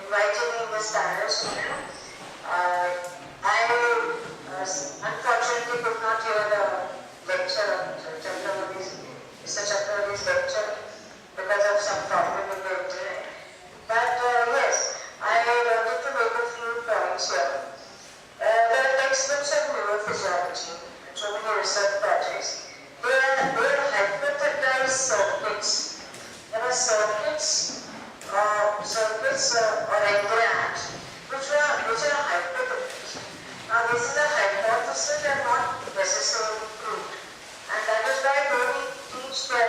inviting me in this panel. I unfortunately could not hear the lecture of Mr. Chakrabarty's lecture because of some problem with the internet. But yes, I wanted to make a few points here. There are textbooks of neurophysiology and so many research projects. They are hypothesized circuits. There are circuits or engrams which are hypotheses. Now this is a hypothesis and not necessarily proved. And that is why when we teach the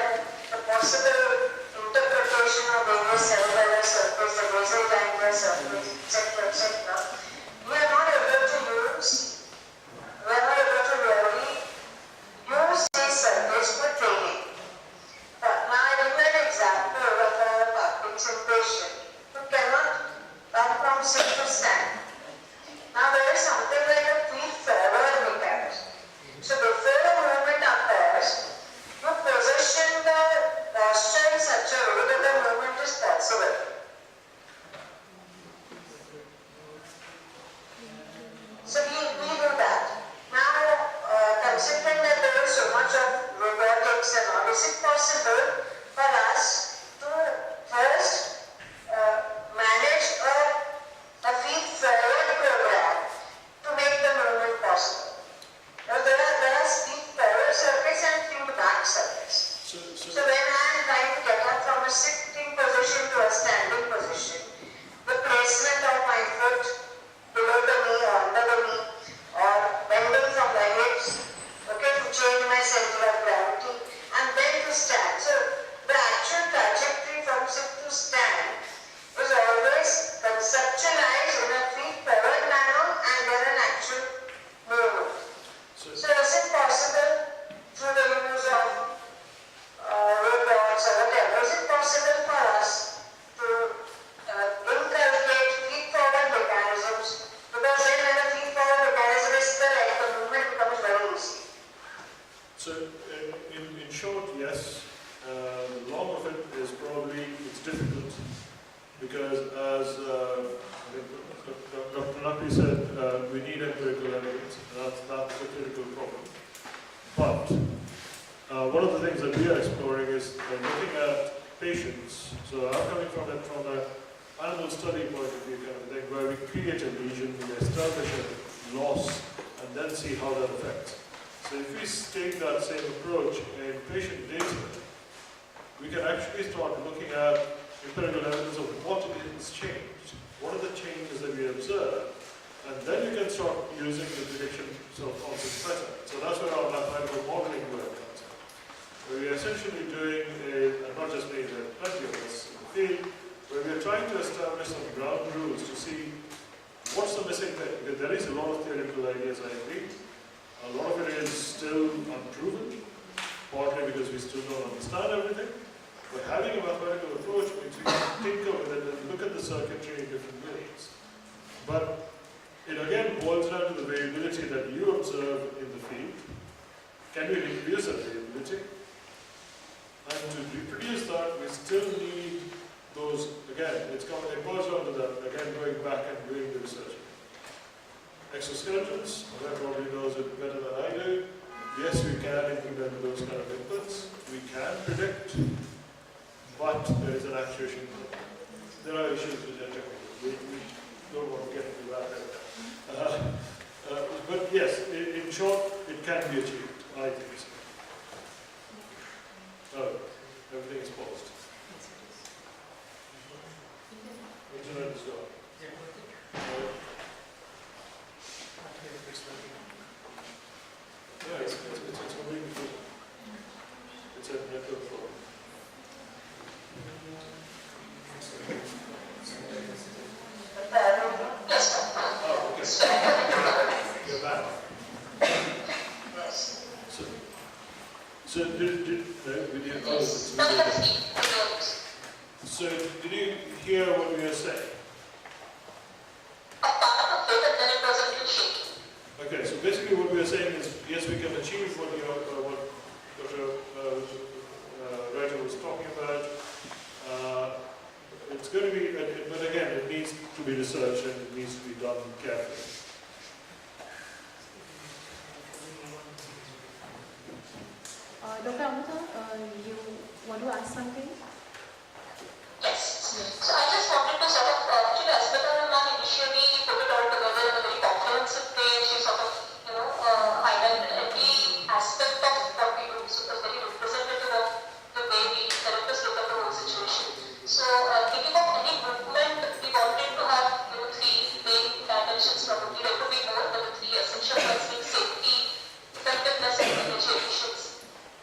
possible interpretation of various cerebellar circuits, the basal ganglia circuits, etc., we are not able to really use these circuits for training. Now I give you an example of a Parkinson patient who cannot come from sit to stand. Now there is something like a feed-forward mechanism. So before the movement occurs, you position the posture in such a way that the movement is possible. So we do that. Now, considering that there is so much of robotics and all, is it possible for us to first manage a feed-forward program to make the movement possible? Now, there are feed-forward circuits and feedback circuits. So when I am trying to get up from a sitting position to a standing position, the placement of my foot below the knee or under the knee, or bending from the hips, to change my center of gravity, and then to stand. So the actual trajectory from sit to stand is always conceptualized in a feed-forward manner and then an actual movement. So is it possible through the use of robots or whatever, is it possible for us to inculcate feed-forward mechanisms? Because then when a feed-forward mechanism is correct, the movement becomes very easy. So in short, yes. Long of it is probably it's difficult because as Dr. Napi said, we need empirical evidence, and that's a critical problem. But one of the things that we are exploring is looking at patients. So I'm coming from it from a animal study point of view kind of thing, where we create a lesion, we establish a loss, and then see how that affects. So if we take that same approach in patient data, we can actually start looking at empirical evidence of what is changed, what are the changes that we observe, and then you can start using the prediction sort of concepts better. So that's where our mathematical modeling work comes in. We are essentially doing and not just me, there are plenty of us in the field, where we are trying to establish some ground rules to see what's the missing thing. Because there is a lot of theoretical ideas, I agree. A lot of it is still unproven, partly because we still don't understand everything. But having a mathematical approach means we can tinker with it and look at the circuitry in different ways. But it again boils down to the variability that you observe in the field. Can we reproduce that variability? And to reproduce that, we still need those, again, it boils down to that, again, going back and doing the research. Exoskeletons, Ola probably knows it better than I do. Yes, we can implement those kind of inputs. We can predict, but there is an actuation. There are issues which are technical. We don't want to get into that. But yes, in short, it can be achieved, I think so. Oh, everything is paused. Internet is gone. Yeah, it's completely good. It's a network problem. Oh, okay. You're back. So did you So did you hear what we were saying? Okay, so basically what we are saying is, yes, we can achieve what Dr. Writer was talking about. It's going to be, but again, it needs to be researched and it needs to be done carefully. Dr. Amrita, you want to ask something? Yes. So I just wanted to sort of, actually Asmita ma'am initially put it all together in a very comprehensive way. She sort of, highlighted every aspect of what we do. So it was very representative of the way we therapists look at the whole situation. So thinking of any movement, we wanted to have, three main dimensions probably. There could be more, but the three essential ones being safety, effectiveness, and energy efficiency.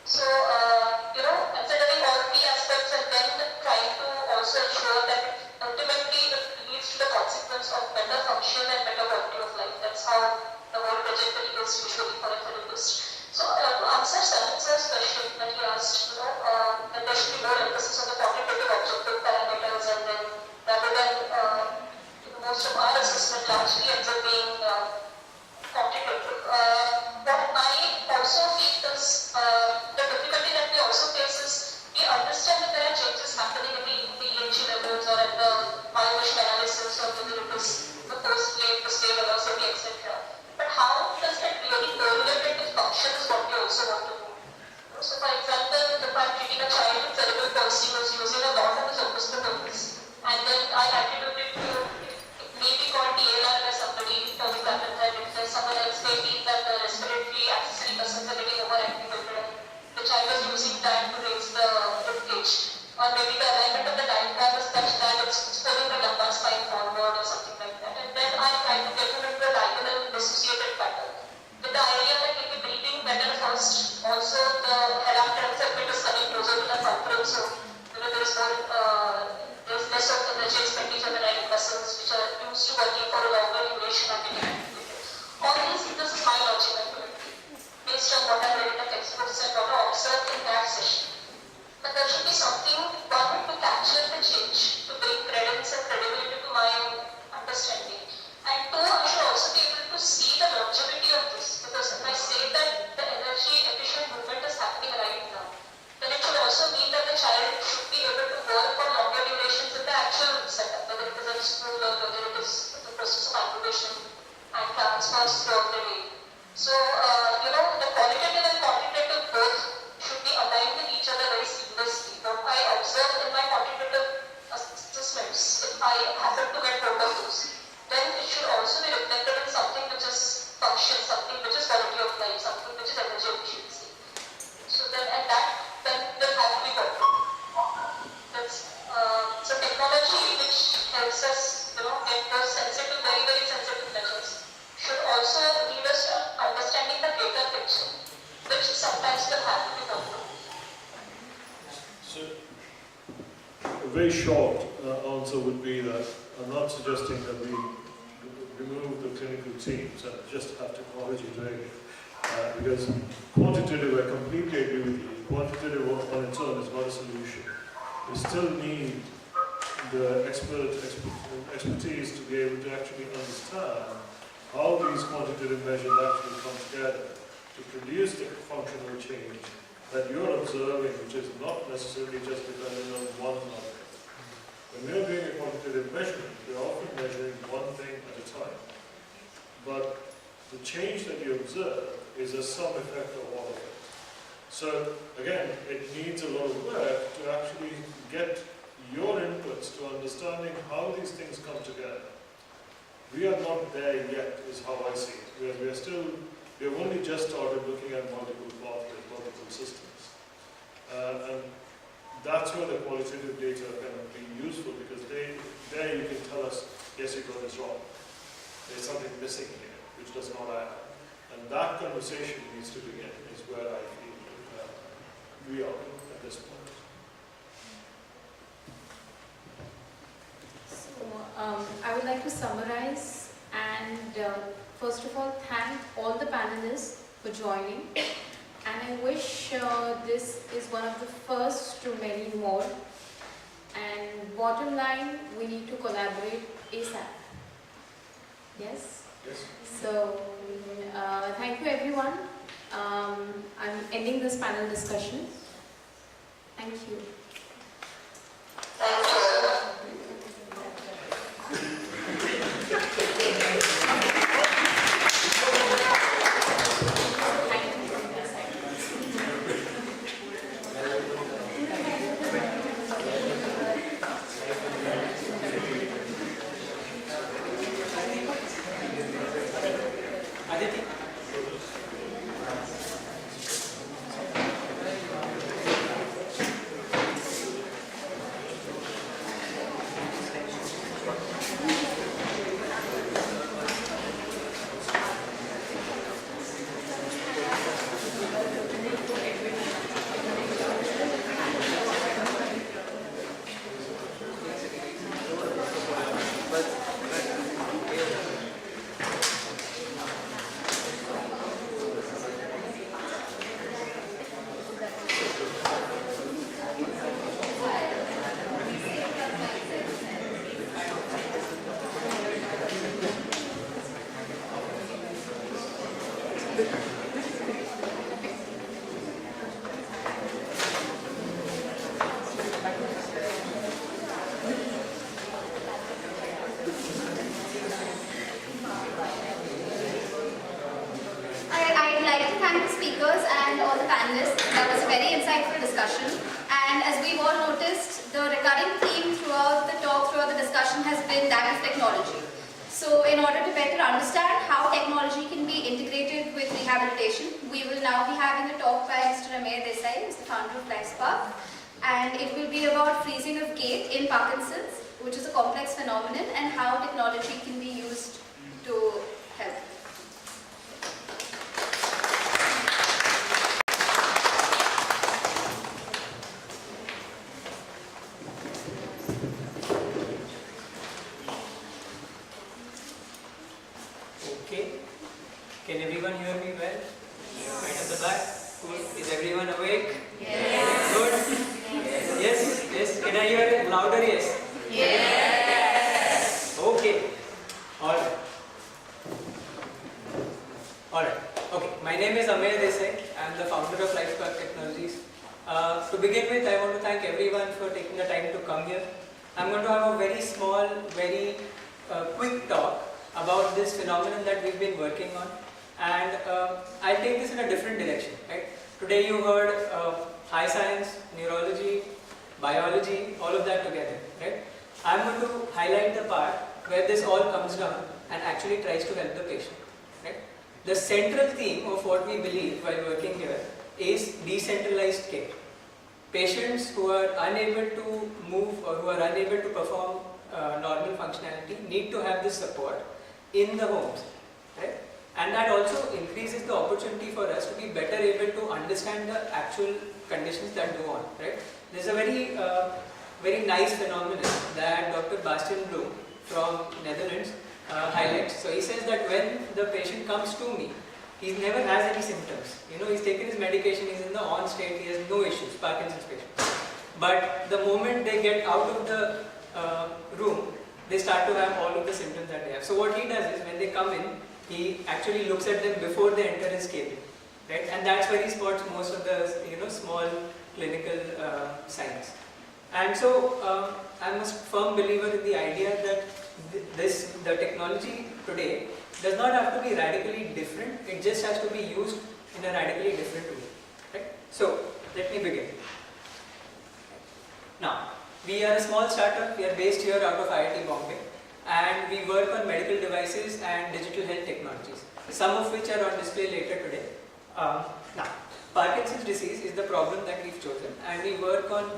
So, considering all three aspects and then trying to also ensure that ultimately it leads to the consequence of better function and better quality of life. That's how the whole trajectory is usually for a therapist. So, to answer Samit sir's question that he asked, that there should be more emphasis on the quantitative objective parameters, and then rather than most of our assessment largely ends up being quantitative. What I also feel is the difficulty that we also face is we understand that there are changes happening in the EEG levels or at the biomotion analysis, or whether it is the post-plate, the state velocity, etc. But how does that really correlate with function is what we also want to know. So for example, if I'm treating a child with cerebral palsy who is using a lot of his opus, and then I attribute it to, it may be called TLR by somebody, if there's someone else may feel that the respiratory accessory muscles are getting overactivated and the child is using that to raise the rib cage. Or maybe the alignment of the diaphragm is such that it's pulling the lumbar spine forward or something like that. And then I try to get him into a diagonal dissociated pattern, with the idea that he'll be breathing better first. Also, the head after segment is coming closer to the fulcrum, so there's less of energy expenditure on the right muscles, which are used to working for a longer duration and getting activated. All this is my logic, based on what I read in the textbooks and what I observed in that session. But there should be something, one, to capture the change, to bring credence and credibility to my understanding. And two, I should also be able to see the longevity of this. Because if I say that the energy efficient movement is happening right now, then it should also mean that the child should be able to work for longer durations in the actual setup, whether it is at school or whether it is the process of incubation and transfers throughout the day. So, the qualitative and quantitative both should be aligned with each other very seamlessly. What I observe in my quantitative assessments, it I happen to get hold of those, then it should also be reflected in something which is function, something which is quality of life, something which is energy efficiency. So then at that, then will have to be worked on. That's so technology which helps us, get those sensitive, very, very sensitive measures should also lead us to understanding the greater picture, which sometimes will have to be worked on. So, a very short answer would be that I'm not suggesting that we remove the clinical teams and just have technology doing it. Because quantitative, I completely agree with you, quantitative on its own is not a solution. We still need the expertise to be able to actually understand how these quantitative measures actually come together to produce the functional change that you're observing, which is not necessarily just dependent on one number. When we're doing a quantitative measurement, we're often measuring one thing at a time. But the change that you observe is a sum effect of all of it. So again, it needs a lot of work to actually get your inputs to understanding how these things come together. We are not there yet, is how I see it. We have only just started looking at multiple pathways, multiple systems. And that's where the qualitative data can be useful, because there you can tell us, yes, you got this wrong. There's something missing here, which does not add up. And that conversation needs to begin, is where I feel we are at this point. So, I would like to summarize and first of all thank all the panelists for joining, and I wish this is one of the first to many more, and bottom line, we need to collaborate ASAP. Yes? Yes. So, thank you everyone. I'm ending this panel discussion. Thank you. Thank you. I'd like to thank the speakers and all the panelists. That was a very insightful discussion. And as we've all noticed, the recurring theme throughout the talk, throughout the discussion has been that of technology. So in order to better understand how technology can be integrated with rehabilitation, we will now be having a talk by Mr. Amir Desai, who is the founder of Lifespark. And it will be about freezing of gait in Parkinson's, which is a complex phenomenon, and how technology can be used to help. Okay. Can everyone hear me well? Right at the back? Cool. Is everyone awake? Yes. Good? Yes. Yes. Can I hear it louder? Yes. Yes. Okay. Alright. Alright. Okay. My name is Amir Desai. I am the founder of Lifespark Technologies. To begin with, I want to thank everyone for taking the time to come here. I'm going to have a very small, very quick talk about this phenomenon that we've been working on, and I'll take this in a different direction. Right? Today you heard high science, neurology, biology, all of that together. Right? I'm going to highlight the part where this all comes down and actually tries to help the patient. Right? The central theme of what we believe while working here is decentralized care. Patients who are unable to move or who are unable to perform normal functionality need to have this support in the homes. Right? And that also increases the opportunity for us to be better able to understand the actual conditions that go on. Right? There's a very nice phenomenon that Dr. Bastian Bloom from Netherlands highlights. So he says that when the patient comes to me, he never has any symptoms. He's taken his medication, he's in the on state, he has no issues, Parkinson's patient. But the moment they get out of the room, they start to have all of the symptoms that they have. So what he does is when they come in, he actually looks at them before they enter his cabin. Right? And that's where he spots most of the small clinical signs. And so I'm a firm believer in the idea that the technology today does not have to be radically different, it just has to be used in a radically different way. Right? So let me begin. Now, we are a small startup, we are based here out of IIT Bombay, and we work on medical devices and digital health technologies, some of which are on display later today. Now, Parkinson's disease is the problem that we've chosen, and we work on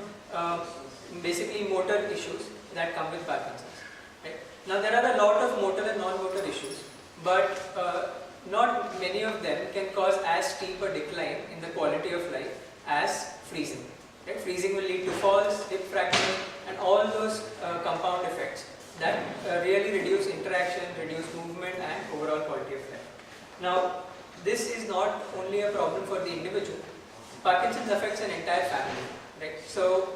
basically motor issues that come with Parkinson's. Right? Now, there are a lot of motor and non-motor issues, but not many of them can cause as steep a decline in the quality of life as freezing. Right? Freezing will lead to falls, hip fractures, and all those compound effects that really reduce interaction, reduce movement, and overall quality of life. Now, this is not only a problem for the individual. Parkinson's affects an entire family. Right? So,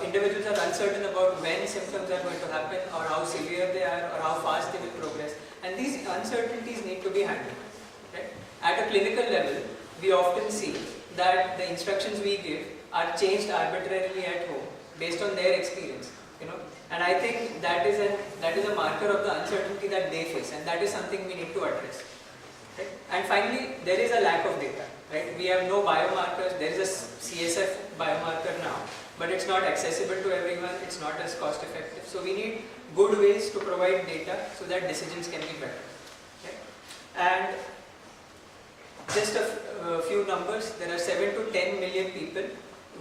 individuals are uncertain about when symptoms are going to happen, or how severe they are, or how fast they will progress, and these uncertainties need to be handled. Right? At a clinical level, we often see that the instructions we give are changed arbitrarily at home based on their experience. And I think that is a marker of the uncertainty that they face, and that is something we need to address. Right? And finally, there is a lack of data. Right? We have no biomarkers. There is a CSF biomarker now, but it's not accessible to everyone. It's not as cost effective. So we need good ways to provide data so that decisions can be better. Okay? And just a few numbers. There are 7 to 10 million people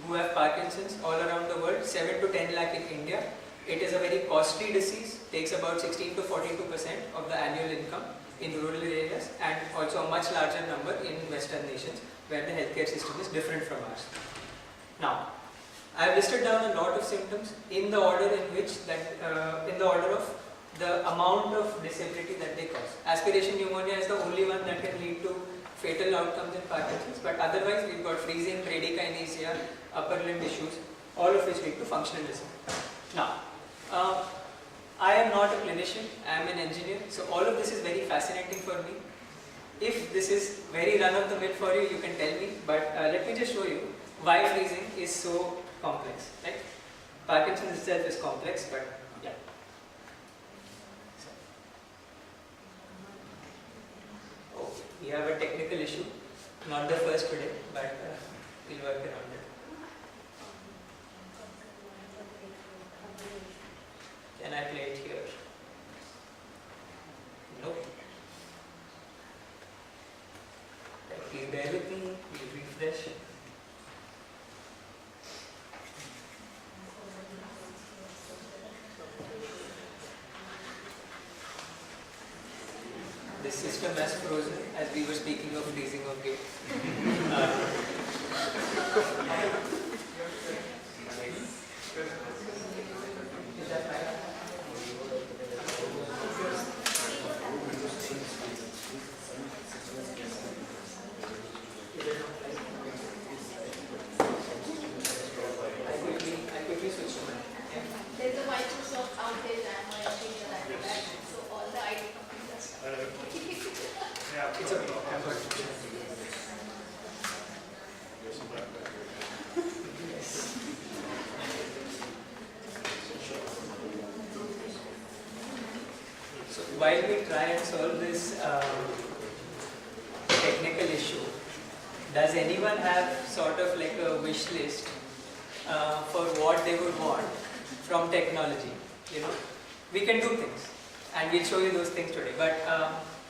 who have Parkinson's all around the world. 7 to 10 lakh in India. It is a very costly disease. Takes about 16 to 42% of the annual income in rural areas, and also a much larger number in Western nations where the healthcare system is different from ours. Now, I have listed down a lot of symptoms in the order in which in the order of the amount of disability that they cause. Aspiration pneumonia is the only one that can lead to fatal outcomes in Parkinson's, but otherwise we've got freezing, bradykinesia, upper limb issues, all of which lead to functional disability. Now, I am not a clinician, I am an engineer, so all of this is very fascinating for me. If this is very run-of-the-mill for you, you can tell me, but let me just show you why freezing is so complex. Right? Parkinson's itself is complex, but yeah. Oh, we have a technical issue, not the first today, but we'll work around it. Can I play it here? Nope. Please bear with me, we'll refresh. This system has frozen as we were speaking of freezing of gate. Is that right? I quickly switch to mine. There's a Microsoft outage and my machine that so all the IT companies are stuck. It's okay. I'm good. So while we try and solve this technical issue, does anyone have sort of like a wish list for what they would want from technology? we can do things, and we'll show you those things today. But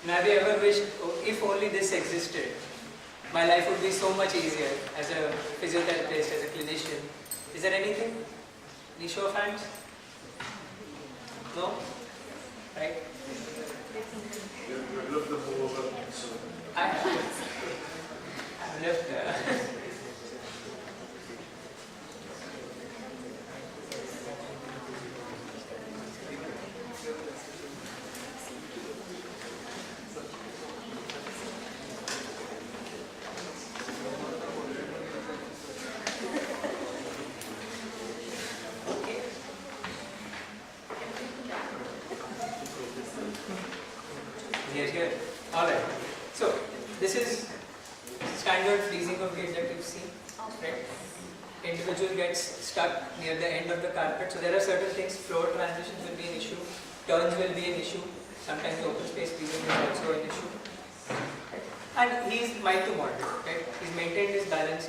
have you ever wished, if only this existed, my life would be so much easier as a physiotherapist, as a clinician? Is there anything? Any show of hands? No? Right? I've lived the whole of it, so I've lived here. Alright. So, this is standard freezing of gait that you've seen. Right? Individual gets stuck near the end of the carpet. So, there are certain things. Floor transitions will be an issue. Turns will be an issue. Sometimes open space freezing is also an issue. Right? And he is mild to moderate. Right? He's maintained his balance.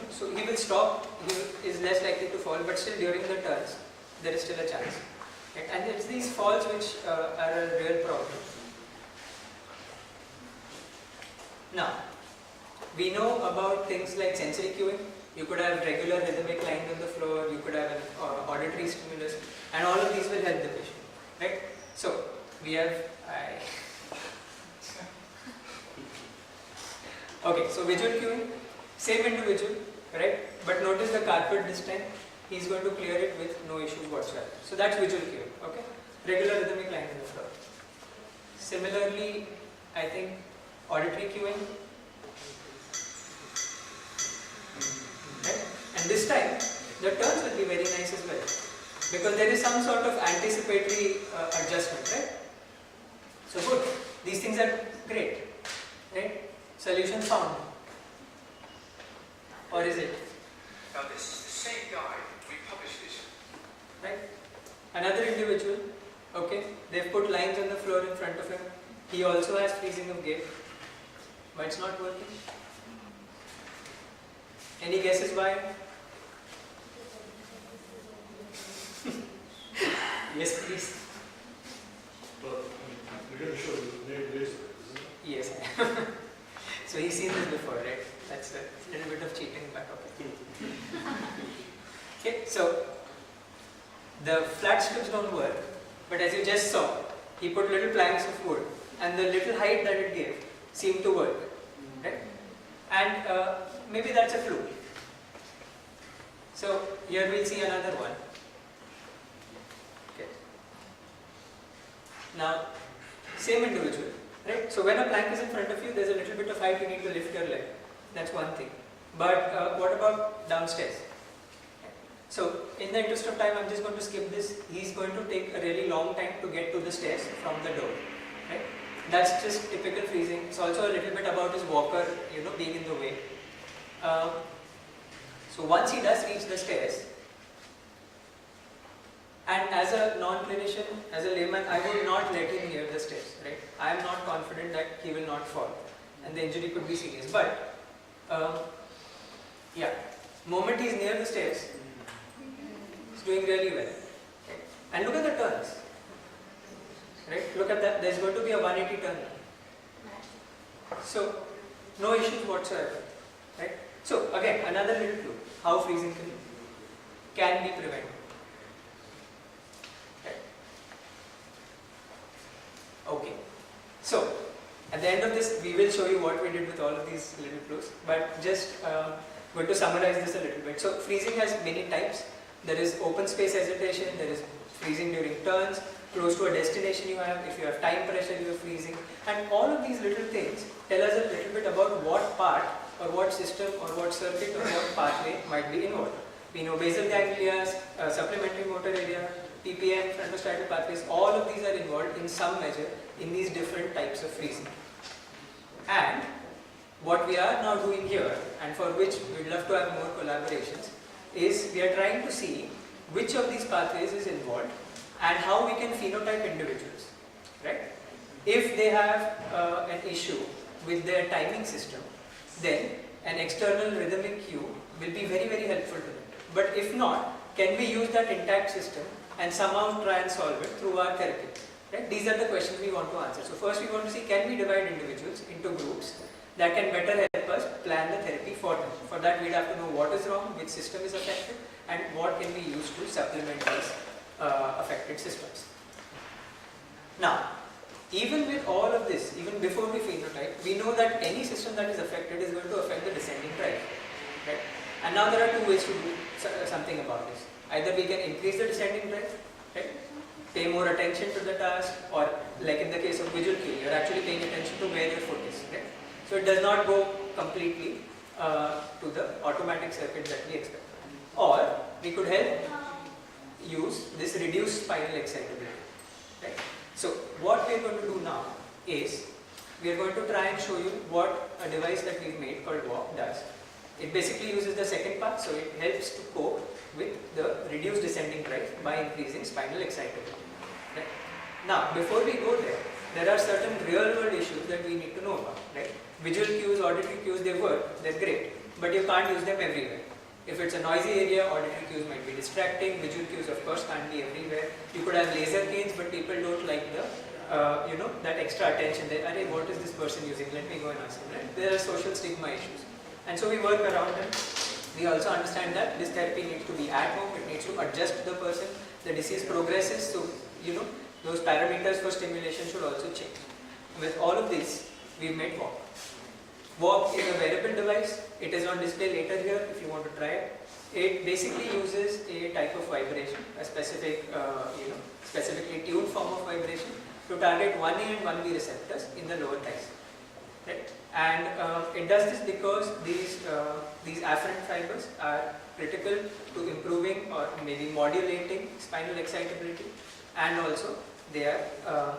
So he will stop. He is less likely to fall. But still, during the turns, there is still a chance. Right? And it's these falls which are a real problem. Now, we know about things like sensory cueing. You could have regular rhythmic lines on the floor, you could have an auditory stimulus, and all of these will help the patient, right? So, we have, okay, so visual cueing, same individual, right? But notice the carpet this time, he's going to clear it with no issues whatsoever. So that's visual cueing, okay? Regular rhythmic lines on the floor. Similarly, I think auditory cueing, right? And this time, the turns will be very nice as well, because there is some sort of anticipatory adjustment, right? So good, these things are great, right? Solution found. Or is it? Now this is the same guy, we published this. Right? Another individual, okay, they've put lines on the floor in front of him. He also has freezing of gait, but it's not working. Any guesses why? Yes, please. but you're going to show the days of it, isn't it? Yes. So he's seen this before, right? That's a little bit of cheating, but okay. Okay, so the flat strips don't work, but as you just saw, he put little planks of wood, and the little height that it gave seemed to work, right? And maybe that's a fluke. So here we'll see another one. Okay. Now, same individual, right? So when a plank is in front of you, there's a little bit of height, you need to lift your leg. That's one thing. But what about downstairs? So in the interest of time, I'm just going to skip this. He's going to take a really long time to get to the stairs from the door, right? That's just typical freezing. It's also a little bit about his walker, being in the way. So once he does reach the stairs, and as a non-clinician, as a layman, I would not let him near the stairs, right? I am not confident that he will not fall, and the injury could be serious. But, yeah, moment he's near the stairs, he's doing really well. Okay. And look at the turns, right? Look at that, there's going to be a 180 turn. So, no issues whatsoever, right? So, again, another little clue, how freezing can be prevented. Okay, so at the end of this, we will show you what we did with all of these little clues, but just going to summarize this a little bit. So freezing has many types. There is open space hesitation, there is freezing during turns, close to a destination you have, if you have time pressure you are freezing, and all of these little things tell us a little bit about what part or what system or what circuit or what pathway might be involved. We know basal ganglia, supplementary motor area, PPM, frontostriatal pathways, all of these are involved in some measure in these different types of freezing. And what we are now doing here, and for which we would love to have more collaborations, is we are trying to see which of these pathways is involved and how we can phenotype individuals, right? If they have an issue with their timing system, then an external rhythmic cue will be very, very helpful to them. But if not, can we use that intact system and somehow try and solve it through our therapy. Right? These are the questions we want to answer. So first we want to see, can we divide individuals into groups that can better help us plan the therapy for them. For that we'd have to know what is wrong, which system is affected, and what can be used to supplement these affected systems. Now, even with all of this, even before we phenotype, we know that any system that is affected is going to affect the descending drive. Right? And now there are two ways to do something about this. Either we can increase the descending drive, right? Pay more attention to the task, or like in the case of visual cue, you're actually paying attention to where your foot is. Right? So it does not go completely to the automatic circuit that we expect. Or we could help use this reduced spinal excitability. Right? So what we are going to do now is, we are going to try and show you what a device that we've made called Walk does. It basically uses the second part, so it helps to cope with the reduced descending drive by increasing spinal excitability. Right? Now, before we go there are certain real-world issues that we need to know about. Right? Visual cues, auditory cues, they work, they're great, but you can't use them everywhere. If it's a noisy area, auditory cues might be distracting, visual cues of course can't be everywhere. You could have laser canes, but people don't like the, that extra attention. They, "Arey, what is this person using? Let me go and ask him." Right? There are social stigma issues. And so we work around them. We also understand that this therapy needs to be at home, it needs to adjust to the person. The disease progresses, so those parameters for stimulation should also change. With all of this, we've made Walk. Walk is a wearable device. It is on display later here if you want to try it. It basically uses a type of vibration, a specific, specifically tuned form of vibration to target 1A and 1B receptors in the lower thighs. Right? And it does this because these afferent fibers are critical to improving or maybe modulating spinal excitability, and also they are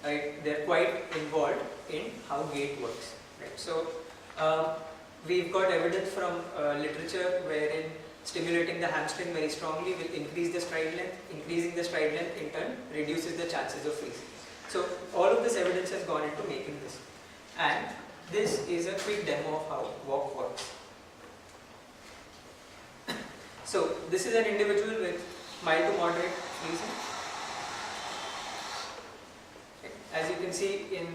they're quite involved in how gait works. Right? So we've got evidence from literature wherein stimulating the hamstring very strongly will increase the stride length. Increasing the stride length in turn reduces the chances of freezing. So all of this evidence has gone into making this. And this is a quick demo of how Walk works. So this is an individual with mild to moderate freezing. As you can see, in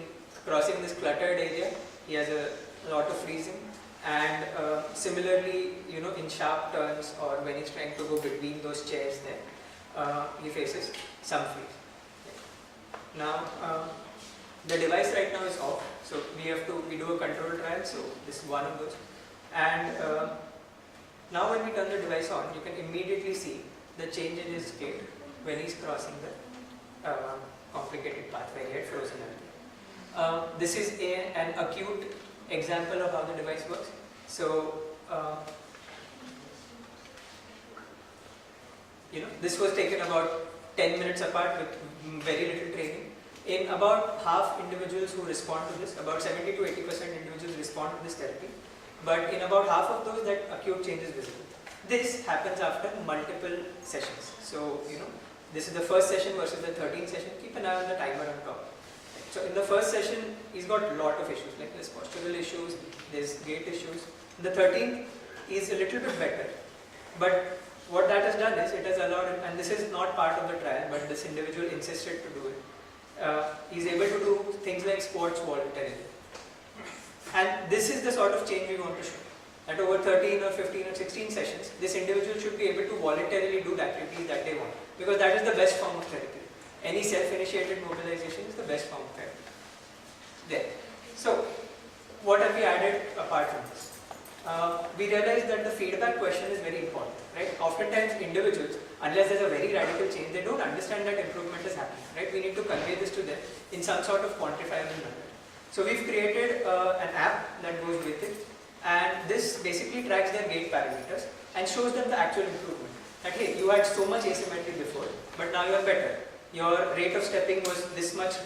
crossing this cluttered area, he has a lot of freezing, and similarly, in sharp turns or when he's trying to go between those chairs there, he faces some freeze. Now, the device right now is off, so we do a control trial, so this is one of those. And now when we turn the device on, you can immediately see the change in his gait when he's crossing the complicated path where he had frozen earlier. This is an acute example of how the device works. So, this was taken about 10 minutes apart with very little training. In about half individuals who respond to this, about 70 to 80% individuals respond to this therapy, but in about half of those, that acute change is visible. This happens after multiple sessions. So, this is the first session versus the 13th session. Keep an eye on the timer on top. So in the first session, he's got a lot of issues, like there's postural issues, there's gait issues. The 13th is a little bit better. But what that has done is, it has allowed him, and this is not part of the trial, but this individual insisted to do it. He's able to do things like squats voluntarily. And this is the sort of change we want to show. That over 13 or 15 or 16 sessions, this individual should be able to voluntarily do the activities that they want. Because that is the best form of therapy. Any self-initiated mobilization is the best form of therapy. There. So, what have we added apart from this? We realized that the feedback question is very important. Right? Oftentimes individuals, unless there's a very radical change, they don't understand that improvement is happening. Right? We need to convey this to them in some sort of quantifiable manner. So we've created an app that goes with it, and this basically tracks their gait parameters and shows them the actual improvement. That hey, you had so much asymmetry before, but now you are better. Your rate of stepping was this much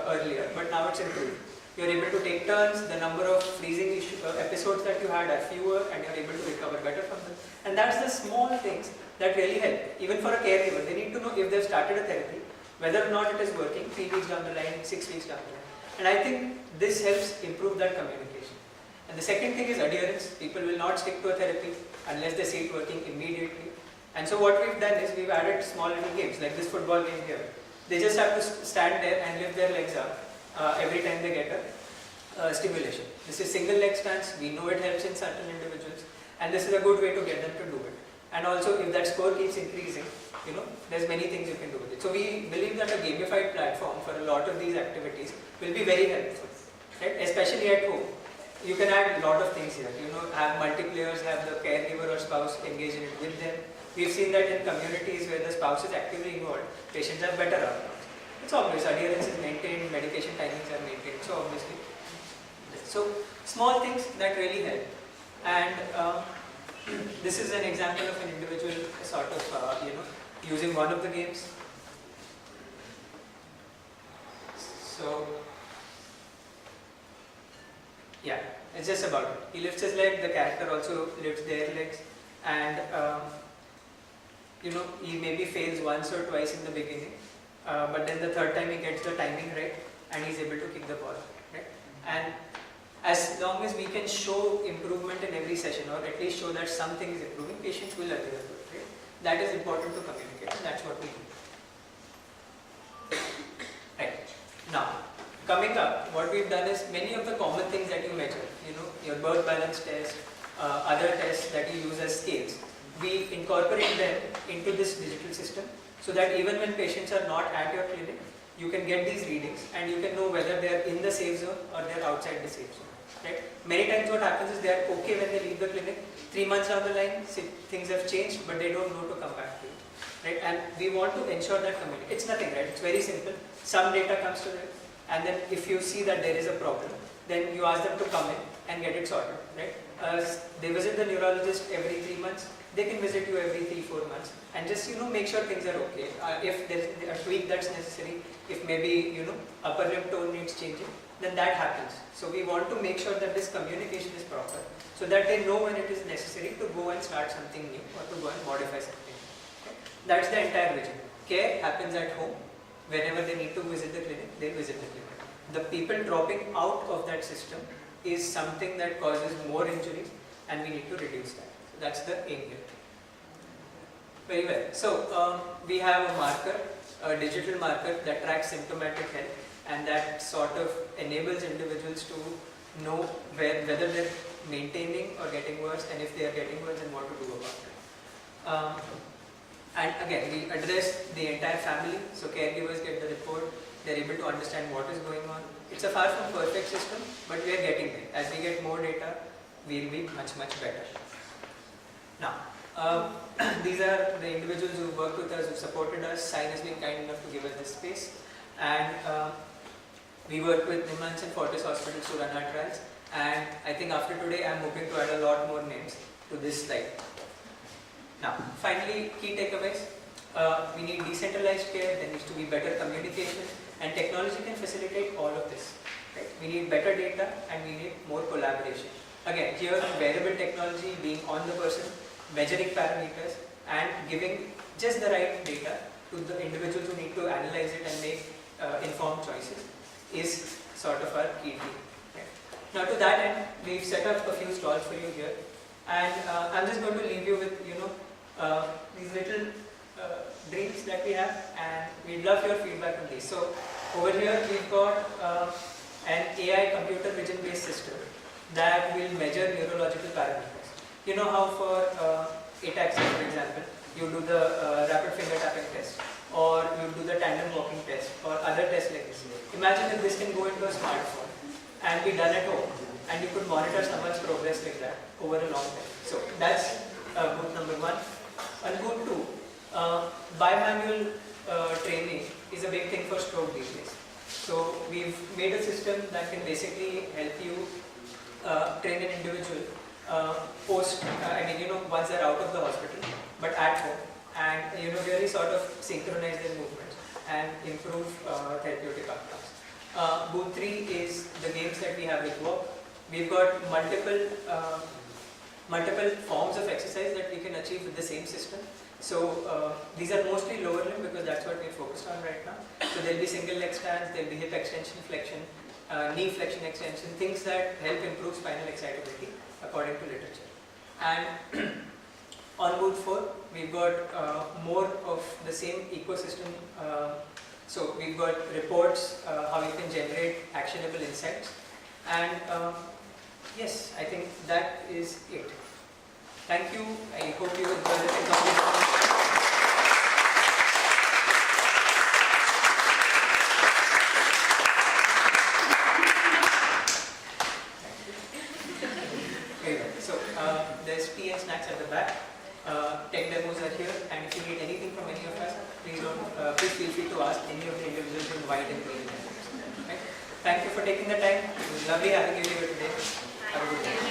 earlier, but now it's improved. You're able to take turns, the number of freezing episodes that you had are fewer, and you're able to recover better from them. And that's the small things that really help. Even for a caregiver, they need to know if they've started a therapy, whether or not it is working 3 weeks down the line, 6 weeks down the line. And I think this helps improve that communication. And the second thing is adherence. People will not stick to a therapy unless they see it working immediately. And so what we've done is we've added small little games like this football game here. They just have to stand there and lift their legs up every time they get a stimulation. This is single leg stance. We know it helps in certain individuals, and this is a good way to get them to do it. And also, if that score keeps increasing, there's many things you can do with it. So we believe that a gamified platform for a lot of these activities will be very helpful, right? Especially at home. You can add a lot of things here. Have multiplayers, have the caregiver or spouse engage in it with them. We've seen that in communities where the spouse is actively involved, patients have better outcomes. It's obvious, adherence is maintained, medication timings are maintained, so obviously. So, small things that really help. And this is an example of an individual sort of, using one of the games. So, yeah, it's just about it. He lifts his leg, the character also lifts their legs, and he maybe fails once or twice in the beginning, but then the third time he gets the timing right and he's able to kick the ball, right? And as long as we can show improvement in every session, or at least show that something is improving, patients will adhere to it, right? That is important to communicate, and that's what we do. Right. Now, coming up, what we've done is many of the common things that you measure, your birth balance test, other tests that you use as scales, we incorporate them into this digital system so that even when patients are not at your clinic, you can get these readings and you can know whether they are in the safe zone or they are outside the safe zone. Right? Many times what happens is they are okay when they leave the clinic. 3 months down the line, things have changed, but they don't know to come back to you. Right? And we want to ensure that community. It's nothing, right? It's very simple. Some data comes to them, and then if you see that there is a problem, then you ask them to come in and get it sorted. Right? They visit the neurologist every 3 months. They can visit you every 3-4 months and just make sure things are okay. If there's a tweak that's necessary, if maybe upper limb tone needs changing, then that happens. So we want to make sure that this communication is proper, so that they know when it is necessary to go and start something new or to go and modify something new. Okay? That's the entire vision. Care happens at home. Whenever they need to visit the clinic, they visit the clinic. The people dropping out of that system is something that causes more injuries, and we need to reduce that. So that's the aim here. Very well. So we have a marker, a digital marker that tracks symptomatic health, and that sort of enables individuals to know whether they're maintaining or getting worse, and if they are getting worse, then what to do about it. And again, we address the entire family, so caregivers get the report, they're able to understand what is going on. It's a far from perfect system, but we are getting there. As we get more data, we'll be much, much better. Now, these are the individuals who worked with us, who supported us. SINE has been kind enough to give us this space. And we work with Nimans and Fortis Hospitals to run our trials. And I think after today, I'm hoping to add a lot more names to this slide. Now, finally, key takeaways. We need decentralized care, there needs to be better communication, and technology can facilitate all of this. Right? We need better data and we need more collaboration. Again, here wearable technology being on the person, measuring parameters and giving just the right data to the individuals who need to analyze it and make informed choices is sort of our key thing. Okay. Now to that end, we've set up a few stalls for you here, and I'm just going to leave you with these little dreams that we have, and we'd love your feedback on these. So over here we've got an AI computer vision based system that will measure neurological parameters. You know how for ataxia, for example, you do the rapid finger tapping test, or you do the tandem walking test, or other tests like this. Imagine if this can go into a smartphone and be done at home, and you could monitor someone's progress like that over a long time. So that's boot number 1. And boot 2, bimanual training is a big thing for stroke these days. So we've made a system that can basically help you train an individual once they're out of the hospital, but at home, and really sort of synchronize their movements and improve therapeutic outcomes. Boot 3 is the games that we have with work. We've got multiple forms of exercise that we can achieve with the same system. So these are mostly lower limb because that's what we're focused on right now. So there'll be single leg stands, there'll be hip extension, flexion, knee flexion extension, things that help improve spinal excitability according to literature. And on boot 4, we've got more of the same ecosystem. So we've got reports, how you can generate actionable insights, and yes, I think that is it. Thank you. I hope you enjoy the technology. There's tea and snacks at the back. Tech demos are here, and if you need anything from any of us, please feel free to ask any of the individuals in white and green. Right? Thank you for taking the time. It was lovely having you here today. Have a good day.